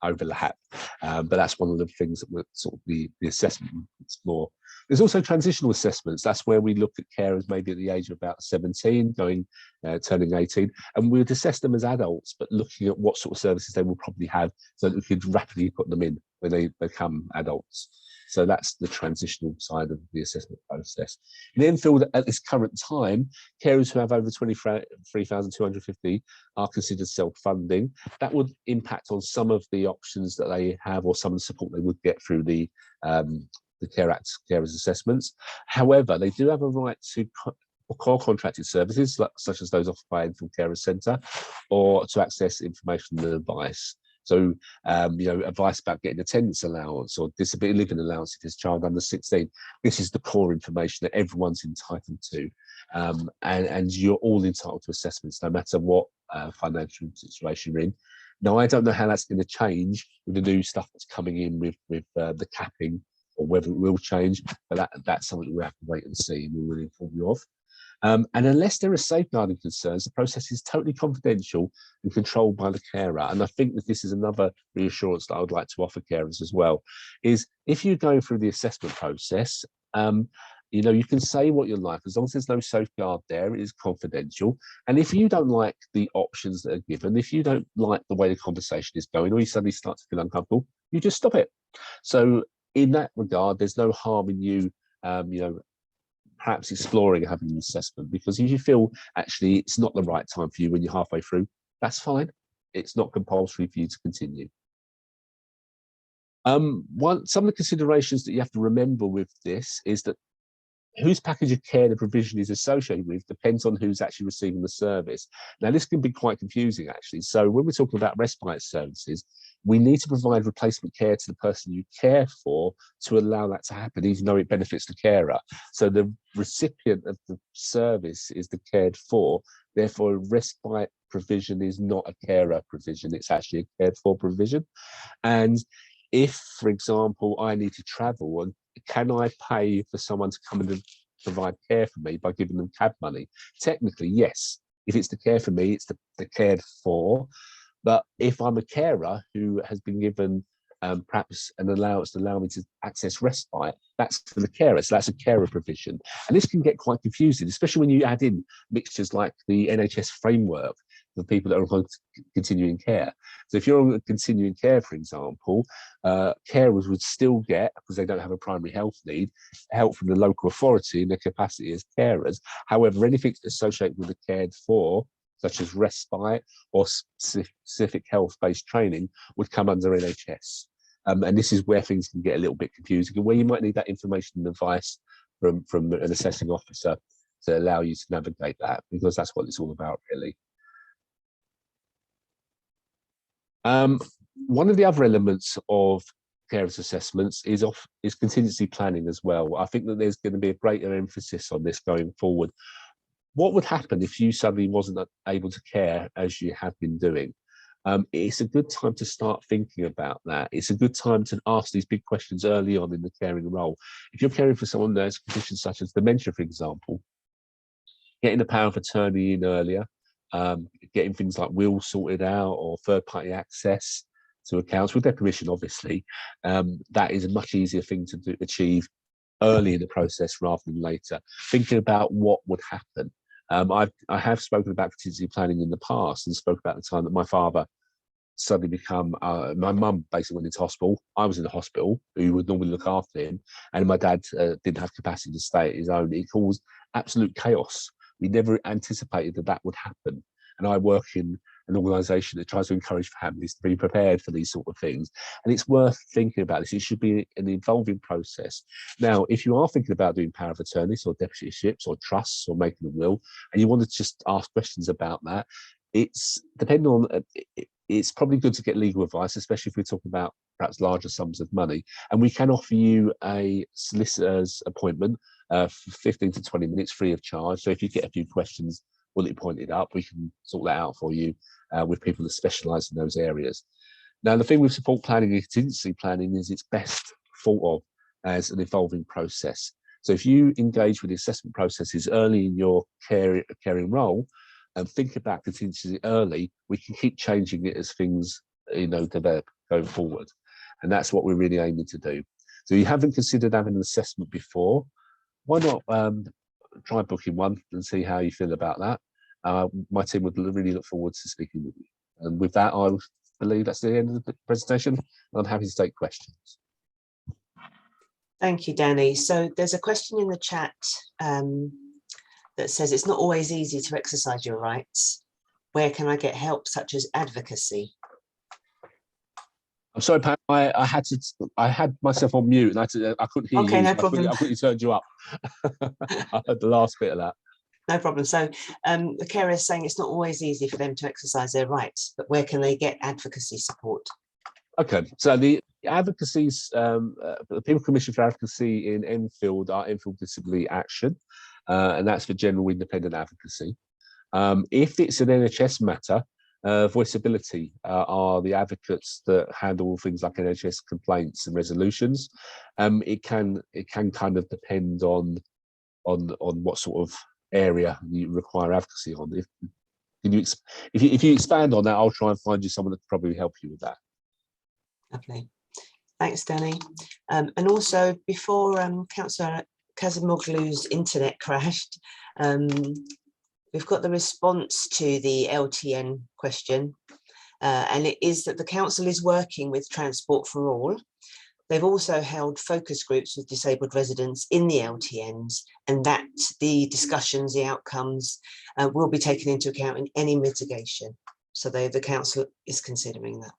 J: overlap? But that's one of the things that we're sort of the assessment explore. There's also transitional assessments. That's where we look at carers maybe at the age of about 17, turning 18, and we would assess them as adults, but looking at what sort of services they will probably have so that we could rapidly put them in when they become adults. So that's the transitional side of the assessment process. In Enfield, at this current time, carers who have over 23,250 are considered self-funding. That would impact on some of the options that they have or some of the support they would get through the Care Act carers assessments. However, they do have a right to core contracted services, such as those offered by Enfield Carers Centre, or to access information and advice. So, advice about getting attendance allowance or disability living allowance if it's a child under 16. This is the core information that everyone's entitled to. And you're all entitled to assessments, no matter what financial situation you're in. Now, I don't know how that's going to change with the new stuff that's coming in with the capping, or whether it will change, but that's something we have to wait and see, and we will inform you of. And unless there are safeguarding concerns, the process is totally confidential and controlled by the carer. And I think that this is another reassurance that I would like to offer carers as well, is if you're going through the assessment process, you can say what you like, as long as there's no safeguard there, it is confidential. And if you don't like the options that are given, if you don't like the way the conversation is going, or you suddenly start to feel uncomfortable, you just stop it. So in that regard, there's no harm in you, perhaps exploring having an assessment, because if you feel actually it's not the right time for you when you're halfway through, that's fine. It's not compulsory for you to continue. Some of the considerations that you have to remember with this is that whose package of care the provision is associated with depends on who's actually receiving the service. Now, this can be quite confusing, actually. So when we're talking about respite services, we need to provide replacement care to the person you care for to allow that to happen, even though it benefits the carer. So the recipient of the service is the cared for. Therefore, respite provision is not a carer provision. It's actually a cared for provision. And if, for example, I need to travel, and can I pay for someone to come and provide care for me by giving them cab money? Technically, yes. If it's the care for me, it's the cared for. But if I'm a carer who has been given perhaps an allowance to allow me to access respite, that's for the carer. So that's a carer provision. And this can get quite confusing, especially when you add in mixtures like the NHS framework for people that are on continuing care. So if you're on continuing care, for example, carers would still get, because they don't have a primary health need, help from the local authority in their capacity as carers. However, anything associated with the cared for, such as respite or specific health-based training, would come under NHS. And this is where things can get a little bit confusing, and where you might need that information and advice from an assessing officer to allow you to navigate that, because that's what it's all about, really. One of the other elements of carers assessments is contingency planning as well. I think that there's going to be a greater emphasis on this going forward. What would happen if you suddenly wasn't able to care as you have been doing? It's a good time to start thinking about that. It's a good time to ask these big questions early on in the caring role. If you're caring for someone that has conditions such as dementia, for example, getting the power of attorney in earlier, getting things like wills sorted out or third-party access to accounts with their permission, obviously, that is a much easier thing to achieve early in the process rather than later, thinking about what would happen. I have spoken about contingency planning in the past and spoke about the time that my father suddenly become, my mum basically went into hospital. I was in the hospital, who would normally look after him, and my dad didn't have capacity to stay at his own. It caused absolute chaos. We never anticipated that that would happen. And I work in an organisation that tries to encourage families to be prepared for these sort of things. And it's worth thinking about this. It should be an evolving process. Now, if you are thinking about doing power of attorneys or deputyships or trusts or making a will, and you want to just ask questions about that, it's depending on, it's probably good to get legal advice, especially if we're talking about perhaps larger sums of money. And we can offer you a solicitor's appointment for 15 to 20 minutes free of charge. So if you get a few questions, will it point it up, we can sort that out for you with people that specialise in those areas. Now, the thing with support planning and contingency planning is it's best thought of as an evolving process. So if you engage with the assessment processes early in your caring role, and think about contingency early, we can keep changing it as things, develop going forward. And that's what we're really aiming to do. So you haven't considered having an assessment before, why not try booking one and see how you feel about that? My team would really look forward to speaking with you. And with that, I believe that's the end of the presentation. I'm happy to take questions.
A: Thank you, Danny. So there's a question in the chat that says it's not always easy to exercise your rights. Where can I get help, such as advocacy?
J: I'm sorry, Pam. I had myself on mute and I couldn't hear you.
A: Okay, no problem.
J: I quickly turned you up. I heard the last bit of that.
A: No problem. So the carer is saying it's not always easy for them to exercise their rights, but where can they get advocacy support?
J: Okay, so the advocacies, the People Commission for Advocacy in Enfield are Enfield Disability Action, and that's for general independent advocacy. If it's an NHS matter, Voiceability are the advocates that handle things like NHS complaints and resolutions. It can kind of depend on what sort of area you require advocacy on. If you expand on that, I'll try and find you someone that can probably help you with that.
A: Lovely. Thanks, Danny. And also, before Councillor Cazimoglu's internet crashed, we've got the response to the LTN question, and it is that the council is working with Transport for All. They've also held focus groups with disabled residents in the LTNs, and that the discussions, the outcomes will be taken into account in any mitigation. So the council is considering that.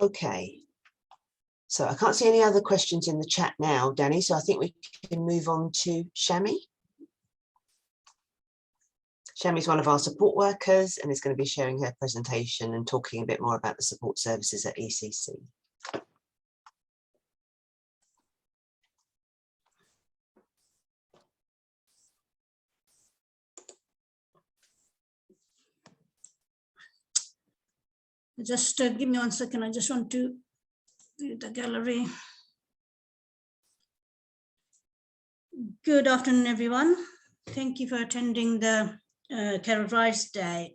A: Okay. So I can't see any other questions in the chat now, Danny, so I think we can move on to Shammy. Shammy's one of our support workers and is going to be sharing her presentation and talking a bit more about the support services at ECC.
K: Just give me 1 second. I just want to view the gallery. Good afternoon, everyone. Thank you for attending the Carer Rights Day.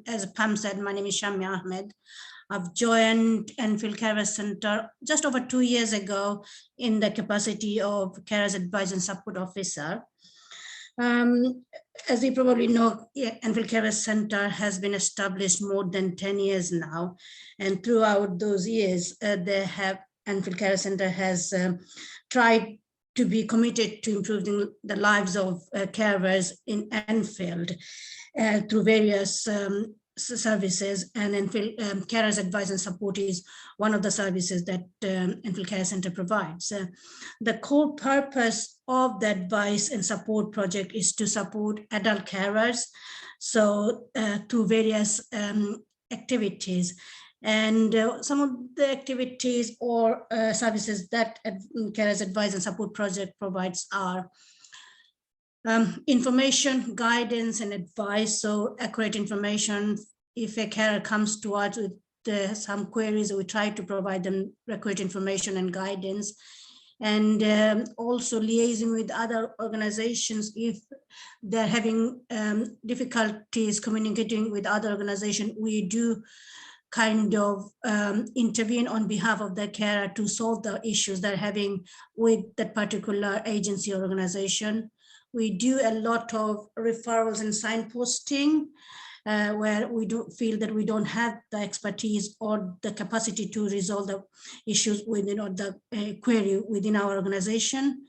K: As Pam said, my name is Shammy Ahmed. I've joined Enfield Carer Centre just over 2 years ago in the capacity of Carers Advice and Support Officer. As you probably know, Enfield Carer Centre has been established more than 10 years now. And throughout those years, Enfield Carer Centre has tried to be committed to improving the lives of carers in Enfield through various services, and Enfield Carers Advice and Support is one of the services that Enfield Carer Centre provides. The core purpose of the Advice and Support project is to support adult carers, so through various activities. And some of the activities or services that Carers Advice and Support project provides are information, guidance and advice, so accurate information. If a carer comes to us with some queries, we try to provide them accurate information and guidance. And also liaising with other organizations if they're having difficulties communicating with other organizations. We do kind of intervene on behalf of the carer to solve the issues they're having with that particular agency or organization. We do a lot of referrals and signposting where we do feel that we don't have the expertise or the capacity to resolve the issues within or the query within our organization.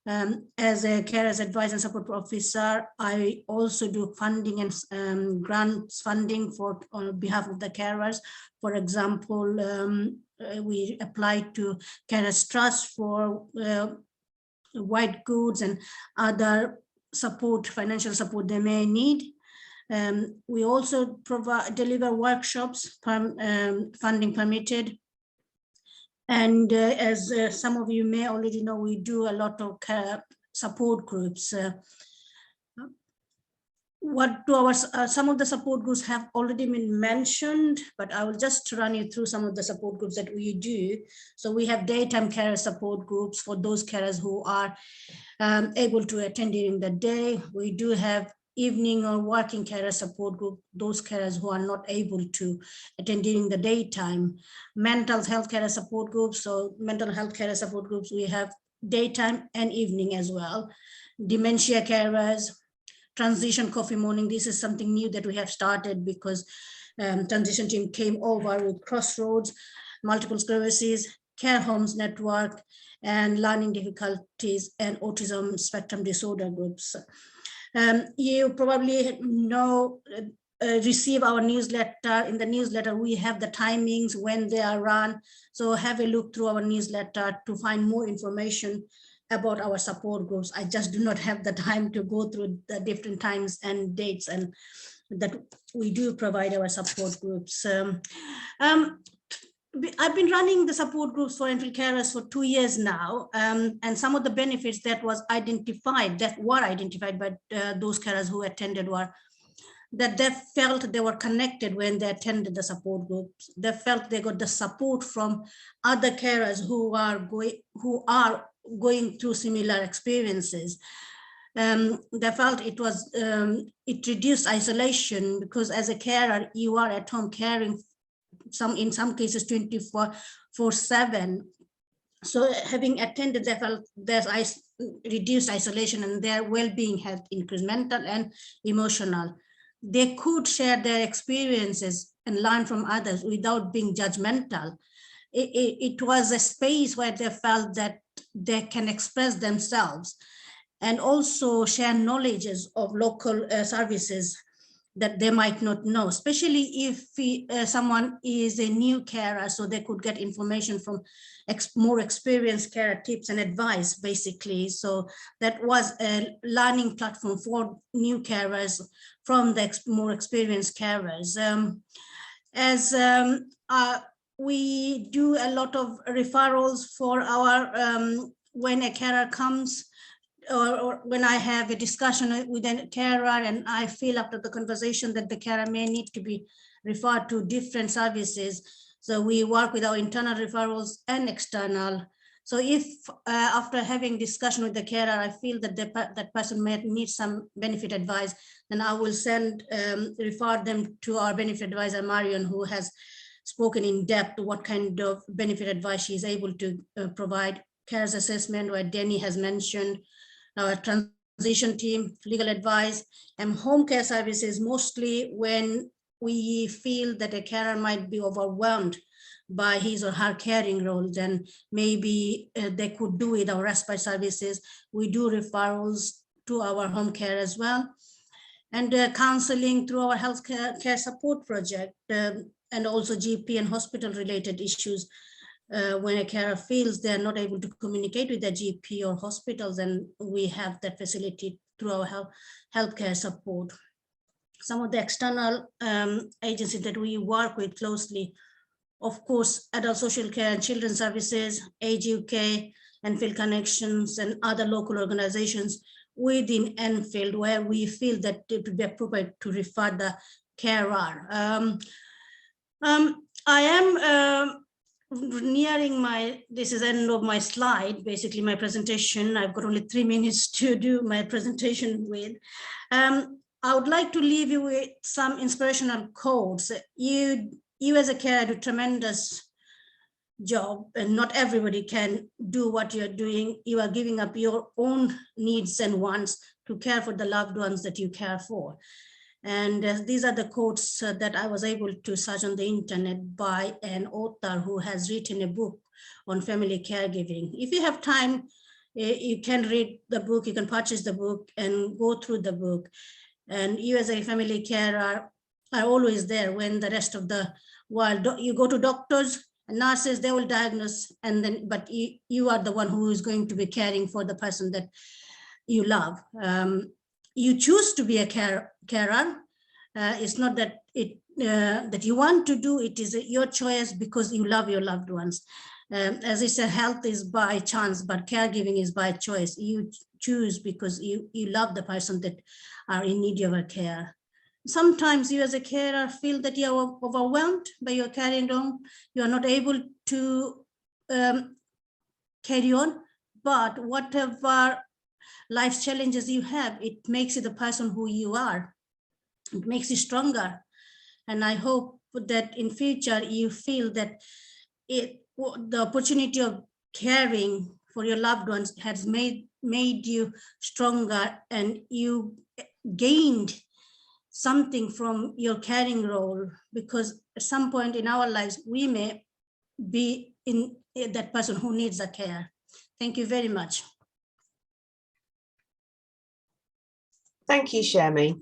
K: As a carers advice and support officer, I also do funding and grants funding on behalf of the carers. For example, we applied to Carers Trust for white goods and other support, financial support they may need. We also deliver workshops, funding permitted. And as some of you may already know, we do a lot of support groups. Some of the support groups have already been mentioned, but I will just run you through some of the support groups that we do. So we have daytime carer support groups for those carers who are able to attend during the day. We do have evening or working carer support group, those carers who are not able to attend during the daytime. Mental health carer support groups, so mental health carer support groups, we have daytime and evening as well. Dementia carers, transition coffee morning, this is something new that we have started because transition team came over with Crossroads, multiple sclerosis, care homes network, and learning difficulties and autism spectrum disorder groups. You probably know, receive our newsletter. In the newsletter, we have the timings when they are run. So have a look through our newsletter to find more information about our support groups. I just do not have the time to go through the different times and dates and that we do provide our support groups. I've been running the support groups for Enfield carers for 2 years now, and some of the benefits that were identified by those carers who attended were that they felt they were connected when they attended the support groups. They felt they got the support from other carers who are going through similar experiences. They felt it reduced isolation because as a carer, you are at home caring in some cases 24/7. So having attended, they felt there's reduced isolation and their well-being has increased, mental and emotional. They could share their experiences and learn from others without being judgmental. It was a space where they felt that they can express themselves and also share knowledges of local services that they might not know, especially if someone is a new carer, so they could get information from more experienced carer tips and advice, basically. So that was a learning platform for new carers from the more experienced carers. We do a lot of referrals for our, when a carer comes, or when I have a discussion with a carer and I feel after the conversation that the carer may need to be referred to different services. So we work with our internal referrals and external. So if after having discussion with the carer, I feel that that person may need some benefit advice, then I will refer them to our benefit advisor, Marion, who has spoken in depth what kind of benefit advice she is able to provide. Carers assessment, where Denny has mentioned, our transition team, legal advice, and home care services, mostly when we feel that a carer might be overwhelmed by his or her caring role, then maybe they could do with our respite services. We do referrals to our home care as well, and counseling through our health care support project, and also GP and hospital related issues. When a carer feels they're not able to communicate with their GP or hospitals, and we have that facility through our healthcare support. Some of the external agencies that we work with closely, of course, Adult Social Care and Children's Services, Age UK, Enfield Connections, and other local organizations within Enfield, where we feel that it would be appropriate to refer the carer. I am nearing this is the end of my slide, basically my presentation. I've got only 3 minutes to do my presentation with. I would like to leave you with some inspirational quotes. You you as a carer do tremendous job, and not everybody can do what you're doing. You are giving up your own needs and wants to care for the loved ones that you care for. And these are the quotes that I was able to search on the internet by an author who has written a book on family caregiving. If you have time, you can read the book, you can purchase the book and go through the book. And you as a family carer are always there when the rest of the world, you go to doctors and nurses, they will diagnose, and then, but you are the one who is going to be caring for the person that you love. You choose to be a carer. It's not that that you want to do, it is your choice because you love your loved ones. As I said, health is by chance, but caregiving is by choice. You choose because you love the person that are in need of a care. Sometimes you as a carer feel that you are overwhelmed by your carrying on. You are not able to carry on, but whatever life's challenges you have, it makes you the person who you are. It makes you stronger. And I hope that in future you feel that the opportunity of caring for your loved ones has made you stronger, and you gained something from your caring role, because at some point in our lives, we may be in that person who needs a care. Thank you very much.
A: Thank you, Shammy.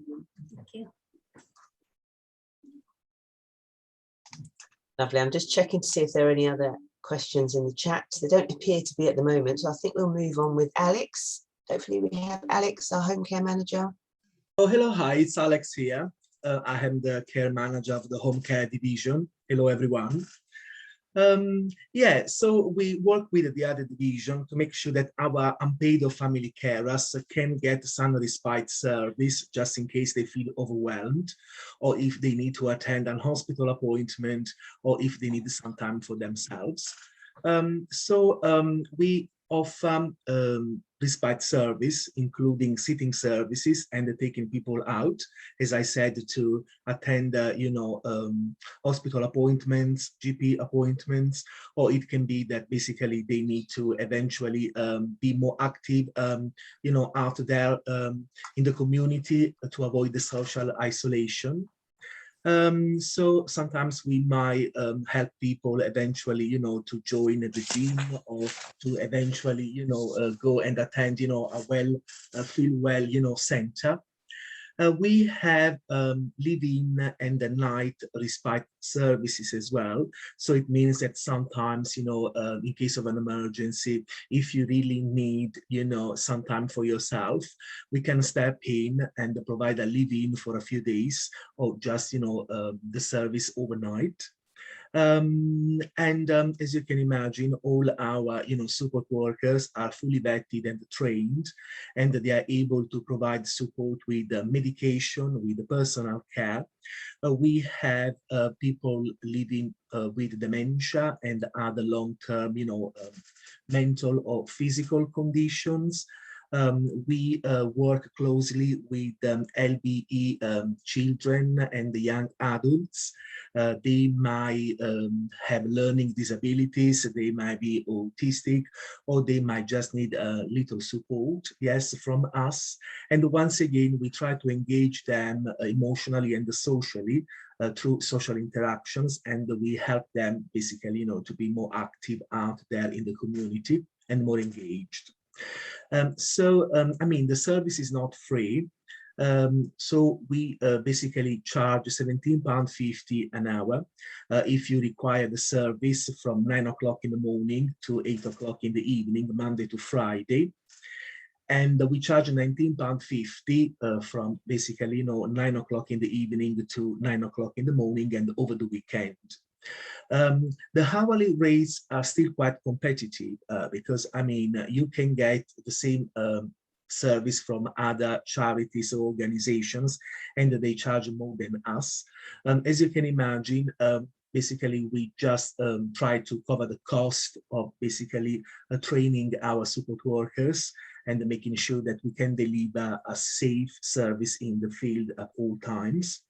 K: Thank you.
A: Lovely. I'm just checking to see if there are any other questions in the chat. They don't appear to be at the moment, so I think we'll move on with Alex. Hopefully we have Alex, our home care manager.
L: Oh, hello, hi, it's Alex here. I am the care manager of the home care division. Hello, everyone. Yeah, so we work with the other division to make sure that our unpaid or family carers can get some respite service just in case they feel overwhelmed, or if they need to attend an hospital appointment, or if they need some time for themselves. We offer respite service, including sitting services and taking people out, as I said, to attend, hospital appointments, GP appointments, or it can be that basically they need to eventually be more active, out there in the community to avoid the social isolation. So sometimes we might help people eventually, to join the gym, or to eventually, go and attend, a feel well, center. We have live-in and the night respite services as well. So it means that sometimes, in case of an emergency, if you really need, some time for yourself, we can step in and provide a live-in for a few days, or just, the service overnight. As you can imagine, all our support workers are fully vetted and trained, and they are able to provide support with medication, with personal care. We have people living with dementia and other long-term mental or physical conditions. We work closely with LBE children and young adults. They might have learning disabilities, they might be autistic, or they might just need a little support, yes, from us. And once again, we try to engage them emotionally and socially through social interactions, and we help them basically, to be more active out there in the community and more engaged. The service is not free. So we basically charge £17.50 an hour if you require the service from 9 o'clock in the morning to 8 o'clock in the evening, Monday to Friday. And we charge £19.50 from basically, 9 o'clock in the evening to 9 o'clock in the morning and over the weekend. The hourly rates are still quite competitive because, you can get the same service from other charities or organizations, and they charge more than us. As you can imagine, basically we just try to cover the cost of basically training our support workers and making sure that we can deliver a safe service in the field at all times.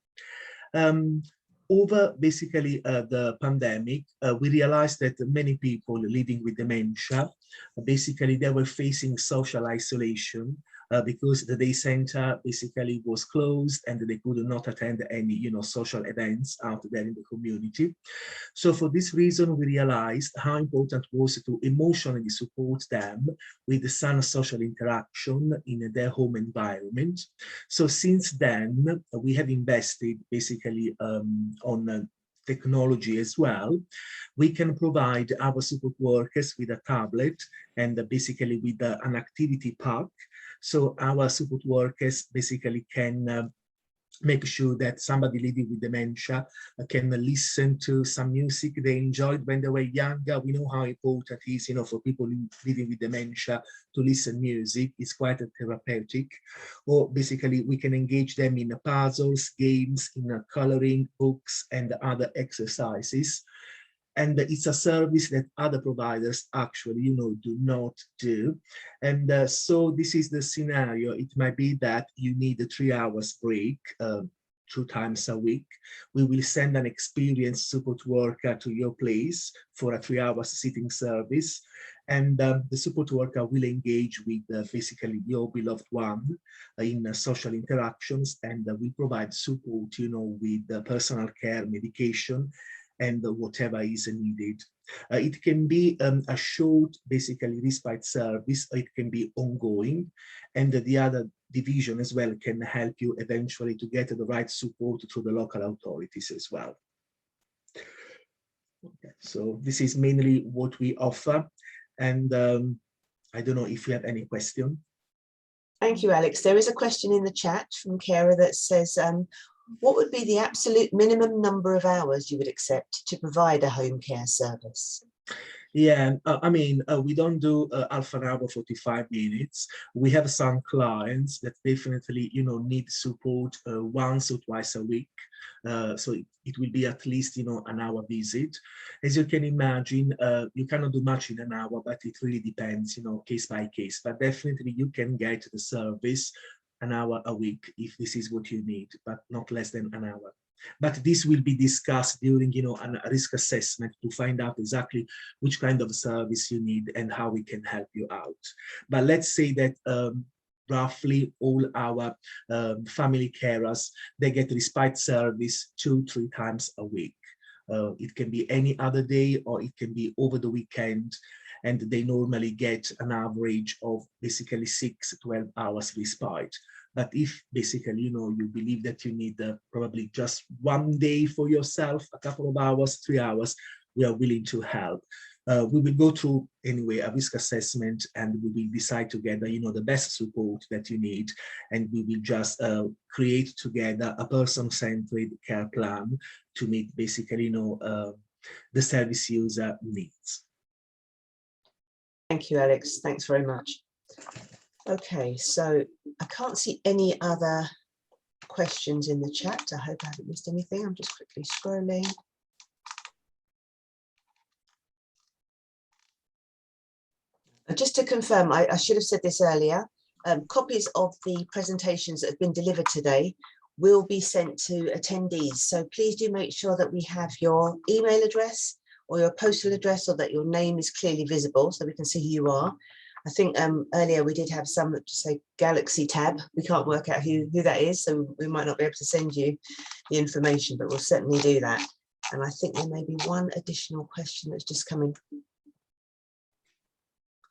L: over basically the pandemic, we realized that many people living with dementia, basically they were facing social isolation because the day center basically was closed and they could not attend any, social events out there in the community. So for this reason, we realized how important it was to emotionally support them with some social interaction in their home environment. So since then, we have invested basically on technology as well. We can provide our support workers with a tablet and basically with an activity pack. So our support workers basically can make sure that somebody living with dementia can listen to some music they enjoyed when they were younger. We know how important it is, for people living with dementia to listen music. It's quite therapeutic. Or basically we can engage them in puzzles, games, in coloring, books, and other exercises. And it's a service that other providers actually, do not do. And so this is the scenario. It might be that you need a 3 hours break 2 times a week. We will send an experienced support worker to your place for a 3 hours sitting service. And the support worker will engage with basically your beloved one in social interactions, and we provide support, with personal care, medication, and whatever is needed. It can be a short, basically, respite service. It can be ongoing, and the other division as well can help you eventually to get the right support through the local authorities as well. Okay, so this is mainly what we offer, and I don't know if you have any question.
A: Thank you, Alex. There is a question in the chat from Kara that says, what would be the absolute minimum number of hours you would accept to provide a home care service?
L: Yeah, we don't do half an hour, 45 minutes. We have some clients that definitely, need support once or twice a week. So it will be at least, an hour visit. As you can imagine, you cannot do much in an hour, but it really depends, case by case. But definitely you can get the service an hour a week if this is what you need, but not less than an hour. But this will be discussed during, a risk assessment to find out exactly which kind of service you need and how we can help you out. But let's say that roughly all our family carers, they get respite service 2-3 times a week. It can be any other day or it can be over the weekend, and they normally get an average of basically 6-12 hours respite. But if basically, you believe that you need probably just one day for yourself, a couple of hours, 3 hours, we are willing to help. We will go through anyway a risk assessment, and we will decide together, the best support that you need, and we will just create together a person-centered care plan to meet basically, the service user needs.
A: Thank you, Alex. Thanks very much. Okay, so I can't see any other questions in the chat. I hope I haven't missed anything. I'm just quickly scrolling. Just to confirm, I should have said this earlier, copies of the presentations that have been delivered today will be sent to attendees. So please do make sure that we have your email address or your postal address, or that your name is clearly visible so we can see who you are. I think earlier we did have some that just say Galaxy tab. We can't work out who that is, so we might not be able to send you the information, but we'll certainly do that. And I think there may be one additional question that's just coming.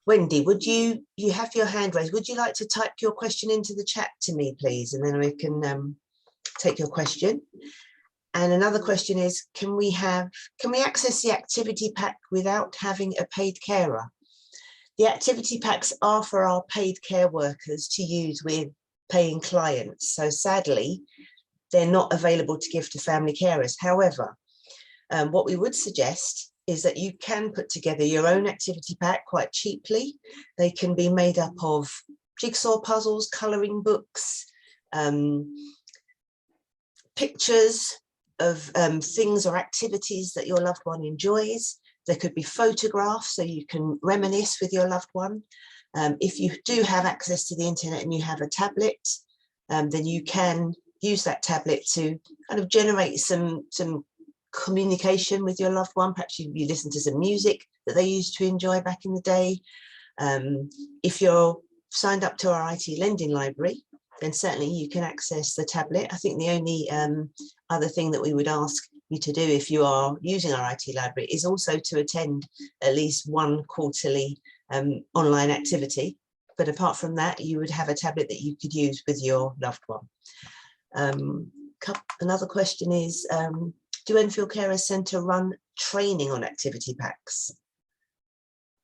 A: Wendy, would you have your hand raised? Would you like to type your question into the chat to me, please? And then we can take your question. And another question is, can we access the activity pack without having a paid carer? The activity packs are for our paid care workers to use with paying clients. So sadly, they're not available to give to family carers. However, what we would suggest is that you can put together your own activity pack quite cheaply. They can be made up of jigsaw puzzles, colouring books, pictures of things or activities that your loved one enjoys. There could be photographs so you can reminisce with your loved one. If you do have access to the internet and you have a tablet, then you can use that tablet to kind of generate some communication with your loved one. Perhaps you listen to some music that they used to enjoy back in the day. If you're signed up to our IT lending library, then certainly you can access the tablet. I think the only other thing that we would ask you to do if you are using our IT library is also to attend at least one quarterly online activity. But apart from that, you would have a tablet that you could use with your loved one. Another question is, do Enfield Carers Centre run training on activity packs?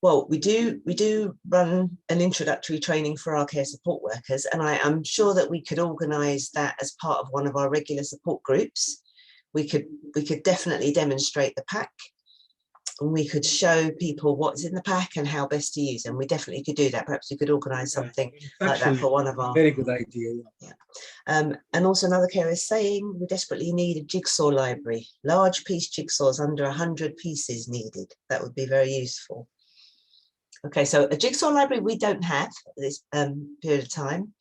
A: Well, we do run an introductory training for our care support workers, and I'm sure that we could organise that as part of one of our regular support groups. We could definitely demonstrate the pack, and we could show people what's in the pack and how best to use them. We definitely could do that. Perhaps we could organise something like that for one of our.
L: Very good idea.
A: Yeah. And also another carer is saying we desperately need a jigsaw library, large piece jigsaws, under 100 pieces needed. That would be very useful. Okay, so a jigsaw library we don't have at this period of time.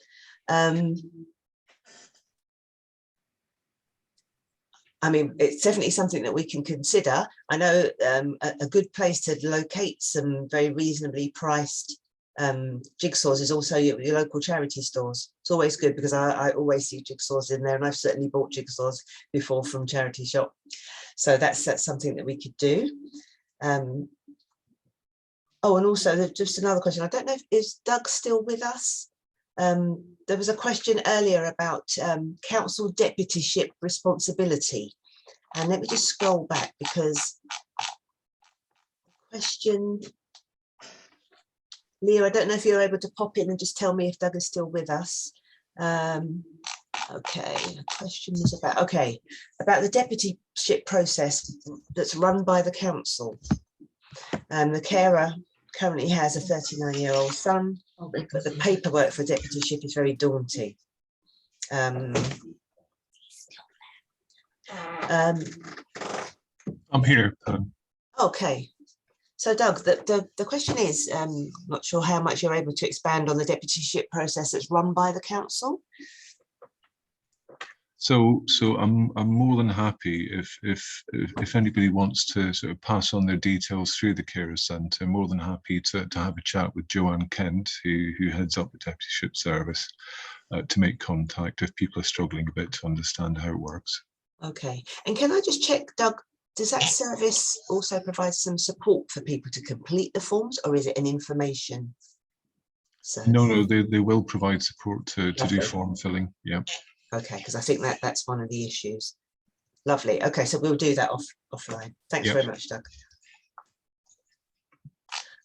A: I mean, it's definitely something that we can consider. I know a good place to locate some very reasonably priced jigsaws is also your local charity stores. It's always good because I always see jigsaws in there, and I've certainly bought jigsaws before from charity shop. So that's something that we could do. Oh, and also just another question. I don't know is Doug still with us? There was a question earlier about council deputyship responsibility. And let me just scroll back because question, Leo, I don't know if you're able to pop in and just tell me if Doug is still with us. Okay, the question was about, about the deputyship process that's run by the council. The carer currently has a 39-year-old son, but the paperwork for deputyship is very daunting.
B: I'm here.
A: Okay, so Doug, the question is, I'm not sure how much you're able to expand on the deputyship process that's run by the council.
B: So I'm more than happy if anybody wants to sort of pass on their details through the Carers Centre. More than happy to have a chat with Joanne Kent, who heads up the deputyship service, to make contact if people are struggling a bit to understand how it works. Okay,
A: and can I just check, Doug? Does that service also provide some support for people to complete the forms, or is it an information service?
B: No, they will provide support to do form filling. Yeah.
A: Okay, because I think that's one of the issues. Lovely. Okay, so we'll do that offline. Thanks very much, Doug.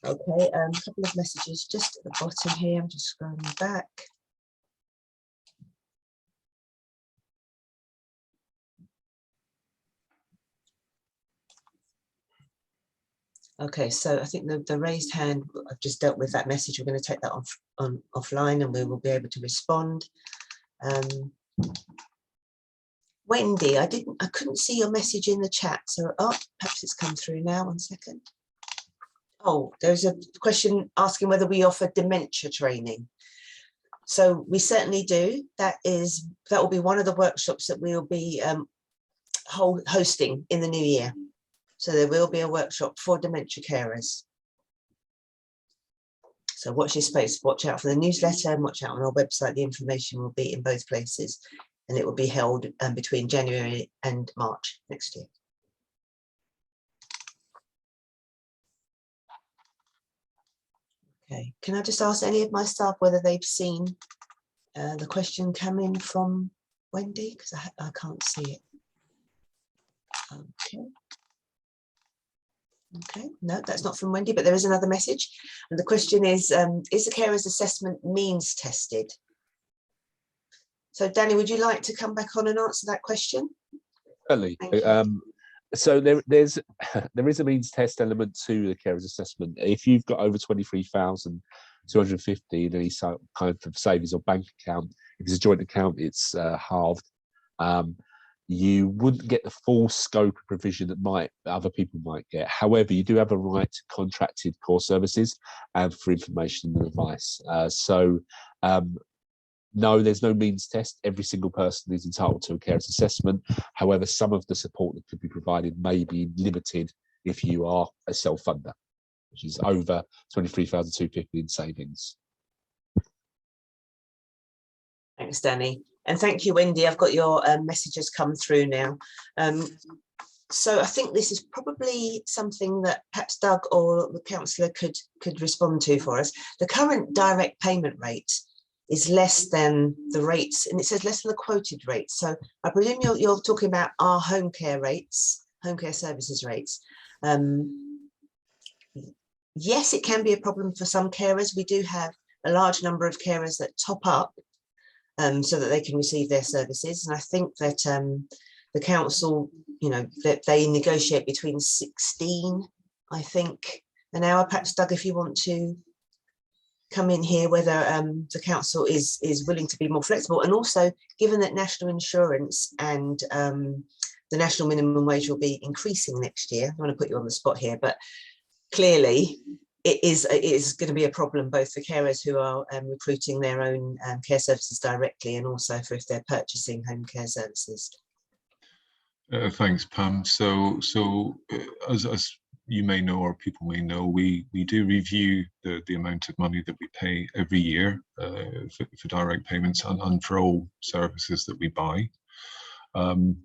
A: Okay, a couple of messages just at the bottom here. I'm just scrolling back. Okay, so I think the raised hand, I've just dealt with that message. We're going to take that offline and we will be able to respond. Wendy, I couldn't see your message in the chat, so perhaps it's come through now. 1 second. Oh, there's a question asking whether we offer dementia training. So we certainly do. That will be one of the workshops that we will be hosting in the new year. So there will be a workshop for dementia carers. So watch your space, watch out for the newsletter and watch out on our website. The information will be in both places and it will be held between January and March next year. Okay, can I just ask any of my staff whether they've seen the question come in from Wendy? Because I can't see it. Okay. Okay, no, that's not from Wendy, but there is another message. And the question is the carer's assessment means tested? So Danny, would you like to come back on and answer that question?
J: Certainly. So there is a means test element to the carer's assessment. If you've got over 23,250 in any kind of savings or bank account, if it's a joint account, it's halved. You wouldn't get the full scope of provision that other people might get. However, you do have a right to contracted core services and for information and advice. No, there's no means test. Every single person is entitled to a carers assessment. However, some of the support that could be provided may be limited if you are a self-funder, which is over 23,250 in savings.
A: Thanks, Danny. And thank you, Wendy. I've got your messages come through now. So I think this is probably something that perhaps Doug or the councillor could respond to for us. The current direct payment rate is less than the rates, and it says less than the quoted rates. So I presume you're talking about our home care rates, home care services rates. Yes, it can be a problem for some carers. We do have a large number of carers that top up so that they can receive their services. And I think that the council, you know, that they negotiate between 16, I think, an hour. Perhaps, Doug, if you want to come in here, whether the council is willing to be more flexible. And also, given that national insurance and the national minimum wage will be increasing next year, I don't want to put you on the spot here, but clearly it is going to be a problem both for carers who are recruiting their own care services directly, and also for if they're purchasing home care services.
B: Thanks, Pam. So as you may know, or people may know, we do review the amount of money that we pay every year for direct payments and for all services that we buy.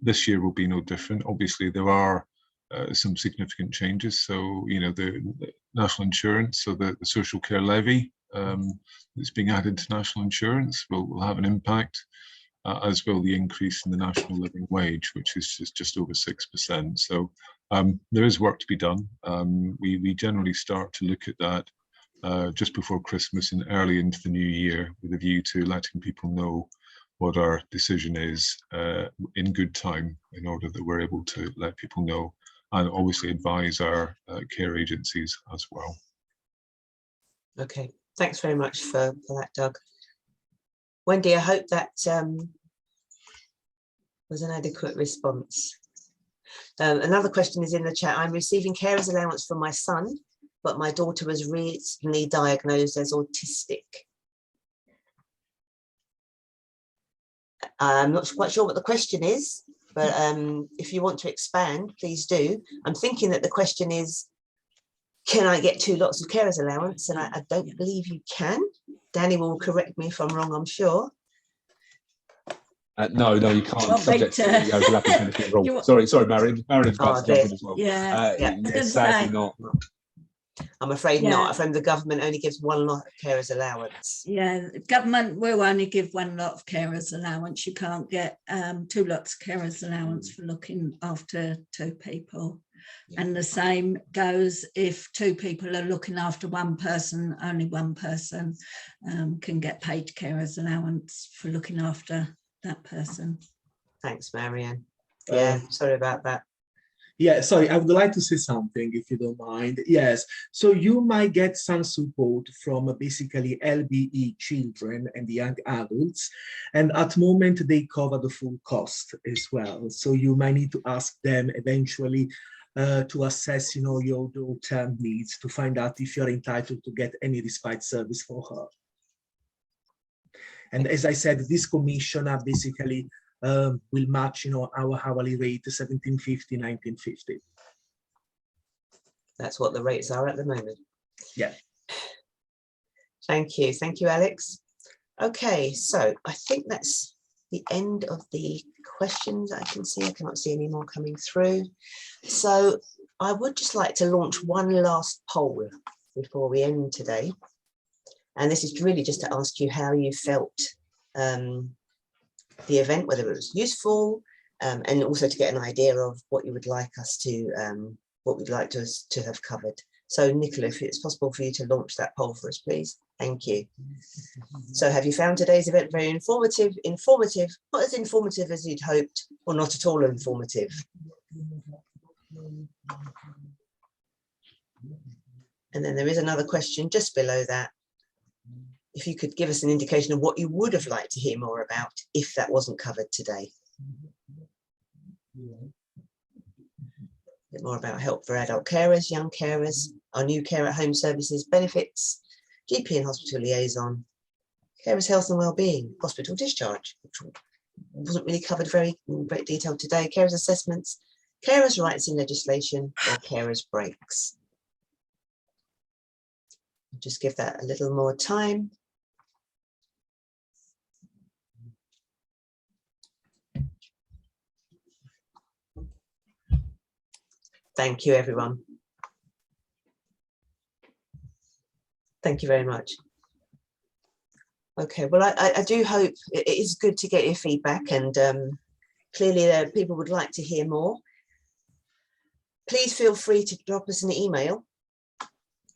B: This year will be no different. Obviously, there are some significant changes. So, you know, the national insurance, so the social care levy that's being added to national insurance will have an impact, as will the increase in the national living wage, which is just over 6%. So there is work to be done. We generally start to look at that just before Christmas and early into the new year, with a view to letting people know what our decision is in good time, in order that we're able to let people know, and obviously advise our care agencies as well.
A: Okay, thanks very much for that, Doug. Wendy, I hope that was an adequate response. Another question is in the chat. I'm receiving carers allowance for my son, but my daughter was recently diagnosed as autistic. I'm not quite sure what the question is, but if you want to expand, please do. I'm thinking that the question is, can I get 2 lots of carers allowance? And I don't believe you can. Danny will correct me if I'm wrong, I'm sure.
J: No, you can't. Subject to the overlapping benefit rule. Sorry, Marion. Marion's about to jump in as well. Sadly not.
A: I'm afraid not. From the government only gives 1 lot of carers allowance.
I: Yeah, the government will only give 1 lot of carers allowance. You can't get 2 lots of carers allowance for looking after 2 people. Yeah. And the same goes if 2 people are looking after 1 person, only 1 person can get paid carers allowance for looking after that person.
A: Thanks, Marion. Yeah, sorry about that.
L: Yeah, sorry, I would like to say something, if you don't mind. Yes, so you might get some support from basically LBE children and the young adults, and at the moment they cover the full cost as well. So you might need to ask them eventually to assess, you know, your daughter needs, to find out if you're entitled to get any respite service for her. And as I said, this commissioner basically will match, you know, our hourly rate, 1750, 1950.
A: That's what the rates are at the moment.
L: Yeah.
A: Thank you, Alex. Okay, so I think that's the end of the questions I can see. I cannot see any more coming through. So I would just like to launch one last poll before we end today. And this is really just to ask you how you felt the event, whether it was useful, and also to get an idea of what you would like us to, what we'd like us to have covered. So Nicola, if it's possible for you to launch that poll for us, please. Thank you. So have you found today's event very informative? Informative, not as informative as you'd hoped, or not at all informative? And then there is another question just below that. If you could give us an indication of what you would have liked to hear more about if that wasn't covered today. A bit more about help for adult carers, young carers, our new care at home services benefits, GP and hospital liaison, carers' health and wellbeing, hospital discharge, which wasn't really covered in great detail today, carers' assessments, carers' rights in legislation, or carers' breaks. I'll just give that a little more time. Thank you, everyone. Thank you very much. Okay, well, I do hope it is good to get your feedback, and clearly people would like to hear more. Please feel free to drop us an email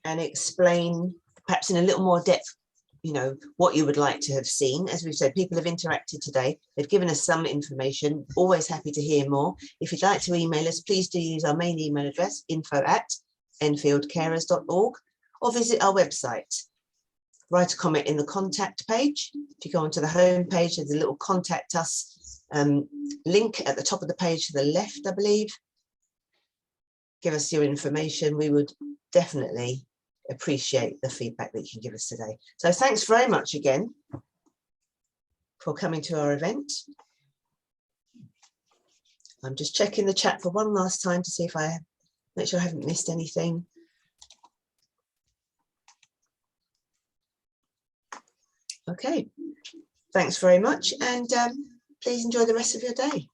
A: and explain, perhaps in a little more depth, you know, what you would like to have seen. As we've said, people have interacted today. They've given us some information. Always happy to hear more. If you'd like to email us, please do use our main email address, info@enfieldcarers.org, or visit our website. Write a comment in the contact page. If you go onto the home page, there's a little contact us link at the top of the page to the left, I believe. Give us your information. We would definitely appreciate the feedback that you can give us today. So thanks very much again for coming to our event. I'm just checking the chat for one last time to see if I make sure I haven't missed anything. Okay, thanks very much, and please enjoy the rest of your day.